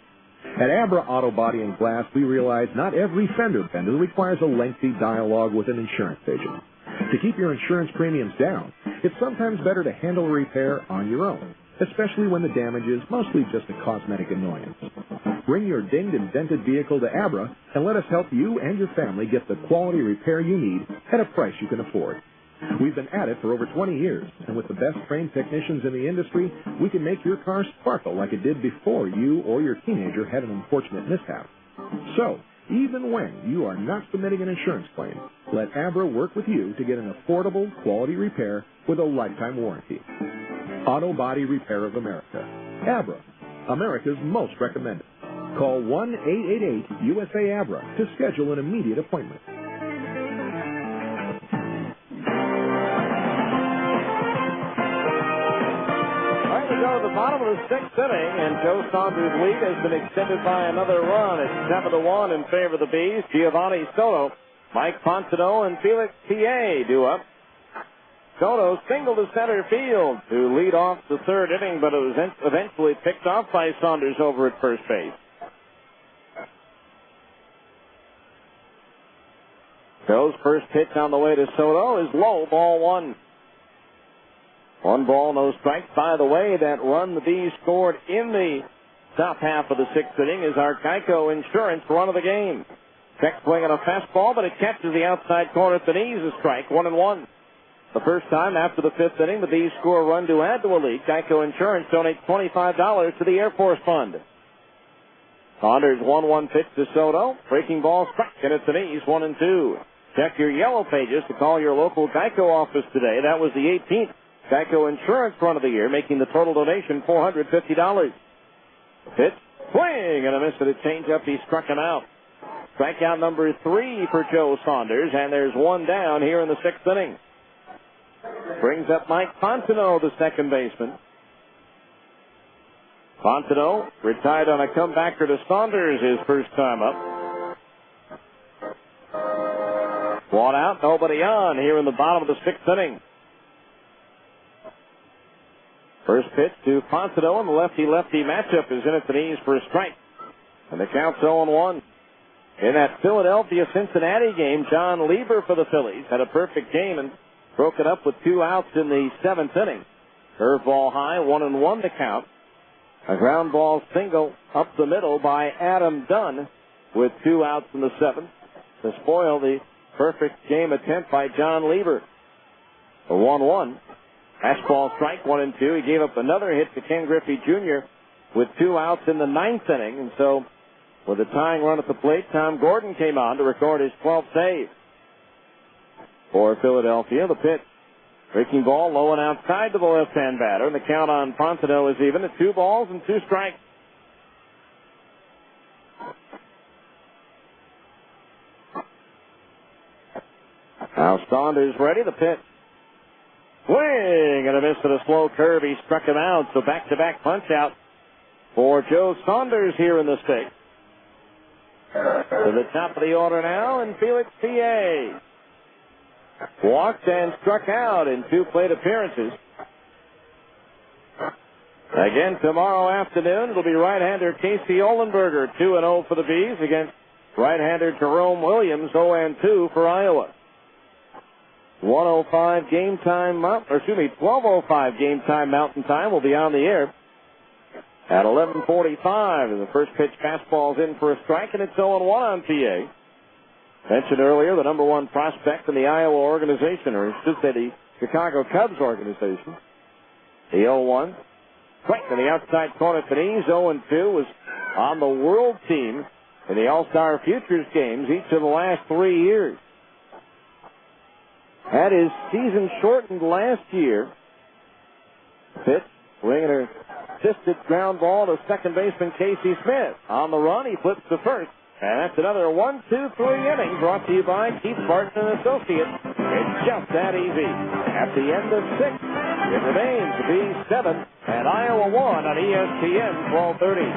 At Abra Auto Body and Glass, we realize not every fender bender requires a lengthy dialogue with an insurance agent. To keep your insurance premiums down, it's sometimes better to handle a repair on your own, especially when the damage is mostly just a cosmetic annoyance. Bring your dinged and dented vehicle to Abra and let us help you and your family get the quality repair you need at a price you can afford. We've been at it for over 20 years, and with the best trained technicians in the industry, we can make your car sparkle like it did before you or your teenager had an unfortunate mishap. So, even when you are not submitting an insurance claim, let Abra work with you to get an affordable, quality repair with a lifetime warranty. Auto Body Repair of America. Abra, America's most recommended. Call 1-888-USA-ABRA to schedule an immediate appointment. Go to the bottom of the 6th inning, and Joe Saunders' lead has been extended by another run. It's 7-1 in favor of the Bees. Giovanni Soto, Mike Fontenot, and Felix P.A. due up. Soto singled to center field to lead off the 3rd inning, but it was eventually picked off by Saunders over at first base. Joe's first pitch on the way to Soto is low, ball 1. 1 ball, no strikes. By the way, that run the Bees scored in the top half of the 6th inning is our Geico Insurance run of the game. Check swing on a fastball, but it catches the outside corner at the knees. A strike, 1-1. The first time after the 5th inning, the Bees score a run to add to a lead. Geico Insurance donates $25 to the Air Force Fund. Saunders 1-1 pitch to Soto. Breaking ball, strike, and it's the knees, 1-2. Check your yellow pages to call your local Geico office today. That was the 18th. Geico Insurance run of the year, making the total donation $450. Pitch, swing, and a miss at a changeup. He struck him out. Strikeout number 3 for Joe Saunders, and there's 1 down here in the 6th inning. Brings up Mike Fontenot, the second baseman. Fontenot retired on a comebacker to Saunders his first time up. 1 out, nobody on here in the bottom of the 6th inning. First pitch to Fontenot, and the lefty-lefty matchup is in at the knees for a strike. And the count's 0-1. In that Philadelphia-Cincinnati game, John Lieber for the Phillies had a perfect game and broke it up with 2 outs in the 7th inning. Curveball high, 1-1 to count. A ground ball single up the middle by Adam Dunn with 2 outs in the 7th to spoil the perfect game attempt by John Lieber. A 1-1. Fastball strike, 1-2. He gave up another hit to Ken Griffey Jr. with 2 outs in the 9th inning. And so, with a tying run at the plate, Tom Gordon came on to record his 12th save. For Philadelphia, the pitch. Breaking ball low and outside to the left-hand batter. And the count on Fontenot is even at 2 balls and 2 strikes. Now Saunders ready, the pitch. Swing and a miss at a slow curve. He struck him out. So back-to-back punch-out for Joe Saunders here in the 6th. To the top of the order now, and Felix P.A. walked and struck out in 2 plate appearances. Again tomorrow afternoon, it'll be right-hander Casey Ohlenberger, 2-0 for the Bees against right-hander Jerome Williams, 0-2 for Iowa. 12:05 game time Mountain Time will be on the air at 11:45. The first pitch fastball's in for a strike, and it's 0-1 on PA. Mentioned earlier, the number one prospect in the Iowa organization, or I should say the Chicago Cubs organization. The 0-1. Strike in the outside corner for Denise. 0-2 was on the world team in the All-Star Futures games each of the last 3 years. Had his season shortened last year. Pitch, swinging a assisted ground ball to second baseman Casey Smith. On the run, he flips to first. And that's another 1-2-3 inning brought to you by Keith Barton and Associates. It's just that easy. At the end of 6, it remains to be 7 and Iowa 1 on ESPN 1230.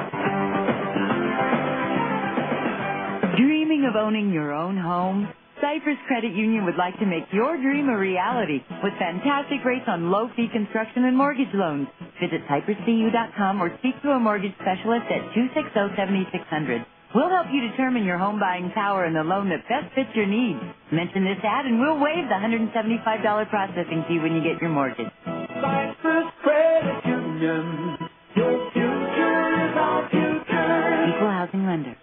Dreaming of owning your own home? Cypress Credit Union would like to make your dream a reality with fantastic rates on low-fee construction and mortgage loans. Visit cypresscu.com or speak to a mortgage specialist at 260-7600. We'll help you determine your home buying power and the loan that best fits your needs. Mention this ad and we'll waive the $175 processing fee when you get your mortgage. Cypress Credit Union. Your future is our future. Equal housing lender.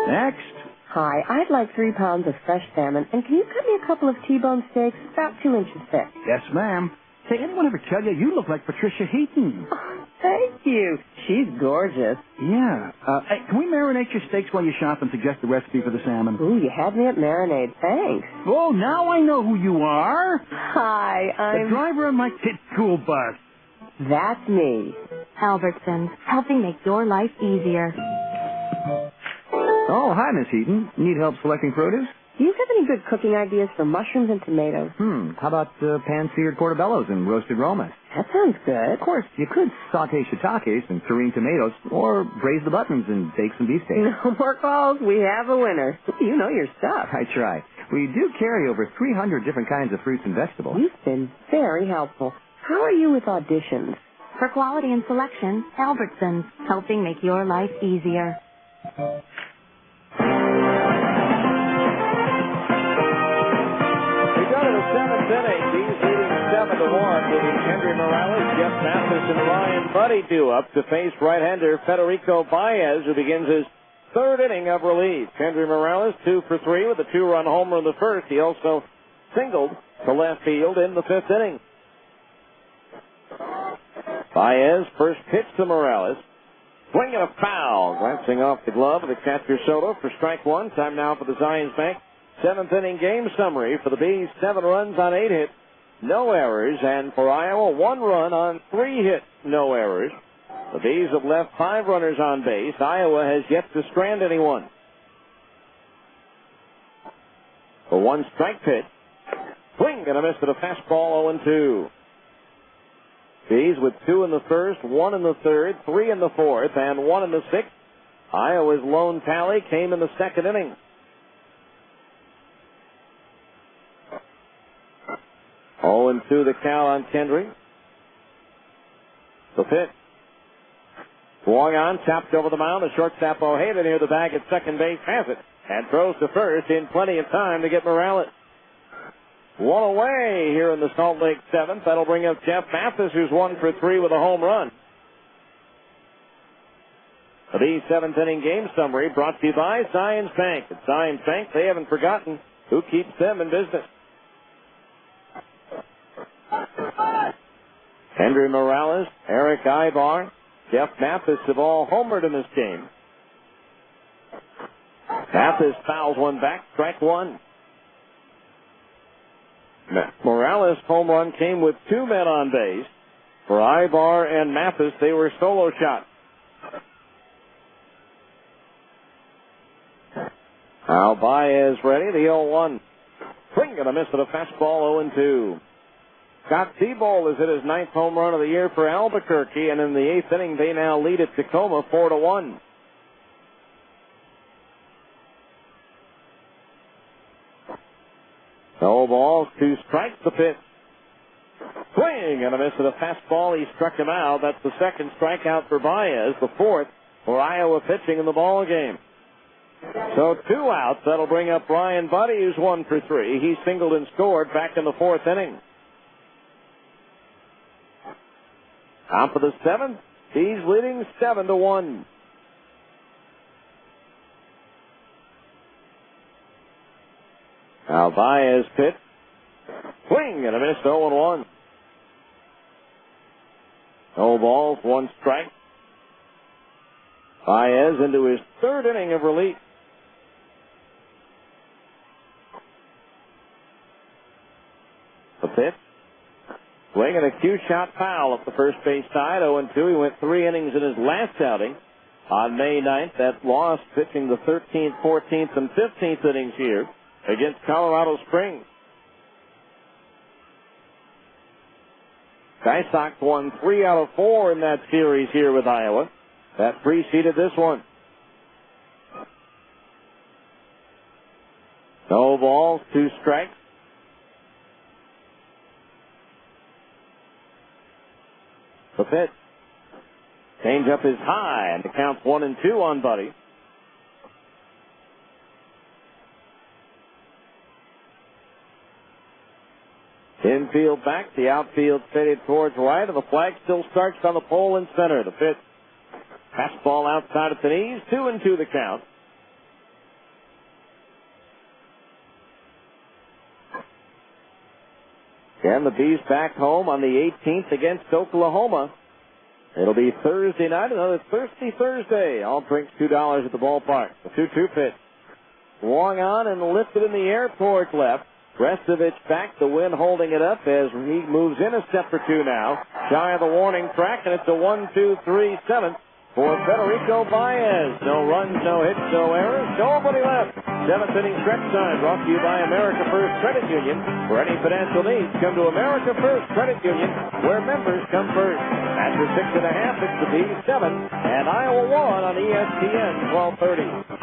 Next. Hi, I'd like 3 pounds of fresh salmon, and can you cut me a couple of T-bone steaks, about 2 inches thick? Yes, ma'am. Hey, anyone ever tell you you look like Patricia Heaton? Oh, thank you. She's gorgeous. Yeah. Hey, can we marinate your steaks while you shop and suggest the recipe for the salmon? Ooh, you had me at marinade. Thanks. Oh, now I know who you are. Hi, I'm... the driver on my kid school bus. That's me. Albertsons, helping make your life easier. Oh, hi, Miss Heaton. Need help selecting produce? Do you have any good cooking ideas for mushrooms and tomatoes? How about pan-seared portobellos and roasted romas? That sounds good. Of course, you could saute shiitakes and tureen tomatoes, or braise the buttons and bake some beefsteak. No more calls. We have a winner. You know your stuff. I try. We do carry over 300 different kinds of fruits and vegetables. You've been very helpful. How are you with auditions? For quality and selection, Albertsons, helping make your life easier. Seventh inning, Bees leading 7-1 with Henry Morales, Jeff Mathis, and Ryan Buddy due up to face right-hander Federico Baez, who begins his 3rd inning of relief. Henry Morales 2 for 3 with a 2-run homer in the first. He also singled to left field in the 5th inning. Baez first pitch to Morales. Swing and a foul, glancing off the glove of the catcher Soto for strike 1. Time now for the Zions Bank 7th inning game summary for the Bees. 7 runs on 8 hits, no errors, and for Iowa, 1 run on 3 hits, no errors. The Bees have left 5 runners on base. Iowa has yet to strand anyone. For 1 strike pitch, swing and a miss to the fastball, 0-2. Bees with 2 in the first, 1 in the third, 3 in the fourth, and 1 in the sixth. Iowa's lone tally came in the 2nd inning. 0-2 the count on Kendry. The pitch. Swung on, tapped over the mound. The shortstop Ojeda near the bag at second base has it and throws to first in plenty of time to get Morales. 1 away here in the Salt Lake 7th. That'll bring up Jeff Mathis, who's 1 for 3 with a home run. The 7th inning game summary brought to you by Zions Bank. At Zions Bank, they haven't forgotten who keeps them in business. Henry Morales, Eric Ibar, Jeff Mathis have all homered in this game. Mathis fouls one back, strike 1. Morales' home run came with 2 men on base. For Ibar and Mathis, they were solo shots. Now Baez ready, the 0-1. Swing and a miss to the fastball, 0-2. Scott Seabold has hit his 9th home run of the year for Albuquerque, and in the 8th inning, they now lead at Tacoma 4-1. No balls, 2 strikes, the pitch. Swing and a miss at a fastball. He struck him out. That's the second strikeout for Baez, the fourth for Iowa pitching in the ball game. So 2 outs. That'll bring up Brian Buddy, who's 1 for 3. He singled and scored back in the 4th inning. Top of the 7th. He's leading 7-1. Now Baez pitch. Swing and a miss, 0-1. No balls, 1 strike. Baez into his 3rd inning of relief. The pitch. Swing and a cue shot foul at the first base side. 0-2. He went 3 innings in his last outing on May 9th. That loss pitching the 13th, 14th, and 15th innings here against Colorado Springs. Guy Sox won 3 out of 4 in that series here with Iowa. That preceded this one. No balls, 2 strikes. The pitch. Change up is high, and the count's 1-2 on Buddy. Infield back, the outfield faded towards right, and the flag still starts on the pole in center. The pitch. Fastball outside at the knees, 2-2 the count. And the Bees back home on the 18th against Oklahoma. It'll be Thursday night, another Thirsty Thursday. All drinks $2 at the ballpark. The 2-2 pitch. Swung on and lifted in the air towards left. Restovich back, the wind holding it up as he moves in a step or 2 now. Shy of the warning track, and it's a 1-2-3-7 for Federico Baez. No runs, no hits, no errors, nobody left. 7th inning stretch time brought to you by America First Credit Union. For any financial needs, come to America First Credit Union, where members come first. After 6.5, it's the Bees 7 and Iowa 1 on ESPN 1230.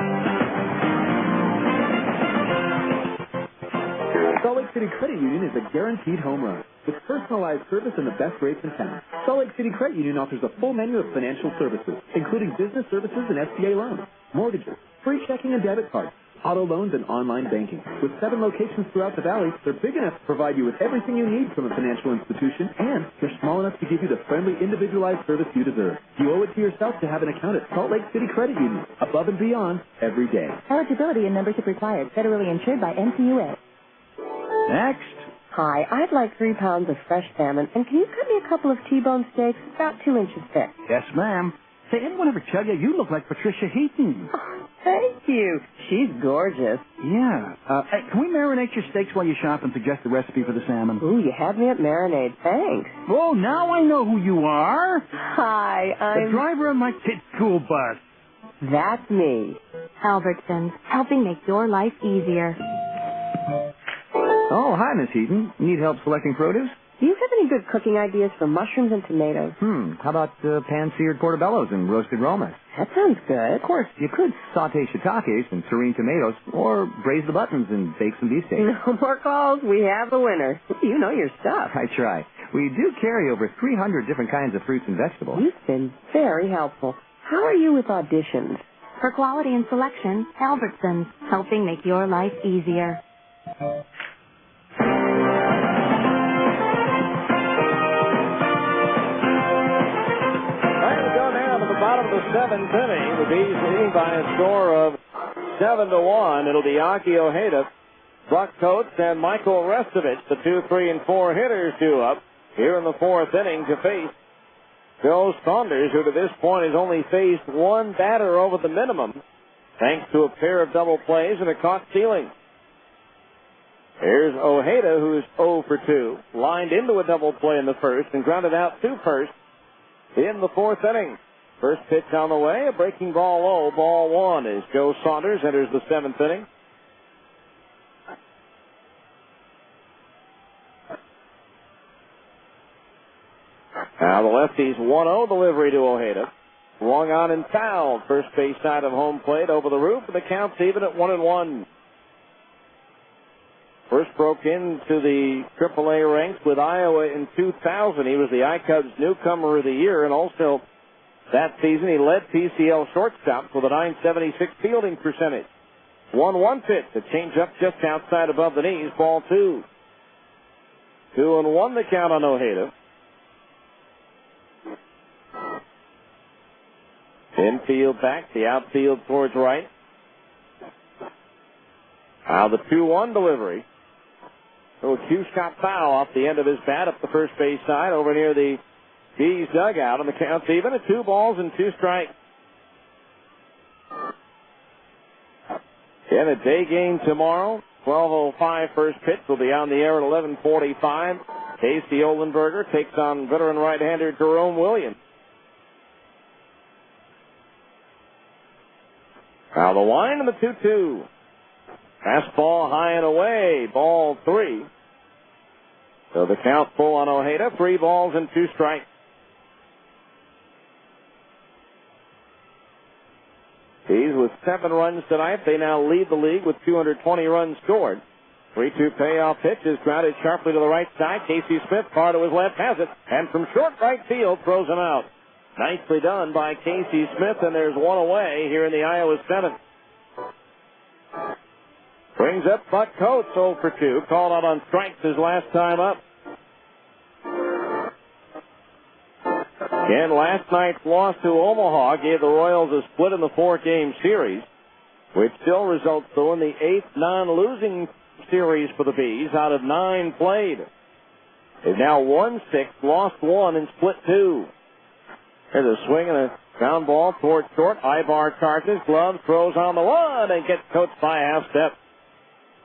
Salt Lake City Credit Union is a guaranteed home run with personalized service and the best rates in town. Salt Lake City Credit Union offers a full menu of financial services, including business services and SBA loans, mortgages, free checking and debit cards, auto loans, and online banking. With 7 locations throughout the valley, they're big enough to provide you with everything you need from a financial institution, and they're small enough to give you the friendly, individualized service you deserve. You owe it to yourself to have an account at Salt Lake City Credit Union, above and beyond, every day. Eligibility and membership required. Federally insured by NCUA. Next. Hi, I'd like 3 pounds of fresh salmon, and can you cut me a couple of T-bone steaks about 2 inches thick? Yes, ma'am. Say, anyone ever tell you you look like Patricia Heaton? Oh, thank you. She's gorgeous. Yeah. Hey, can we marinate your steaks while you shop and suggest the recipe for the salmon? Ooh, you had me at marinade. Thanks. Oh, now I know who you are. Hi, I'm... the driver of my kid's school bus. That's me. Albertsons, helping make your life easier. Oh, hi, Miss Heaton. Need help selecting produce? Do you have any good cooking ideas for mushrooms and tomatoes? How about pan-seared portobellos and roasted romas? That sounds good. Of course, you could saute shiitakes and serene tomatoes, or braise the buttons and bake some beefsteak. No more calls. We have the winner. You know your stuff. I try. We do carry over 300 different kinds of fruits and vegetables. You've been very helpful. How are you with auditions? For quality and selection, Albertsons, helping make your life easier. Bottom of the 7th inning, the Bees leading by a score of 7-1. It'll be Aki Ojeda, Buck Coates, and Michael Restovich, the 2, 3, and 4 hitters due up here in the 4th inning to face Joe Saunders, who to this point has only faced 1 batter over the minimum, thanks to a pair of double plays and a caught stealing. Here's Ojeda, who's 0 for 2, lined into a double play in the first and grounded out 2 first in the 4th inning. First pitch on the way, a breaking ball low, ball 1 as Joe Saunders enters the 7th inning. Now the lefty's 1-0 delivery to Ojeda. Swung on and fouled. First base side of home plate over the roof, and the count's even at 1-1. First First broke into the AAA ranks with Iowa in 2000. He was the iCubs Newcomer of the Year, and also that season he led PCL shortstops with a .976 fielding percentage. 1-1 pitch, a change-up just outside above the knees, ball 2. 2-1 the count on Ojeda. Infield back, the outfield towards right. Now the 2-1 delivery. So a cue shot foul off the end of his bat up the first base side over near the Bees dugout, and the count's even at 2 balls and 2 strikes. In a day game tomorrow, 12:05 first pitch will be on the air at 11:45. Casey Oldenburger takes on veteran right-hander Jerome Williams. Now the line and the 2-2. Fastball high and away, ball 3. So the count full on Ojeda, 3 balls and 2 strikes. Bees with 7 runs tonight. They now lead the league with 220 runs scored. 3-2 payoff pitch is grounded sharply to the right side. Casey Smith, far to his left, has it. And from short right field, throws him out. Nicely done by Casey Smith, and there's one away here in the Iowa 7th. Brings up Buck Coates, 0 for 2. Called out on strikes his last time up. Again, last night's loss to Omaha gave the Royals a split in the 4-game series, which still results, though, in the 8th non-losing series for the Bees out of 9 played. They've now won 6, lost 1, and split 2. There's a swing and a ground ball towards short. Ibar charges, gloves, throws on the run, and gets Coates by a half step.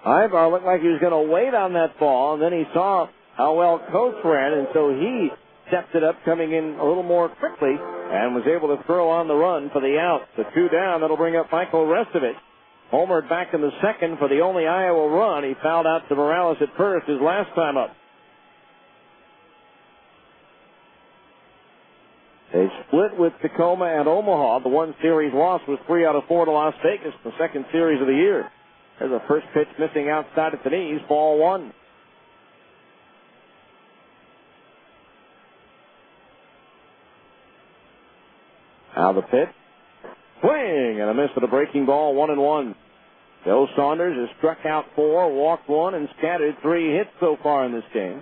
Ibar looked like he was going to wait on that ball, and then he saw how well Coates ran, and so he stepped it up, coming in a little more quickly, and was able to throw on the run for the out. The 2 down, that'll bring up Michael Restovich. Homered back in the 2nd for the only Iowa run. He fouled out to Morales at first his last time up. They split with Tacoma and Omaha. The 1 series loss was 3 out of 4 to Las Vegas, the 2nd series of the year. There's a first pitch missing outside at the knees, ball 1. Now the pitch. Swing and a miss at a breaking ball, 1-1. Joe Saunders has struck out 4, walked 1, and scattered 3 hits so far in this game.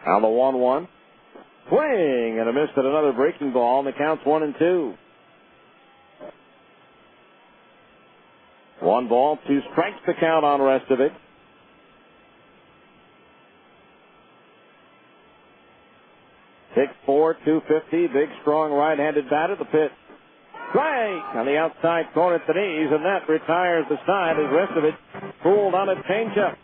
Now the 1-1. Swing and a miss at another breaking ball, and the count's 1-2. 1 ball, 2 strikes the count on Restovich. 6'4", 250, big, strong right-handed batter. The pitch. Strike on the outside corner at the knees, and that retires the side as Restovich fooled on a changeup.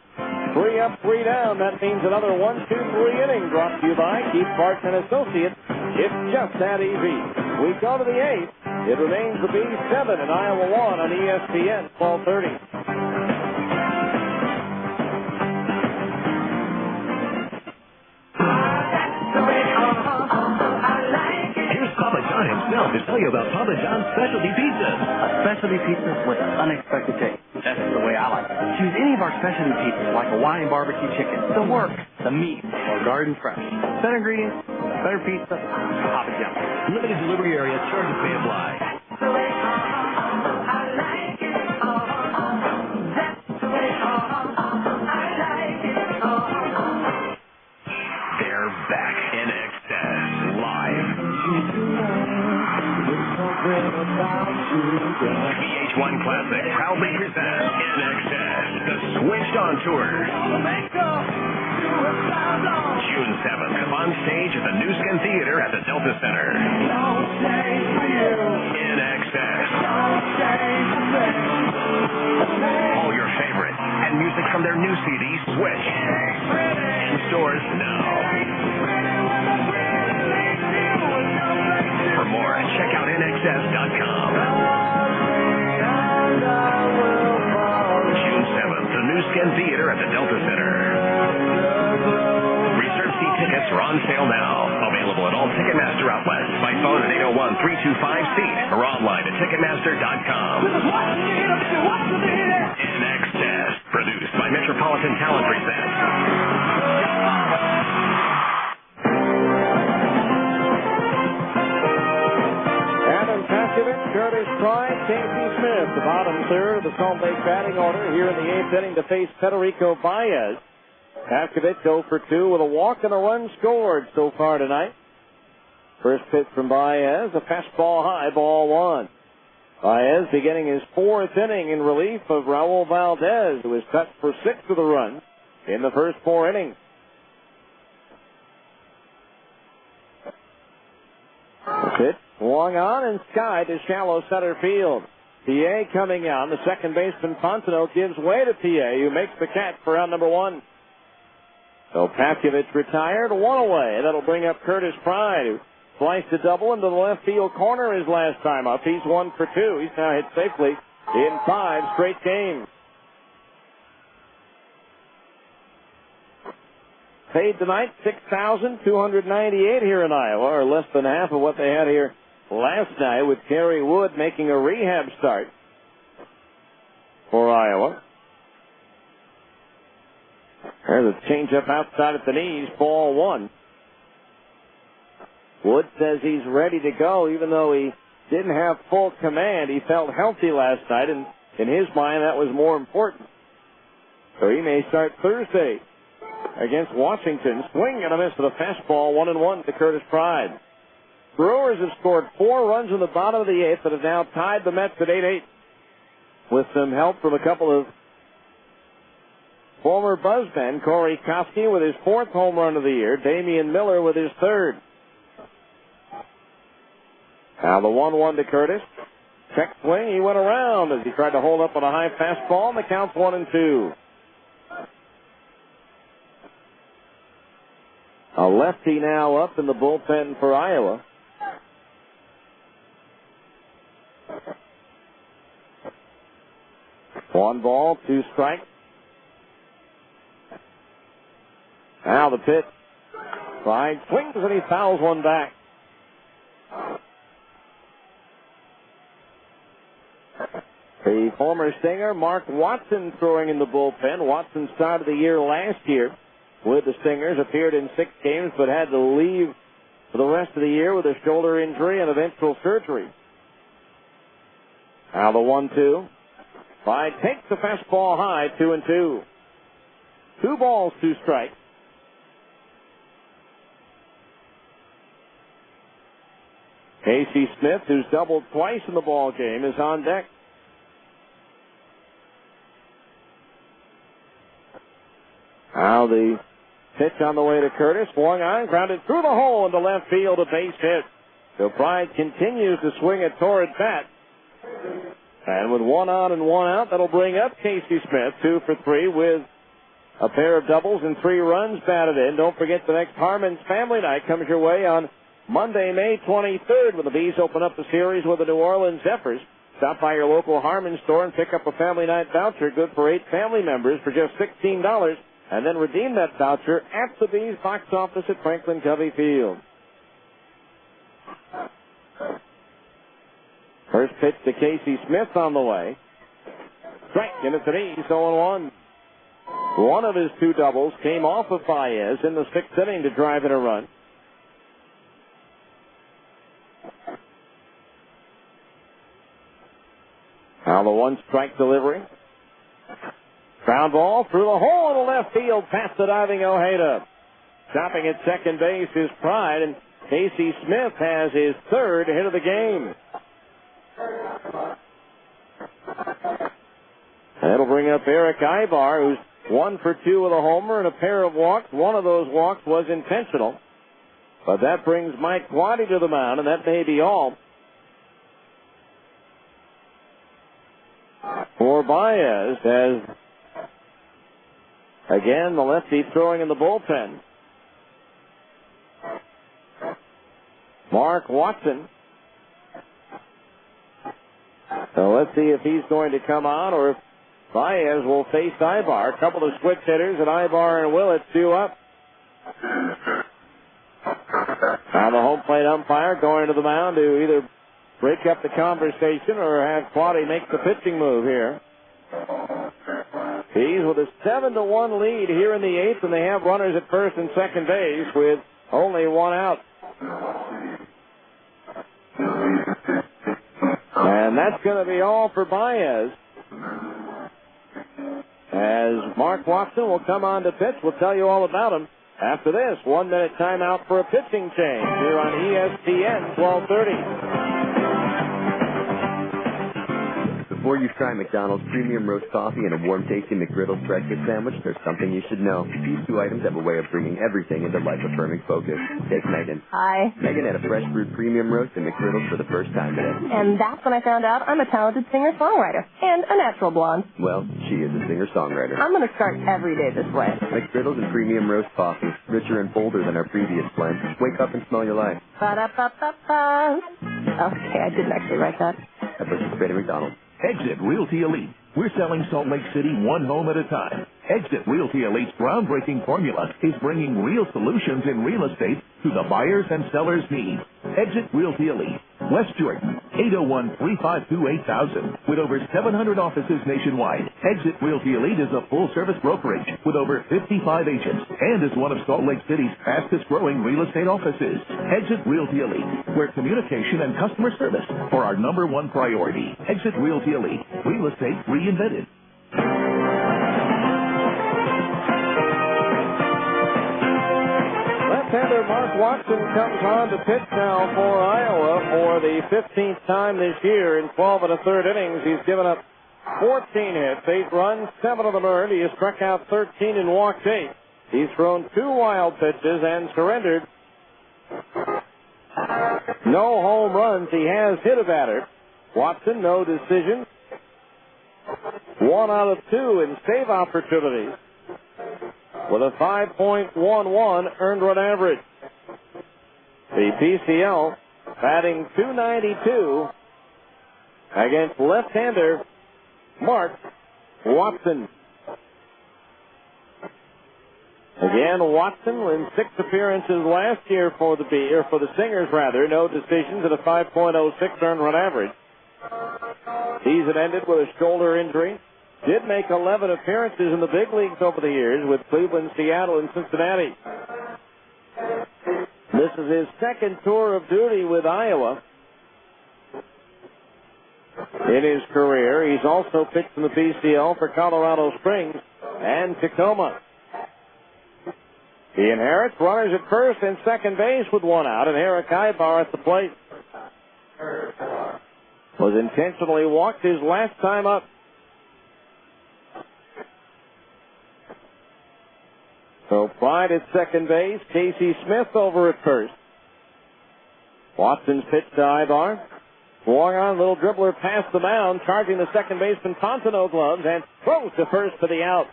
3 up, 3 down. That means another 1-2-3 inning. Brought to you by Keith Barton and Associates. It's just that easy. We go to the 8th. It remains the Bees 7 and Iowa 1 on ESPN 1230. Himself to tell you about Papa John's specialty pizza. A specialty pizza with an unexpected taste. That's the way I like it. Choose any of our specialty pizzas like Hawaiian barbecue chicken, the work, the meat, or garden fresh. Better ingredients, better pizza, Papa John's. Limited delivery area, charge and pay apply. They're back in excess live. VH1 Classic proudly presents In Excess, the Switched On Tour. June 7th, on stage at the New Skin Theater at the Delta Center. In Excess. All your favorites and music from their new CD, Switch. In stores now. For more, check out NXS.com. June 7th, the New Skin Theater at the Delta Center. Reserve seat tickets are on sale now. Available at all Ticketmaster out west by phone at 801-325-SEAT or online at Ticketmaster.com. NX Test, produced by Metropolitan Talent Presents. Adam Paskovich, Curtis Pride, Casey Smith, the bottom third of the Salt Lake batting order here in the eighth inning to face Federico Baez. Paskovich 0 for 2 with a walk and a run scored so far tonight. First pitch from Baez, a fastball high, ball one. Baez beginning his fourth inning in relief of Raul Valdez, who has touched for 6 of the runs in the first 4 innings. The pitch swung on and skied to shallow center field. PA coming on. The second baseman Fontenot gives way to PA, who makes the catch for out number 1. So Paskovich retired, 1 away. That'll bring up Curtis Pride, who sliced a double into the left field corner his last time up. He's 1 for 2. He's now hit safely in 5 straight games. Paid tonight $6,298 here in Iowa, or less than half of what they had here last night, with Kerry Wood making a rehab start for Iowa. There's a changeup outside at the knees, ball 1. Wood says he's ready to go, even though he didn't have full command. He felt healthy last night, and in his mind, that was more important. So he may start Thursday against Washington. Swing and a miss with a fastball, 1-1 to Curtis Pride. Brewers have scored 4 runs in the bottom of the 8th that have now tied the Mets at 8-8 with some help from a couple of former buzzmen. Corey Kosky with his 4th home run of the year. Damian Miller with his 3rd. Now the 1-1 to Curtis. Check swing. He went around as he tried to hold up on a high fastball, and the count's 1-2. A lefty now up in the bullpen for Iowa. One ball, 2 strikes. Now the pitch. Pride swings and he fouls one back. The former Stinger, Mark Watson, throwing in the bullpen. Watson started the year last year with the Stingers, appeared in 6 games, but had to leave for the rest of the year with a shoulder injury and eventual surgery. Now the 1-2. Pride takes the fastball high, 2-2. 2 balls, 2 strikes. Casey Smith, who's doubled twice in the ball game, is on deck. Now the pitch on the way to Curtis. Swung on, grounded through the hole into left field, a base hit. So Pride continues to swing a torrid bat. And with 1 on and 1 out, that'll bring up Casey Smith, 2 for 3 with a pair of doubles and 3 runs batted in. Don't forget the next Harmon's Family Night comes your way on Monday, May 23rd, when the Bees open up the series with the New Orleans Zephyrs. Stop by your local Harmon store and pick up a Family Night voucher good for 8 family members for just $16, and then redeem that voucher at the Bees box office at Franklin Covey Field. First pitch to Casey Smith on the way. Strike, and it's an ease, 0-1. One of his 2 doubles came off of Baez in the 6th inning to drive in a run. Now the 1-strike delivery. Ground ball through the hole in the left field past the diving Ojeda. Stopping at second base is Pride, and Casey Smith has his 3rd hit of the game. That'll bring up Eric Ibar, who's 1 for 2 with a homer and a pair of walks. One of those walks was intentional. But that brings Mike Quaddy to the mound, and that may be all for Baez, as again the lefty throwing in the bullpen. Mark Watson. So let's see if he's going to come on or if Baez will face Ibar. A couple of switch hitters, and Ibar and Willett due up. Now the home plate umpire going to the mound to either break up the conversation or have Quade make the pitching move here. He's with a 7-1 lead here in the eighth, and they have runners at first and second base with only one out. And that's going to be all for Baez. As Mark Watson will come on to pitch, we'll tell you all about him after this 1-minute timeout for a pitching change here on ESPN 1230. Before you try McDonald's premium roast coffee and a warm-tasting McGriddles breakfast sandwich, there's something you should know. These two items have a way of bringing everything into life-affirming focus. Take Megan. Hi. Megan had a fresh brewed premium roast and McGriddles for the first time today. And that's when I found out I'm a talented singer-songwriter and a natural blonde. Well, she is a singer-songwriter. I'm going to start every day this way. McGriddles and premium roast coffee, richer and bolder than our previous blend. Wake up and smell your life. Ba-da-ba-ba-ba. Okay, I didn't actually write that. That participating McDonald's. Exit Realty Elite. We're selling Salt Lake City one home at a time. Exit Realty Elite's groundbreaking formula is bringing real solutions in real estate to the buyers and sellers' needs. Exit Realty Elite. West Jordan, 801-352-8000. With over 700 offices nationwide, Exit Realty Elite is a full-service brokerage with over 55 agents and is one of Salt Lake City's fastest-growing real estate offices. Exit Realty Elite, where communication and customer service are our number one priority. Exit Realty Elite. Real estate reinvented. Left-hander Mark Watson comes on to pitch now for Iowa for the 15th time this year. In 12 1/3 innings, he's given up 14 hits, 8 runs, 7 of them earned. He has struck out 13 and walked 8. He's thrown 2 wild pitches and surrendered no home runs. He has hit a batter. Watson, no decisions. 1 out of 2 in save opportunities, with a 5.11 earned run average. The PCL batting .292 against left-hander Mark Watson. Again, Watson in 6 appearances last year for the Singers, no decisions, at a 5.06 earned run average. Season ended with a shoulder injury. Did make 11 appearances in the big leagues over the years with Cleveland, Seattle, and Cincinnati. This is his second tour of duty with Iowa in his career. He's also pitched in the PCL for Colorado Springs and Tacoma. He inherits runners at first and second base with 1 out, and Eric Ibar at the plate. Was intentionally walked his last time up. So Pride at second base, Casey Smith over at first. Watson's pitch to Ibar. Swung on, little dribbler past the mound, charging the second baseman Fontenot gloves, and throws to first for the out.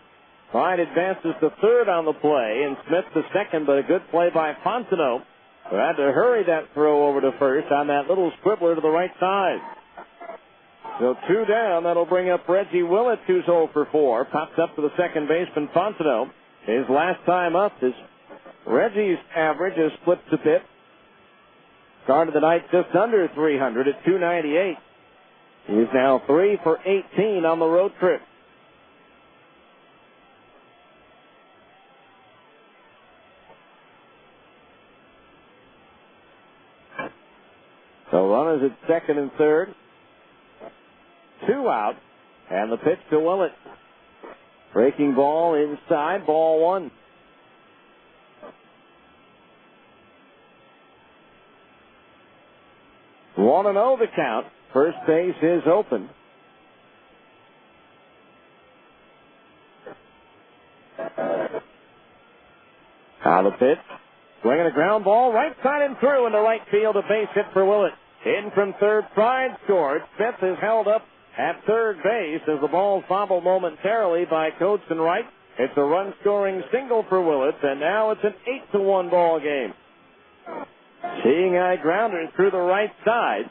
Pride advances to third on the play, and Smith to second, but a good play by Fontenot, who had to hurry that throw over to first on that little squibbler to the right side. So 2 down. That'll bring up Reggie Willett, who's 0 for 4. Pops up to the second baseman Fontenot. His last time up is Reggie's average has flipped a bit. Started the night just under 300 at 298. He's now 3 for 18 on the road trip. So runners at second and third. 2 out, and the pitch to Willett. Breaking ball inside, ball 1. One and 0 the count. First base is open. Now the pitch. Swinging a ground ball, right side and through into right field. A base hit for Willett. In from third, Pride scored. Smith is held up at third base as the ball fumbled momentarily by Coates and Wright. It's a run-scoring single for Willett, and now it's an 8-1 ball game. Seeing eye grounder through the right side.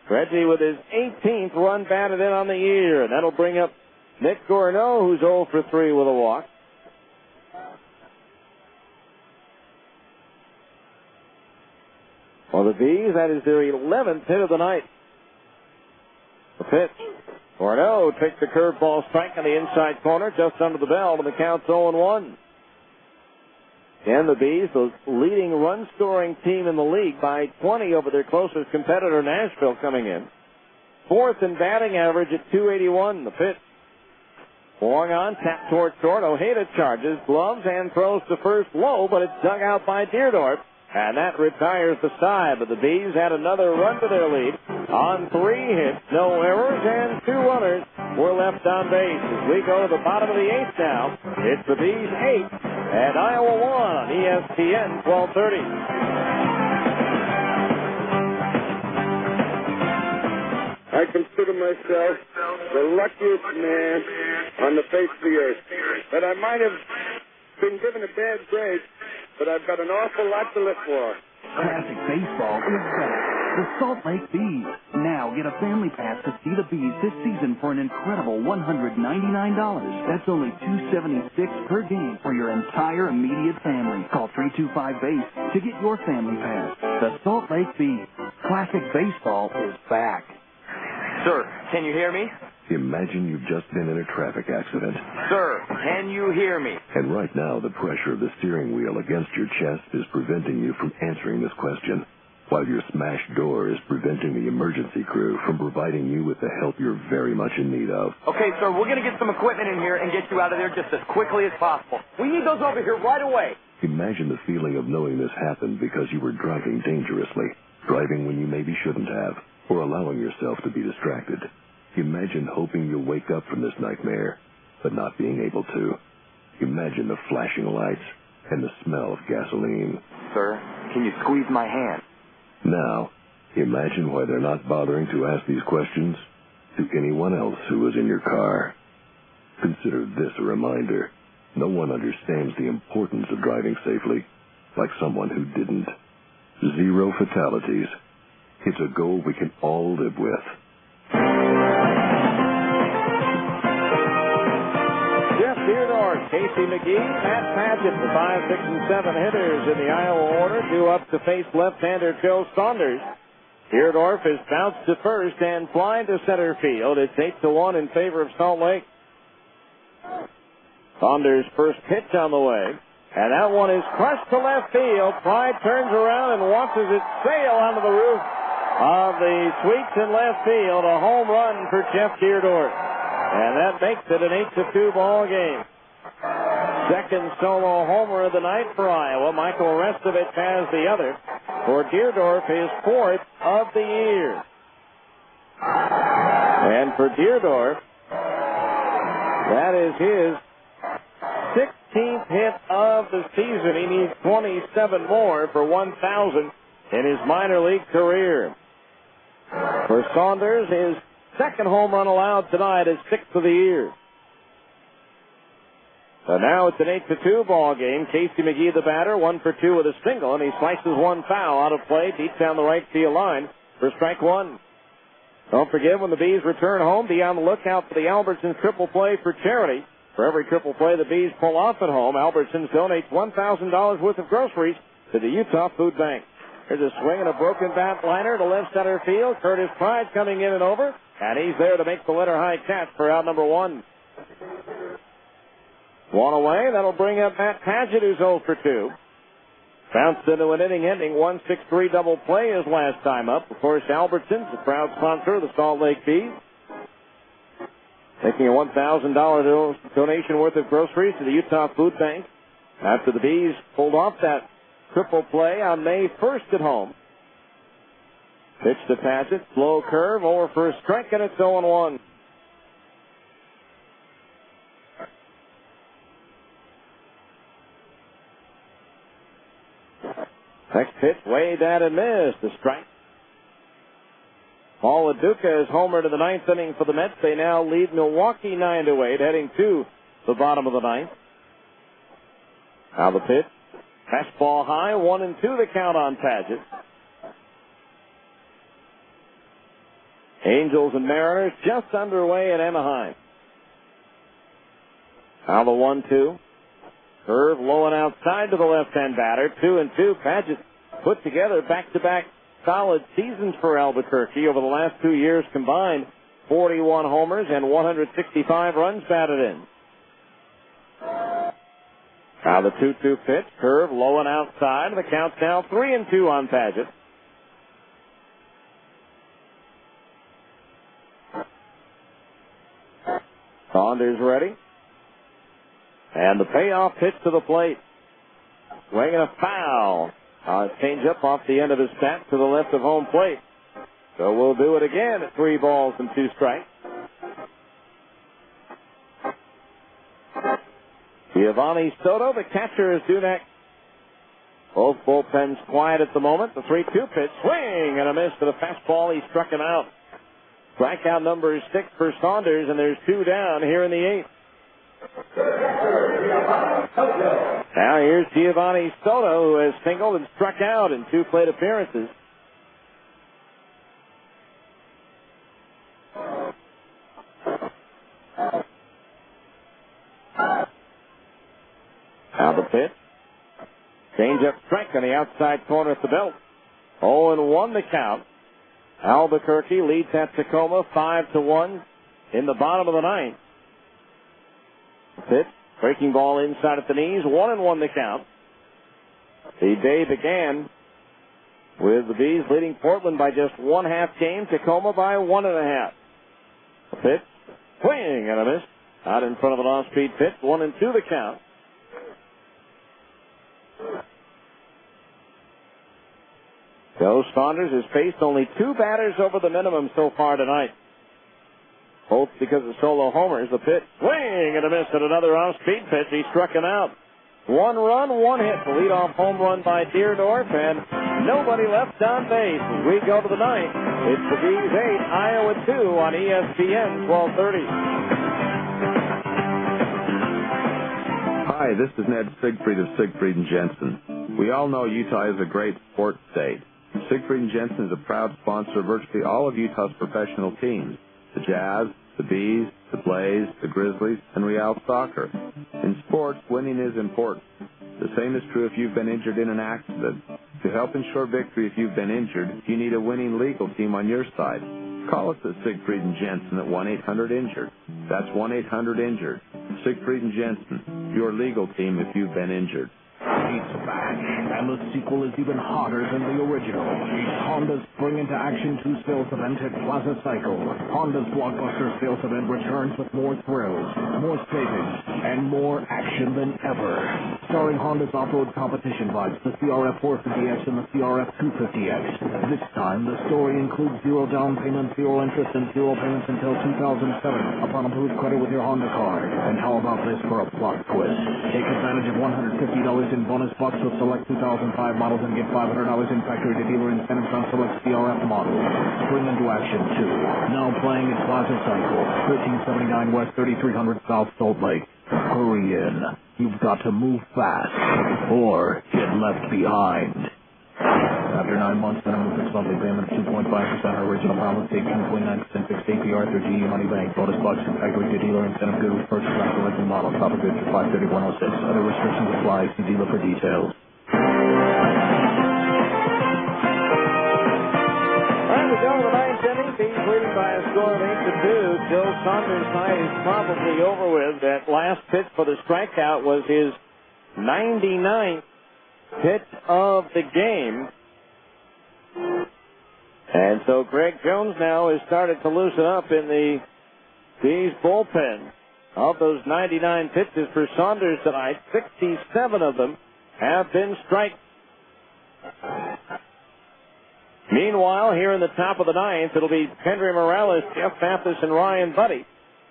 Reggie with his 18th run batted in on the year, and that'll bring up Nick Gourneau, who's 0 for 3 with a walk. For the Bees, that is their 11th hit of the night. The pitch. Corno takes the curveball strike on the inside corner, just under the bell, and the count's 0-1. And the Bees, the leading run-scoring team in the league by 20 over their closest competitor, Nashville, coming in. Fourth in batting average at .281. The pitch. Swung on, tap toward short. Ojeda charges, gloves, and throws to first low, but it's dug out by Deerdorf. And that retires the side. But the Bees had another run to their lead on 3 hits, no errors, and 2 runners were left on base. As we go to the bottom of the 8th now, it's the Bees 8 and Iowa 1 on ESPN 1230. I consider myself the luckiest man on the face of the earth. That I might have been given a bad break, but I've got an awful lot to live for. Classic baseball is back. The Salt Lake Bees. Now get a family pass to see the Bees this season for an incredible $199. That's only $276 per game for your entire immediate family. Call 325-BASE to get your family pass. The Salt Lake Bees. Classic baseball is back. Sir, can you hear me? Imagine you've just been in a traffic accident. Sir, can you hear me? And right now, the pressure of the steering wheel against your chest is preventing you from answering this question, while your smashed door is preventing the emergency crew from providing you with the help you're very much in need of. Okay, sir, we're going to get some equipment in here and get you out of there just as quickly as possible. We need those over here right away. Imagine the feeling of knowing this happened because you were driving dangerously, driving when you maybe shouldn't have, or allowing yourself to be distracted. Imagine hoping you'll wake up from this nightmare, but not being able to. Imagine the flashing lights and the smell of gasoline. Sir, can you squeeze my hand? Now, imagine why they're not bothering to ask these questions to anyone else who is in your car. Consider this a reminder. No one understands the importance of driving safely like someone who didn't. 0 fatalities. It's a goal we can all live with. Jeff Deerdorf, Casey McGee, Matt Paget, the 5, 6, and 7 hitters in the Iowa order, due up to face left-hander Joe Saunders. Deerdorf is bounced to first and flying to center field. It's 8-1 in favor of Salt Lake. Saunders' first pitch on the way, and that one is crushed to left field. Pride turns around and watches it sail onto the roof of the suites in left field. A home run for Jeff Deerdorf. And that makes it an 8-2 ball game. Second solo homer of the night for Iowa. Michael Restovich has the other. For Deerdorf, his 4th of the year. And for Deerdorf, that is his 16th hit of the season. He needs 27 more for 1,000 in his minor league career. For Saunders, his second home run allowed tonight is 6th of the year. So now it's an 8-2 ball game. Casey McGee, the batter, 1 for 2 with a single, and he slices one foul out of play deep down the right field line for strike 1. Don't forget, when the Bees return home, be on the lookout for the Albertsons triple play for charity. For every triple play the Bees pull off at home, Albertsons donates $1,000 worth of groceries to the Utah Food Bank. There's a swing and a broken bat liner to left center field. Curtis Pride coming in and over, and he's there to make the letter high catch for out number 1. One away, that'll bring up Matt Paget, who's 0 for 2. Bounced into an inning-ending 1-6-3 double play his last time up. Of course, Albertsons, the proud sponsor of the Salt Lake Bees, making a $1,000 donation worth of groceries to the Utah Food Bank after the Bees pulled off that triple play on May 1st at home. Pitch to Paget, slow curve, over for a strike, and it's 0-1. Next pitch, way down and missed. The strike. Paul LaDuca is homer to the 9th inning for the Mets. They now lead Milwaukee 9-8, heading to the bottom of the 9th. Now the pitch. Fastball high, 1-2 the count on Paget. Angels and Mariners just underway at Anaheim. Now the 1-2. Curve low and outside to the left-hand batter. 2-2. Paget put together back-to-back solid seasons for Albuquerque over the last 2 years combined. 41 homers and 165 runs batted in. Now the 2-2 pitch, curve low and outside. The count's now 3-2 on Paget. Saunders ready. And the payoff pitch to the plate. Swinging a foul. Change up off the end of his bat to the left of home plate. So we'll do it again at 3 balls and 2 strikes. Giovanni Soto, the catcher, is due next. Both bullpens quiet at the moment. The 3-2 pitch, swing and a miss to the fastball. He struck him out. Strikeout number is 6 for Saunders, and there's 2 down here in the 8th. Now here's Giovanni Soto, who has singled and struck out in 2 plate appearances. Now the pitch. Change-up strike on the outside corner at the belt. 0-1 the count. Albuquerque leads at Tacoma 5-1 in the bottom of the 9th. Pitch, breaking ball inside at the knees, 1-1 the count. The day began with the Bees leading Portland by just 1/2 game, Tacoma by 1.5. A pitch, swing and a miss. Out in front of an off-speed pitch, 1-2 the count. Joe Saunders has faced only 2 batters over the minimum so far tonight. Both because of solo homers. The pitch, swing and a miss at another off-speed pitch. He struck him out. 1 run, 1 hit. The leadoff home run by Deerdorf, and nobody left on base as we go to the 9th. It's the Bees 8, Iowa 2 on ESPN 1230. Hi, this is Ned Siegfried of Siegfried & Jensen. We all know Utah is a great sports state. Siegfried & Jensen is a proud sponsor of virtually all of Utah's professional teams. The Jazz, the Bees, the Blaze, the Grizzlies, and Real Soccer. In sports, winning is important. The same is true if you've been injured in an accident. To help ensure victory if you've been injured, you need a winning legal team on your side. Call us at Siegfried & Jensen at 1-800-INJURED. That's 1-800-INJURED. Siegfried & Jensen, your legal team if you've been injured. It's back, and the sequel is even hotter than the original. It's Honda's Spring into Action 2 sales event at Plaza Cycle. Honda's blockbuster sales event returns with more thrills, more savings, and more action than ever. Starring Honda's off-road competition bikes, the CRF 450X and the CRF 250X. This time, the story includes 0 down payment, 0 interest, and 0 payments until 2007 upon approved credit with your Honda card. And how about this for a plot twist? Take advantage of $150 in bonus bucks with select 2005 models and get $500 in factory-to-dealer incentives on select CRF models. Spring into Action 2. Now playing at Plaza Cycle, 1379 West, 3300 South Salt Lake. Hurry in. You've got to move fast or get left behind. After 9 months, minimum fixed monthly payment of 2.5% original balance, take 2.9% fixed APR through GE Money Bank. Bonus bucks and factory-to-dealer incentive good with purchase on selected model. Top of goods for $531.06. Other restrictions apply. See dealer for details. Time to go to the 9th inning. Bees leading by a score of 8-2. Joe Saunders' night is probably over with. That last pitch for the strikeout was his 99th pitch of the game. And so Greg Jones now has started to loosen up in the Bees bullpen. Of those 99 pitches for Saunders tonight, 67 of them have been strikes. Meanwhile, here in the top of the 9th, it'll be Kendry Morales, Jeff Mathis, and Ryan Buddy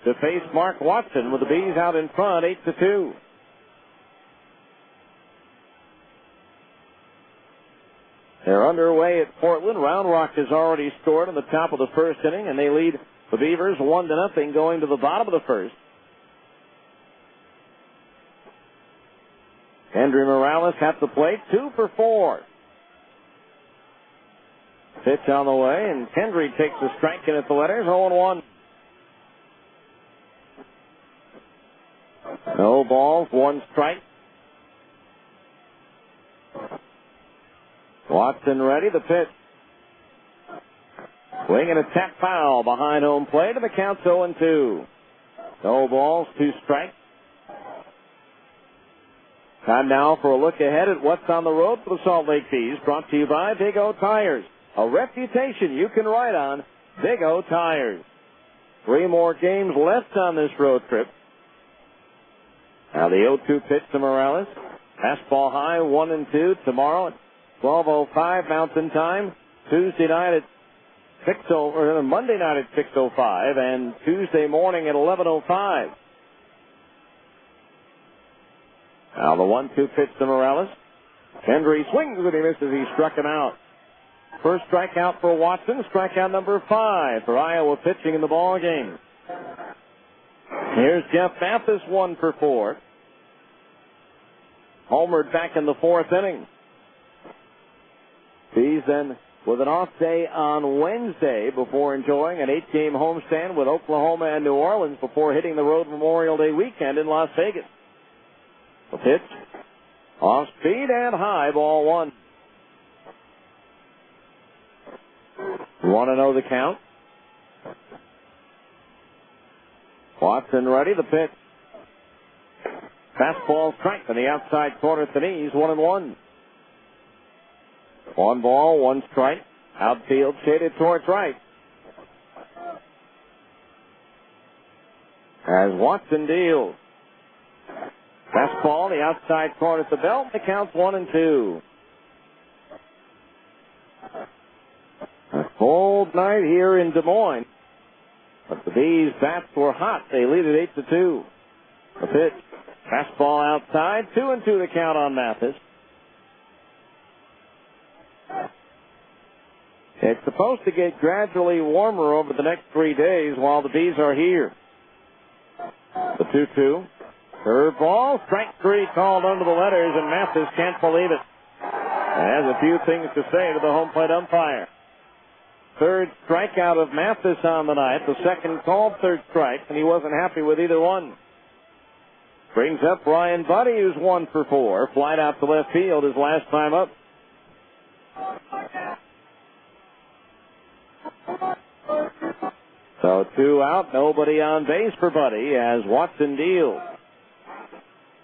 to face Mark Watson with the Bees out in front, 8-2. They're underway at Portland. Round Rock has already scored in the top of the first inning, and they lead the Beavers 1-0 going to the bottom of the first. Kendry Morales at the plate, 2 for 4. Pitch on the way, and Kendry takes a strike in at the letters, 0-1. No balls, 1 strike. Watson ready, the pitch. Swing and a tap foul behind home plate, and the count's 0-2. No balls, 2 strikes. Time now for a look ahead at what's on the road for the Salt Lake Bees, brought to you by Big O Tires. A reputation you can ride on, Big O Tires. 3 more games left on this road trip. Now the 0-2 pitch to Morales. Fastball high, 1-2 tomorrow at 12:05 Mountain Time. Tuesday night at Monday night at 6:05, and Tuesday morning at 11:05. Now the 1-2 pitch to Morales. Hendry swings and he misses. He struck him out. First strikeout for Watson. Strikeout number 5 for Iowa pitching in the ball game. Here's Jeff Mathis, 1 for 4. Homered back in the 4th inning. Bees then with an off day on Wednesday before enjoying an 8-game homestand with Oklahoma and New Orleans before hitting the road Memorial Day weekend in Las Vegas. The pitch, off speed and high, ball 1. You want to know the count? Watson ready, the pitch. Fastball strike on the outside corner at the knees, 1-1. 1 ball, 1 strike. Outfield shaded towards right. As Watson deals. Fastball, the outside corner at the belt. The count's 1-2. A cold night here in Des Moines. But the Bees' bats were hot. They lead it 8-2. The pitch. Fastball outside. 2-2 the count on Mathis. It's supposed to get gradually warmer over the next 3 days while the Bees are here. The 2-2. Curveball, strike 3 called under the letters, and Mathis can't believe it. And has a few things to say to the home plate umpire. 3rd strikeout of Mathis on the night. The 2nd called 3rd strike, and he wasn't happy with either one. Brings up Ryan Buddy, who's 1 for 4. Flied out to left field his last time up. So 2 out, nobody on base for Buddy as Watson deals.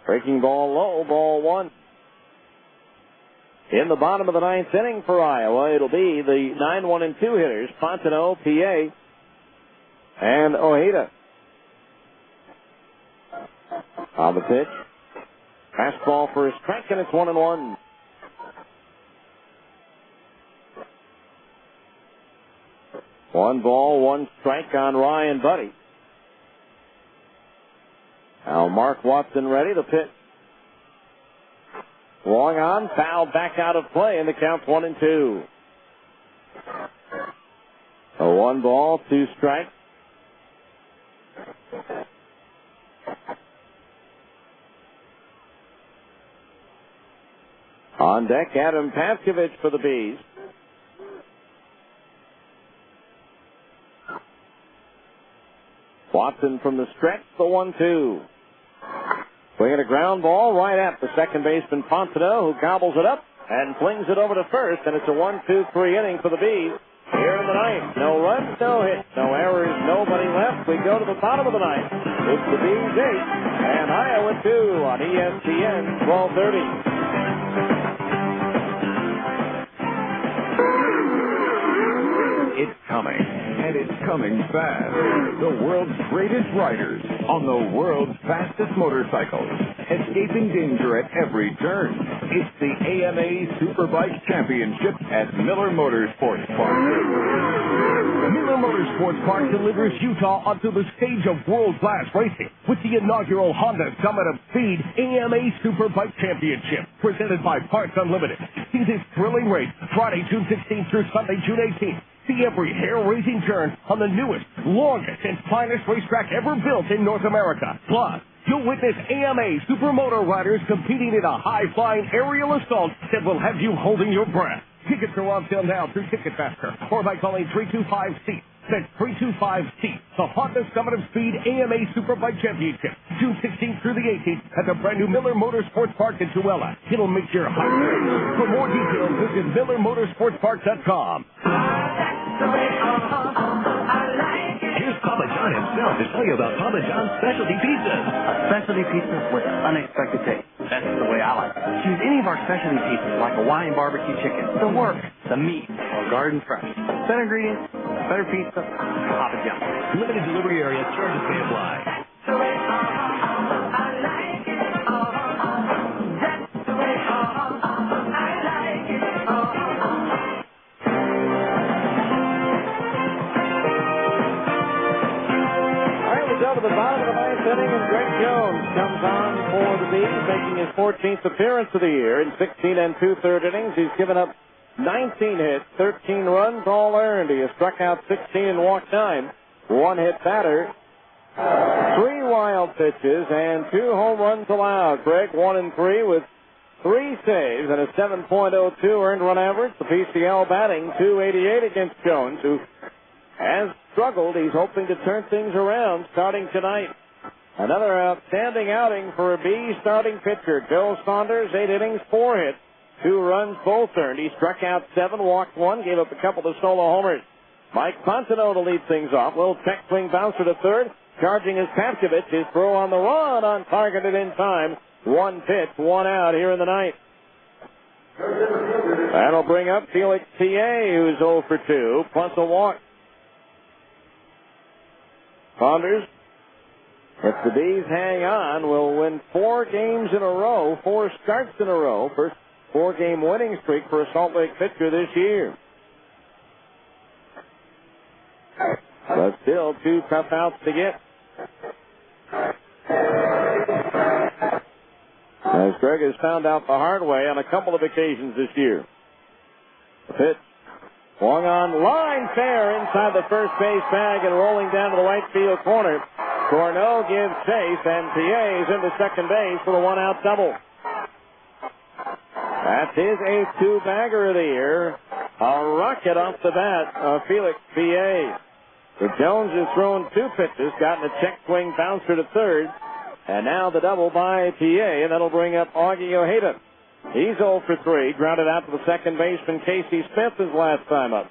Breaking ball low, ball 1. In the bottom of the 9th inning for Iowa, it'll be the 9-1-2 hitters, Fontenot, PA, and Ojeda. On the pitch. Fastball for a strike, and it's 1-1. One ball, 1 strike on Ryan Buddy. Now Mark Watson ready to pitch. Long on, foul back out of play, and the count's 1-2. A 1 ball, 2 strikes. On deck, Adam Paskovich for the Bees. Watson from the stretch, the 1-2. Swinging a ground ball right at the second baseman Fontenot, who gobbles it up and flings it over to first, and it's a 1-2-3 inning for the Bees. Here in the 9th, no runs, no hits, no errors, nobody left. We go to the bottom of the 9th. It's the Bees 8 and Iowa 2 on ESPN 1230. It's coming, and it's coming fast. The world's greatest riders on the world's fastest motorcycles, escaping danger at every turn. It's the AMA Superbike Championship at Miller Motorsports Park. Miller Motorsports Park delivers Utah onto the stage of world-class racing with the inaugural Honda Summit of Speed AMA Superbike Championship, presented by Parts Unlimited. See this thrilling race Friday, June 16th through Sunday, June 18th. See every hair-raising turn on the newest, longest, and finest racetrack ever built in North America. Plus, you'll witness AMA supermoto riders competing in a high-flying aerial assault that will have you holding your breath. Tickets are on sale now through Ticketmaster or by calling 325-SEAT. That's 325-SEAT. The Honda Summit of Speed AMA Superbike Championship, June 16th through the 18th at the brand new Miller Motorsports Park in Tooele. It'll make your heart race. For more details, visit MillerMotorsportsPark.com. myself to tell you about Papa John's specialty pizzas. A specialty pizza with unexpected taste. That's the way I like it. Choose any of our specialty pizzas like Hawaiian barbecue chicken, the work, the meat, or garden fresh. Better ingredients, better pizza, Papa John's. Limited delivery area, charges may apply. To the bottom of the ninth inning, and Greg Jones comes on for the Bees, making his 14th appearance of the year. In 16 and 2/3 innings, he's given up 19 hits, 13 runs, all earned. He has struck out 16 and walked 9. One-hit batter, 3 wild pitches, and 2 home runs allowed. Greg 1-3 with 3 saves and a 7.02 earned run average. The PCL batting .288 against Jones, who has struggled. He's hoping to turn things around starting tonight. Another outstanding outing for a Bee starting pitcher. Bill Saunders, 8 innings, 4 hits, 2 runs, both earned. He struck out 7, walked 1, gave up a couple of solo homers. Mike Pontono to lead things off. Little check swing bouncer to third. Charging is Pavkovich. His throw on the run, untargeted in time. 1 pitch, 1 out here in the ninth. That'll bring up Felix T.A., who's 0 for 2, plus a walk. Saunders, if the Bees hang on, will win 4 games in a row, 4 starts in a row. First 4-game winning streak for a Salt Lake pitcher this year. But still 2 tough outs to get. As Greg has found out the hard way on a couple of occasions this year. The pitch. Swung on line, fair inside the first base bag and rolling down to the right field corner. Corneau gives chase, and P.A.'s into second base for the 1-out double. That's his 8th 2-bagger of the year. A rocket off the bat of Felix P.A. So Jones has thrown 2 pitches, gotten a check swing bouncer to third, and now the double by P.A., and that'll bring up Augie Ojeda. He's 0 for 3, grounded out to the second baseman Casey Smith his last time up.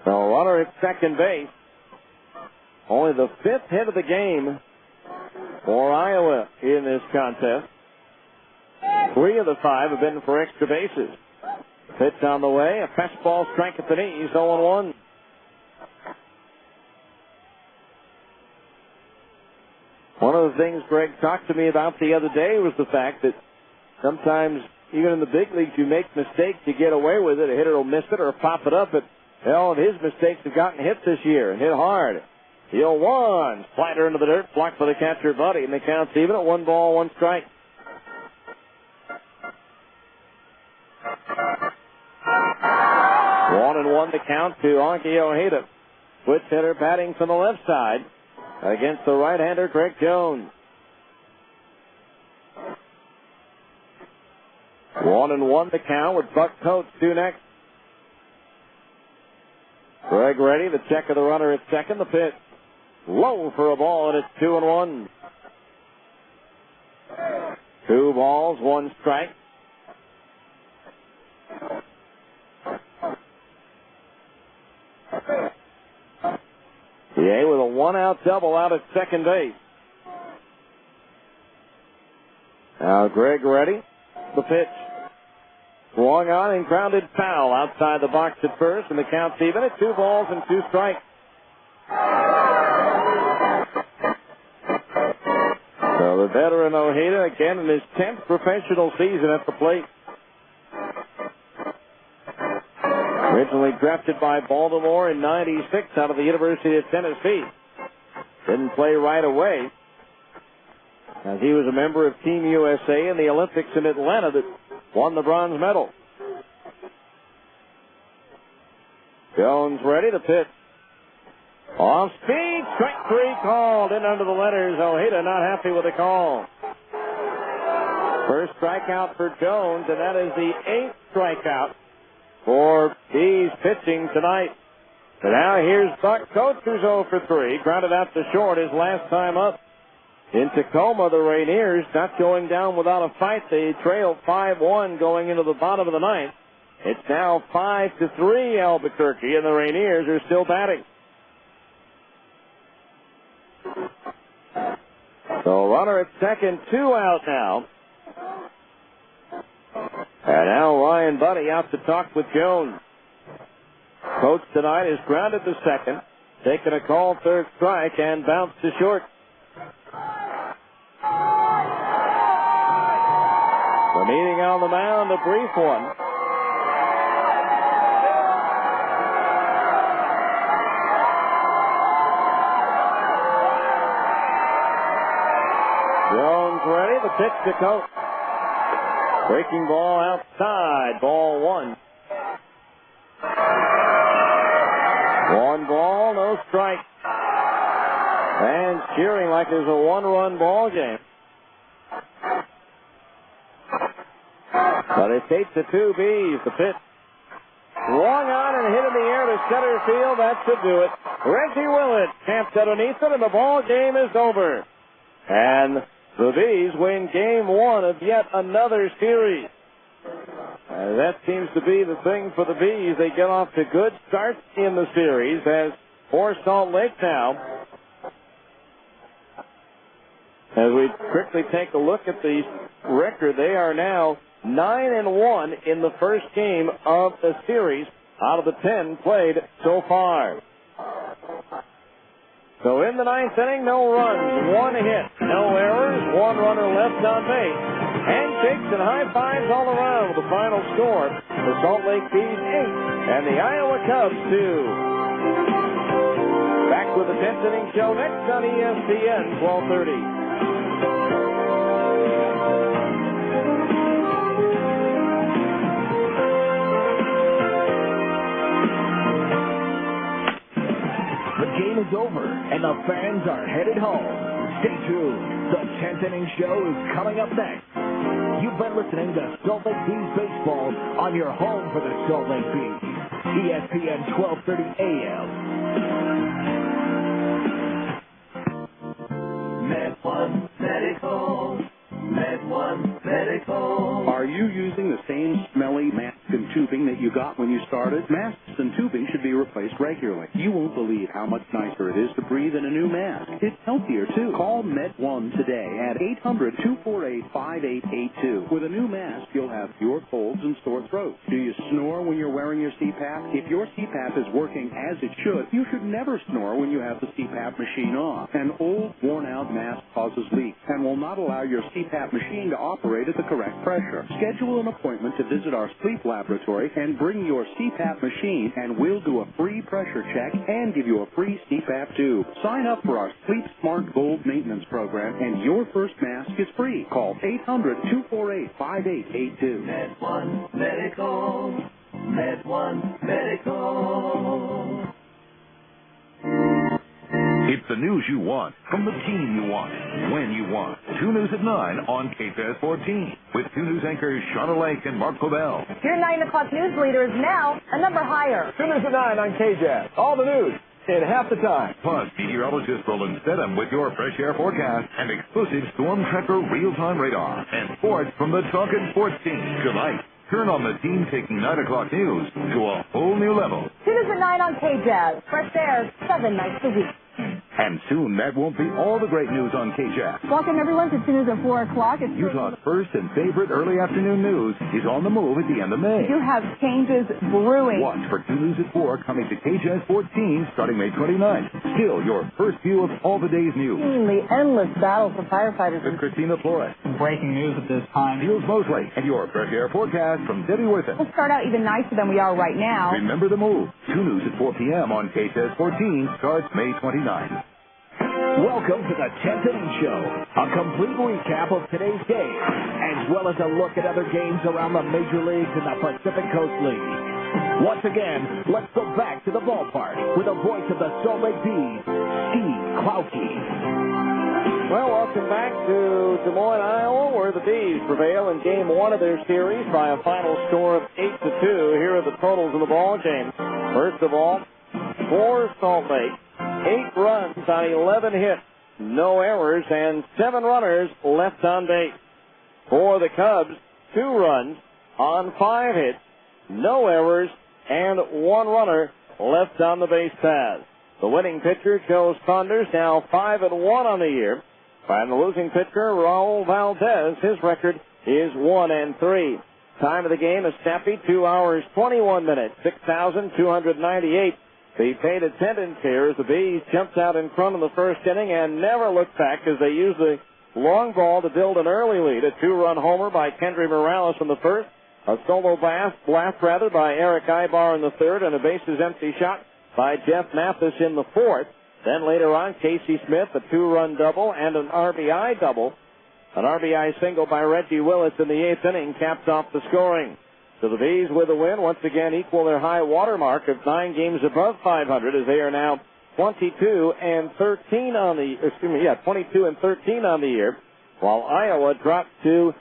So runner at second base. Only the 5th hit of the game for Iowa in this contest. 3 of the 5 have been for extra bases. Pitch on the way, a fastball strike at the knees, 0-1. One of the things Greg talked to me about the other day was the fact that sometimes, even in the big leagues, you make mistakes, you get away with it. A hitter will miss it or pop it up. But, hell, his mistakes have gotten hits this year and hit hard. The 0-1, slider into the dirt, blocked by the catcher, Buddy, and the count's even at 1 ball, 1 strike. One and 1 to count to Augie Ojeda. Switch hitter batting from the left side against the right-hander, Greg Jones. 1-1 to count with Buck Coates due next. Greg ready, the check of the runner at second, the pitch. Low for a ball, and it's 2-1. 2 balls, 1 strike. PA with a 1-out double out at second base. Now Greg ready. The pitch. Swung on and grounded foul outside the box at first, and the count's even at 2 balls and 2 strikes. So the veteran Ojeda again in his 10th professional season at the plate. Originally drafted by Baltimore in '96 out of the University of Tennessee. Didn't play right away, as he was a member of Team USA in the Olympics in Atlanta that won the bronze medal. Jones ready to pitch. Off speed, strike 3 called in under the letters. Ojeda not happy with the call. First strikeout for Jones, and that is the 8th strikeout for Bees pitching tonight. So now here's Buck Coates, who's 0 for 3. Grounded out to short his last time up. In Tacoma, the Rainiers not going down without a fight. They trailed 5-1 going into the bottom of the ninth. It's now 5-3 Albuquerque, and the Rainiers are still batting. So runner at second, 2 out now. And now Ryan Buddy out to talk with Jones. Coach tonight is grounded to second, taking a call third strike, and bounced to short. The meeting on the mound, a brief one. Jones ready, the pitch to Coach. Breaking ball outside, ball 1. 1 ball, no strike. Fans cheering like there's a 1-run ball game. But it's 8-2 Bees. The pitch. Swung on and hit in the air to center field. That should do it. Reggie Willett camps underneath it, and the ball game is over. And the Bees win game 1 of yet another series. That seems to be the thing for the Bees. They get off to good starts in the series as for Salt Lake now. As we quickly take a look at the record, they are now 9-1 in the first game of the series out of the 10 played so far. So in the ninth inning, no runs, 1 hit, no errors, 1 runner left on base. Handshakes and high fives all around with the final score. The Salt Lake Bees 8 and the Iowa Cubs 2. Back with the 10th inning show next on ESPN 1230. The game is over, and the fans are headed home. Stay tuned. The 10th inning show is coming up next. You've been listening to Salt Lake Bees Baseball on your home for the Salt Lake Bees. ESPN 1230 AM. Med1 Medical. Med1 Medical. Are you using the same smelly mask and tubing that you got when you started? Masks and tubing should be replaced regularly. You won't believe how much nicer it is to breathe in a new mask. It's healthier, too. Call Med1 today at 800-248-5882. With a new mask, you'll have fewer colds and sore throats. Do you snore when you're wearing your CPAP? If your CPAP is working as it should, you should never snore when you have the CPAP machine on. An old, worn-out mask causes leaks and will not allow your CPAP machine to operate at the correct pressure. Schedule an appointment to visit our sleep laboratory and bring your CPAP machine, and we'll do a free pressure check and give you a free CPAP tube. Sign up for our Sleep Smart Gold maintenance program, and your first mask is free. Call 800-248-5882. Med1 Medical. Med1 Medical. It's the news you want, from the team you want, when you want. 2 News at 9 on KTS 14 with 2 News anchors Shauna Lake and Mark Cobell. Your 9 o'clock news leader is now a number higher. 2 News at 9 on KJAS. All the news in half the time. Plus, meteorologist Roland Stedham with your fresh air forecast and exclusive Storm Tracker real-time radar. And sports from the Talkin' Sports team tonight. Turn on the team taking 9 o'clock news to a whole new level. 2 News at 9 on KJAS. Fresh air 7 nights a week. And soon, that won't be all the great news on KJAS. Welcome, everyone, to 2 News at 4 o'clock. It's Utah's first and favorite early afternoon news is on the move at the end of May. You have changes brewing. Watch for 2 News at 4 coming to KJAS 14 starting May 29th. Still, your first view of all the day's news. The endless battle for firefighters. With Christina Flores. Breaking news at this time. Niels Mosley and your fresh air forecast from Debbie Worthen. We'll start out even nicer than we are right now. Remember the move. 2 News at 4 p.m. on KJAS 14 starts May 29th. Welcome to the 10th Inning Show, a complete recap of today's game, as well as a look at other games around the major leagues and the Pacific Coast League. Once again, let's go back to the ballpark with the voice of the Salt Lake Bees, Steve Klauke. Well, welcome back to Des Moines, Iowa, where the Bees prevail in Game 1 of their series by a final score of 8-2. Here are the totals of the ball game. First of all, for Salt Lake, 8 runs on 11 hits. no errors, and 7 runners left on base. For the Cubs, 2 runs on 5 hits, no errors, and 1 runner left on the base paths. The winning pitcher, Joe Saunders, now 5-1 on the year. And the losing pitcher, Raul Valdez, his record is 1-3. Time of the game, a snappy 2 hours, 21 minutes, 6,298. The paid attendance here as the Bees jumped out in front in the first inning and never looked back as they used the long ball to build an early lead. A 2-run homer by Kendry Morales in the first, a solo blast by Eric Ibar in the third, and a bases empty shot by Jeff Mathis in the fourth. Then later on, Casey Smith, a 2-run double and an RBI double. An RBI single by Reggie Willis in the 8th inning caps off the scoring. So the Bees with a win once again equal their high water mark of 9 games above 500 as they are now 22-13 on the year, while Iowa dropped to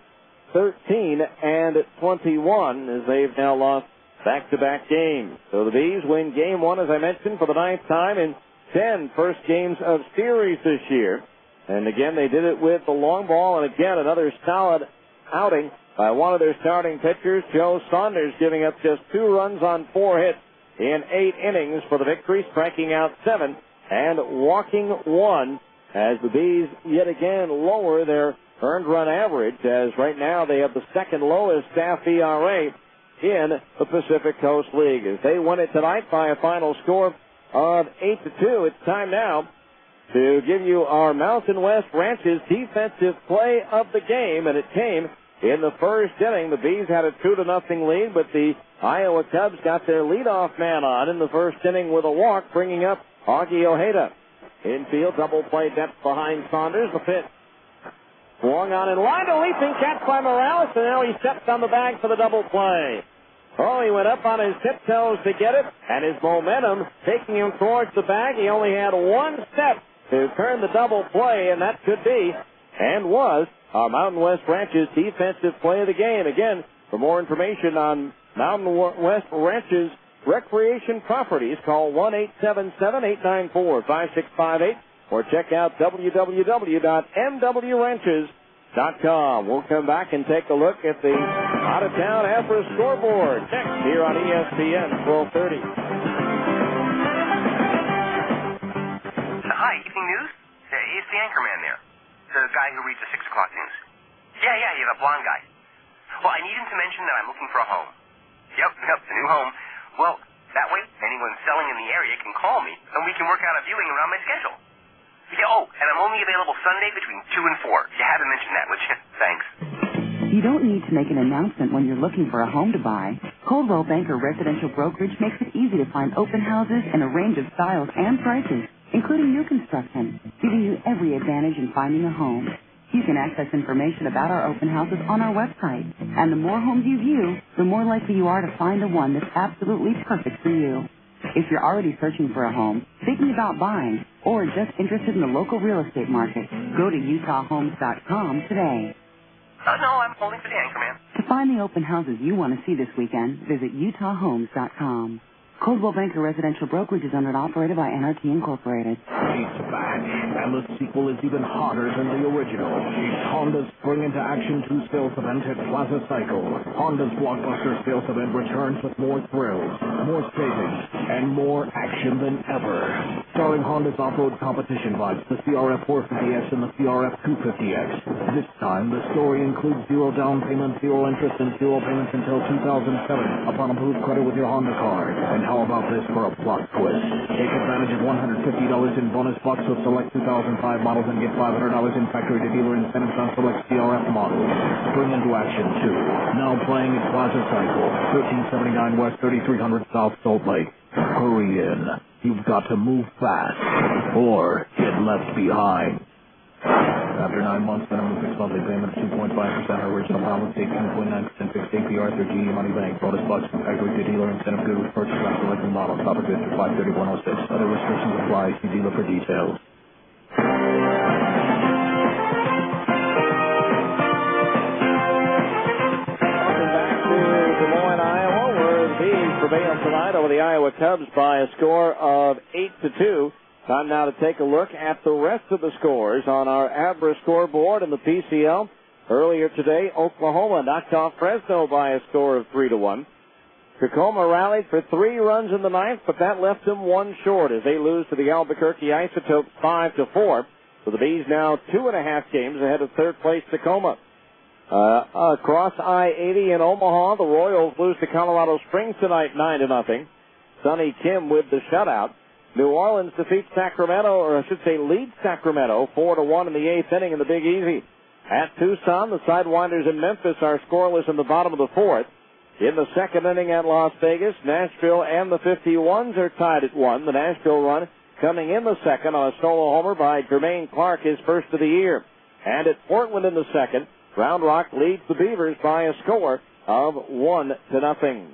13-21 as they've now lost back-to-back games. So the Bees win game 1, as I mentioned, for the 9th time in 10 first games of series this year. And again, they did it with the long ball, and again, another solid outing by one of their starting pitchers, Joe Saunders, giving up just 2 runs on 4 hits in 8 innings for the victory, striking out 7 and walking 1, as the Bees yet again lower their earned run average, as right now they have the second lowest staff ERA in the Pacific Coast League. As they win it tonight by a final score of 8-2, it's time now to give you our Mountain West Ranches defensive play of the game, and it came in the first inning. The Bees had a 2-0 lead, but the Iowa Cubs got their leadoff man on in the first inning with a walk, bringing up Augie Ojeda. Infield, double play depth behind Saunders. The pitch swung on in line, a leaping catch by Morales, and now he steps on the bag for the double play. Oh, he went up on his tiptoes to get it, and his momentum taking him towards the bag. He only had 1 step to turn the double play, and that could be, and was, our Mountain West Ranches defensive play of the game. Again, for more information on Mountain West Ranches recreation properties, call 1-877-894-5658 or check out www.mwranches.com. We'll come back and take a look at the out-of-town Abra scoreboard next here on ESPN 1230. Hi, evening news? It's the anchorman there. The guy who reads the 6 o'clock news. Yeah, the blonde guy. Well, I need him to mention that I'm looking for a home. Yep, the new home. Well, that way, anyone selling in the area can call me, and we can work out a viewing around my schedule. Yeah, and I'm only available Sunday between 2 and 4. You had to mention that, would you? Thanks. You don't need to make an announcement when you're looking for a home to buy. Coldwell Banker Residential Brokerage makes it easy to find open houses in a range of styles and prices, including new construction, giving you every advantage in finding a home. You can access information about our open houses on our website. And the more homes you view, the more likely you are to find the one that's absolutely perfect for you. If you're already searching for a home, thinking about buying, or just interested in the local real estate market, go to utahhomes.com today. No, I'm holding for the anchorman. To find the open houses you want to see this weekend, visit utahhomes.com. Coldwell Banker Residential Brokerage is owned and operated by NRT Incorporated. It's back, and the sequel is even hotter than the original. It's Honda's Spring into Action 2 sales event at Plaza Cycle. Honda's blockbuster sales event returns with more thrills, more savings, and more action than ever. Starring Honda's off-road competition bikes, the CRF 450X and the CRF 250X. This time, the story includes 0 down payment, 0 interest, and 0 payments until 2007 upon approved credit with your Honda card. And how about this for a plot twist? Take advantage of $150 in bonus bucks with select 2005 models and get $500 in factory-to-dealer incentives on select CRF models. Spring into Action 2. Now playing at Plaza Cycle, 1379 West, 3300 South Salt Lake. Hurry in. You've got to move fast or get left behind. After 9 months, minimum fixed monthly payment of 2.5%, original balance 18.9% fixed APR through GE Money Bank. Bonus bucks from factory to dealer incentive good with purchase on selected model. Top of good through 53106. Other restrictions apply. See dealer for details. Welcome back to Des Moines, Iowa, where the Bees prevailed tonight over the Iowa Cubs by a score of 8-2. Time now to take a look at the rest of the scores on our Abra scoreboard in the PCL. Earlier today, Oklahoma knocked off Fresno by a score of 3-1. Tacoma rallied for 3 runs in the ninth, but that left them 1 short as they lose to the Albuquerque Isotopes 5-4. So the Bees now 2.5 games ahead of third place Tacoma. Across I-80 in Omaha, the Royals lose to Colorado Springs tonight 9-0. Sonny Kim with the shutout. New Orleans defeats Sacramento, or I should say leads Sacramento 4-1 in the 8th inning in the Big Easy. At Tucson, the Sidewinders in Memphis are scoreless in the bottom of the 4th. In the 2nd inning at Las Vegas, Nashville and the 51s are tied at 1. The Nashville run coming in the 2nd on a solo homer by Jermaine Clark, his first of the year. And at Portland in the 2nd, Round Rock leads the Beavers by a score of 1-0.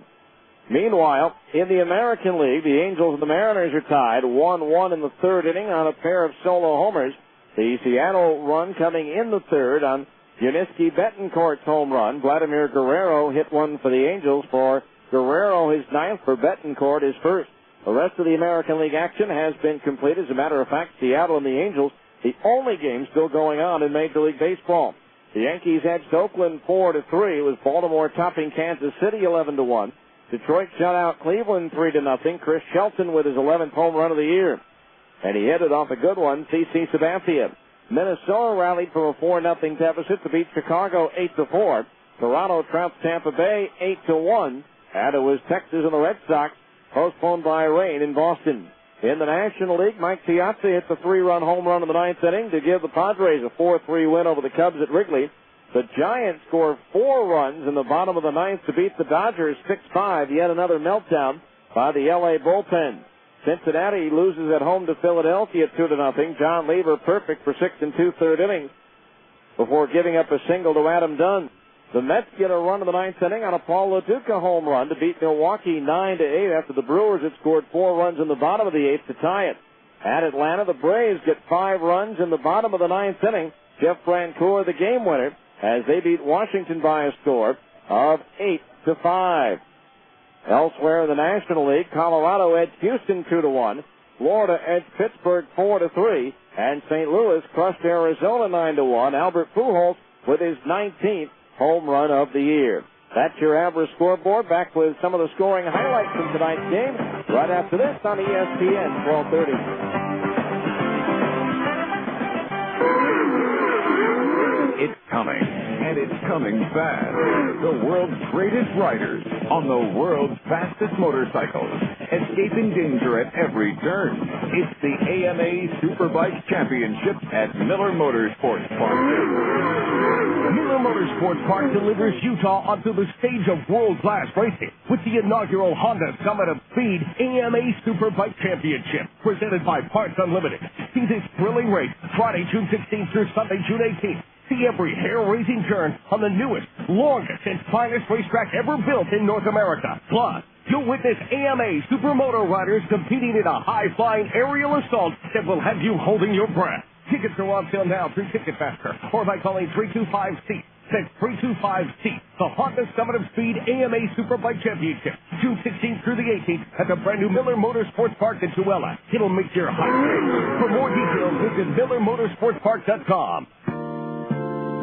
Meanwhile, in the American League, the Angels and the Mariners are tied 1-1 in the 3rd inning on a pair of solo homers. The Seattle run coming in the 3rd on Yuniesky Betancourt's home run. Vladimir Guerrero hit one for the Angels. For Guerrero, his 9th. For Betancourt, his 1st. The rest of the American League action has been completed. As a matter of fact, Seattle and the Angels, the only game still going on in Major League Baseball. The Yankees edged Oakland 4-3, with Baltimore topping Kansas City 11-1. Detroit shut out Cleveland 3-0. Chris Shelton with his 11th home run of the year. And he headed off a good one, CC Sabathia. Minnesota rallied from a 4-0 deficit to beat Chicago 8-4. Toronto trounced Tampa Bay 8-1. And it was Texas and the Red Sox postponed by rain in Boston. In the National League, Mike Piazza hit the 3-run home run in the 9th inning to give the Padres a 4-3 win over the Cubs at Wrigley. The Giants scored 4 runs in the bottom of the 9th to beat the Dodgers 6-5. Yet another meltdown by the L.A. bullpen. Cincinnati loses at home to Philadelphia 2-0. John Lever perfect for 6 2/3 innings before giving up a single to Adam Dunn. The Mets get a run in the 9th inning on a Paul LaDuca home run to beat Milwaukee 9-8 after the Brewers had scored 4 runs in the bottom of the 8th to tie it. At Atlanta, the Braves get 5 runs in the bottom of the 9th inning. Jeff Francoeur, the game winner, as they beat Washington by a score of 8-5. Elsewhere in the National League, Colorado edged Houston 2-1. Florida edged Pittsburgh 4-3. And St. Louis crushed Arizona 9-1. Albert Pujols with his 19th home run of the year. That's your Abra scoreboard. Back with some of the scoring highlights from tonight's game right after this on ESPN 1230. It's coming, and it's coming fast. The world's greatest riders on the world's fastest motorcycles, escaping danger at every turn. It's the AMA Superbike Championship at Miller Motorsports Park. Miller Motorsports Park delivers Utah onto the stage of world-class racing with the inaugural Honda Summit of Speed AMA Superbike Championship, presented by Parts Unlimited. See this thrilling race Friday, June 16th through Sunday, June 18th. See every hair-raising turn on the newest, longest, and finest racetrack ever built in North America. Plus, you'll witness AMA supermoto riders competing in a high-flying aerial assault that will have you holding your breath. Tickets are on sale now through Ticketmaster or by calling 325-SEAT. That's 325-SEAT. The Honda Summit of Speed AMA Superbike Championship, June 16th through the 18th at the brand new Miller Motorsports Park in Tooele. It'll make your heart race. For more details, visit MillerMotorsportsPark.com.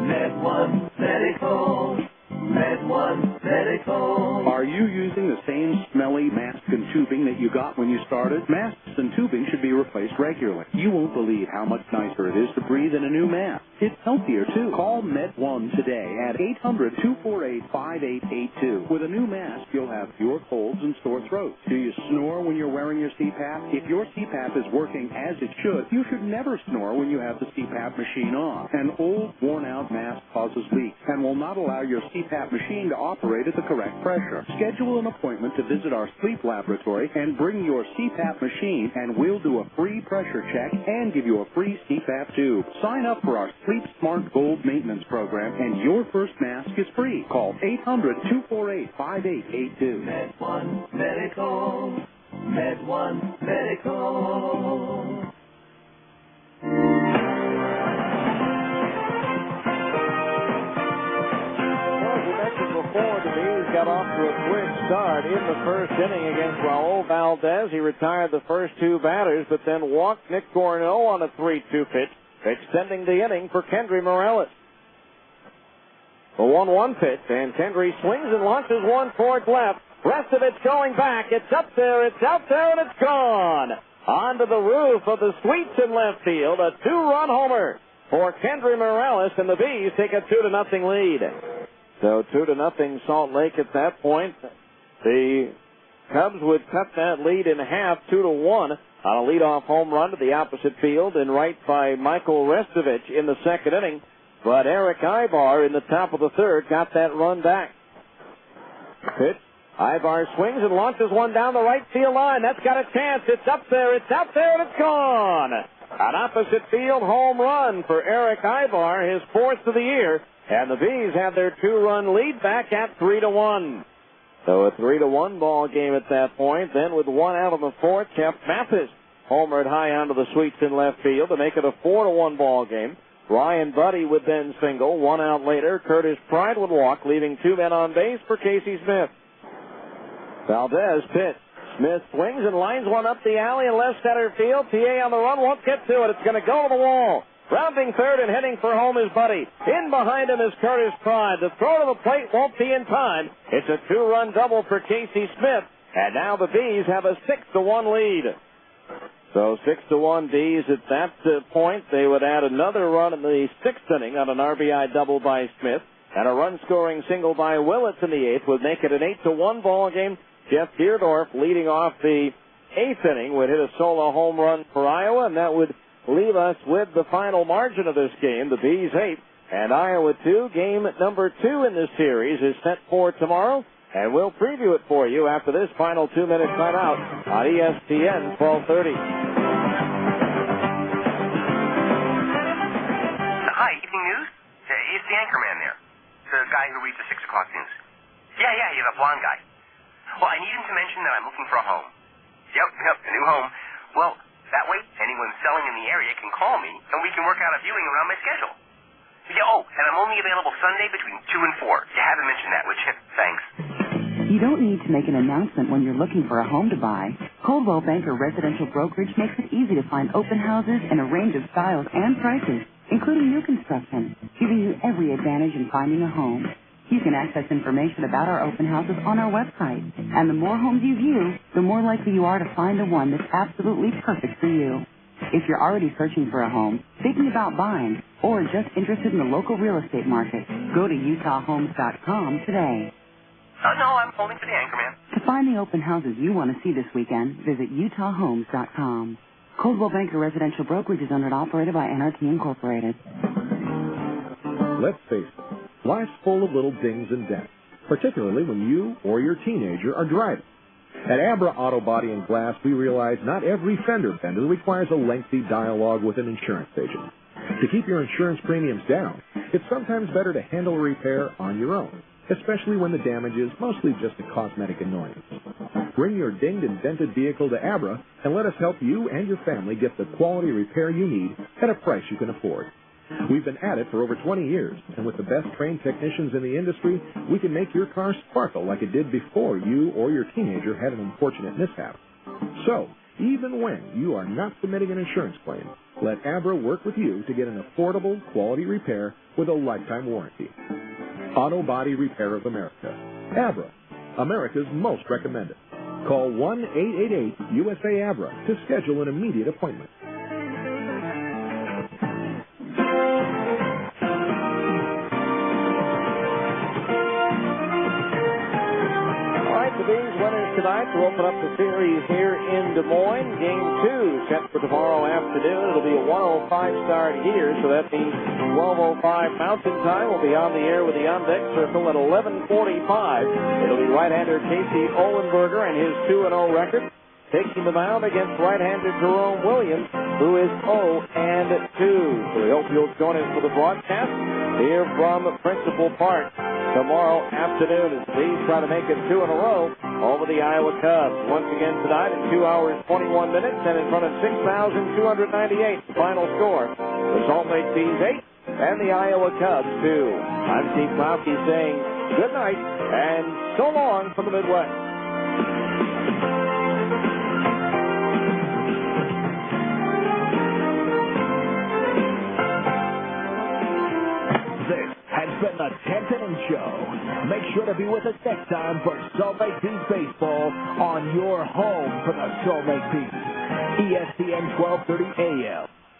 Med1 Medical. Med1 Medical. Are you using the same smelly mask and tubing that you got when you started? Masks and tubing should be replaced regularly. You won't believe how much nicer it is to breathe in a new mask. It's healthier, too. Call Med1 today at 800-248-5882. With a new mask, you'll have fewer colds and sore throats. Do you snore when you're wearing your CPAP? If your CPAP is working as it should, you should never snore when you have the CPAP machine on. An old, worn-out mask causes leaks and will not allow your CPAP machine to operate at the correct pressure. Schedule an appointment to visit our sleep laboratory and bring your CPAP machine, and we'll do a free pressure check and give you a free CPAP tube. Sign up for our Sleep Smart Gold Maintenance Program, and your first mask is free. Call 800-248-5882. Med1 Medical. Med1 Medical. Before the Bees got off to a quick start in the first inning against Raul Valdez. He retired the first two batters, but then walked Nick Gorneau on a 3-2 pitch, extending the inning for Kendry Morales. The 1-1 pitch, and Kendry swings and launches one towards left. Restovich going back. It's up there, it's out there, and it's gone. Onto the roof of the suites in left field. A 2-run homer for Kendry Morales, and the Bees take a 2-0 lead. So 2-0 Salt Lake at that point. The Cubs would cut that lead in half, 2-1, on a leadoff home run to the opposite field and right by Michael Restovich in the second inning. But Eric Ibar in the top of the third got that run back. Pitch. Ibar swings and launches one down the right field line. That's got a chance. It's up there, it's out there, and it's gone. An opposite field home run for Eric Ibar, his fourth of the year. And the Bees have their 2-run lead back at 3-1. So a 3-1 ball game at that point. Then with one out on the fourth, Jeff Mathis homered high onto the suites in left field to make it a 4-1 ball game. Ryan Buddy would then single. One out later, Curtis Pride would walk, leaving two men on base for Casey Smith. Valdez pitch. Smith swings and lines one up the alley in left center field. TA on the run, won't get to it. It's going to go to the wall. Rounding third and heading for home is Buddy. In behind him is Curtis Pride. The throw to the plate won't be in time. It's a 2-run double for Casey Smith. And now the Bees have a 6-1 lead. So 6-1 Bees at that point. They would add another run in the sixth inning on an RBI double by Smith. And a run-scoring single by Willits in the eighth would make it an 8-1 ball game. Jeff Deerdorf leading off the eighth inning would hit a solo home run for Iowa, and that would leave us with the final margin of this game. The Bees 8 and Iowa 2. Game number 2 in this series is set for tomorrow, and we'll preview it for you after this final 2-minute timeout on ESPN 1230. Hi, evening news? It's the anchorman there. The guy who reads the 6 o'clock news. Yeah, the blonde guy. Well, I need him to mention that I'm looking for a home. Yep, a new home. Well, that way, anyone selling in the area can call me, and we can work out a viewing around my schedule. Yeah, and I'm only available Sunday between 2 and 4. You haven't mentioned that, would you? Thanks. You don't need to make an announcement when you're looking for a home to buy. Coldwell Banker Residential Brokerage makes it easy to find open houses in a range of styles and prices, including new construction, giving you every advantage in finding a home. You can access information about our open houses on our website. And the more homes you view, the more likely you are to find the one that's absolutely perfect for you. If you're already searching for a home, thinking about buying, or just interested in the local real estate market, go to utahhomes.com today. No, I'm holding for the anchorman. To find the open houses you want to see this weekend, visit utahhomes.com. Coldwell Banker Residential Brokerage is owned and operated by NRT Incorporated. Let's face it. Life's full of little dings and dents, particularly when you or your teenager are driving. At Abra Auto Body and Glass, we realize not every fender bender requires a lengthy dialogue with an insurance agent. To keep your insurance premiums down, it's sometimes better to handle a repair on your own, especially when the damage is mostly just a cosmetic annoyance. Bring your dinged and dented vehicle to Abra and let us help you and your family get the quality repair you need at a price you can afford. We've been at it for over 20 years, and with the best trained technicians in the industry, we can make your car sparkle like it did before you or your teenager had an unfortunate mishap. So, even when you are not submitting an insurance claim, let Abra work with you to get an affordable, quality repair with a lifetime warranty. Auto Body Repair of America. Abra, America's most recommended. Call 1-888-USA-ABRA to schedule an immediate appointment. The Bees winners tonight to open up the series here in Des Moines. Game 2 set for tomorrow afternoon. It'll be a 1:05 start here, so that means 12:05 Mountain Time. We'll be on the air with the On-Deck Circle at 11:45. It'll be right-hander Casey Olenberger and his 2-0 record, taking the mound against right-hander Jerome Williams, who is 0-2. So we hope you'll join us for the broadcast here from Principal Park tomorrow afternoon as the Bees try to make it 2 in a row over the Iowa Cubs. Once again tonight in 2 hours, 21 minutes, and in front of 6,298. The final score, the Salt Lake Bees 8 and the Iowa Cubs 2. I'm Steve Klowski saying Good night, and so long from the Midwest. This has been the Kent Inning Show. Make sure to be with us next time for Salt Lake Bees baseball on your home for the Salt Lake Bees. ESPN 1230 AM.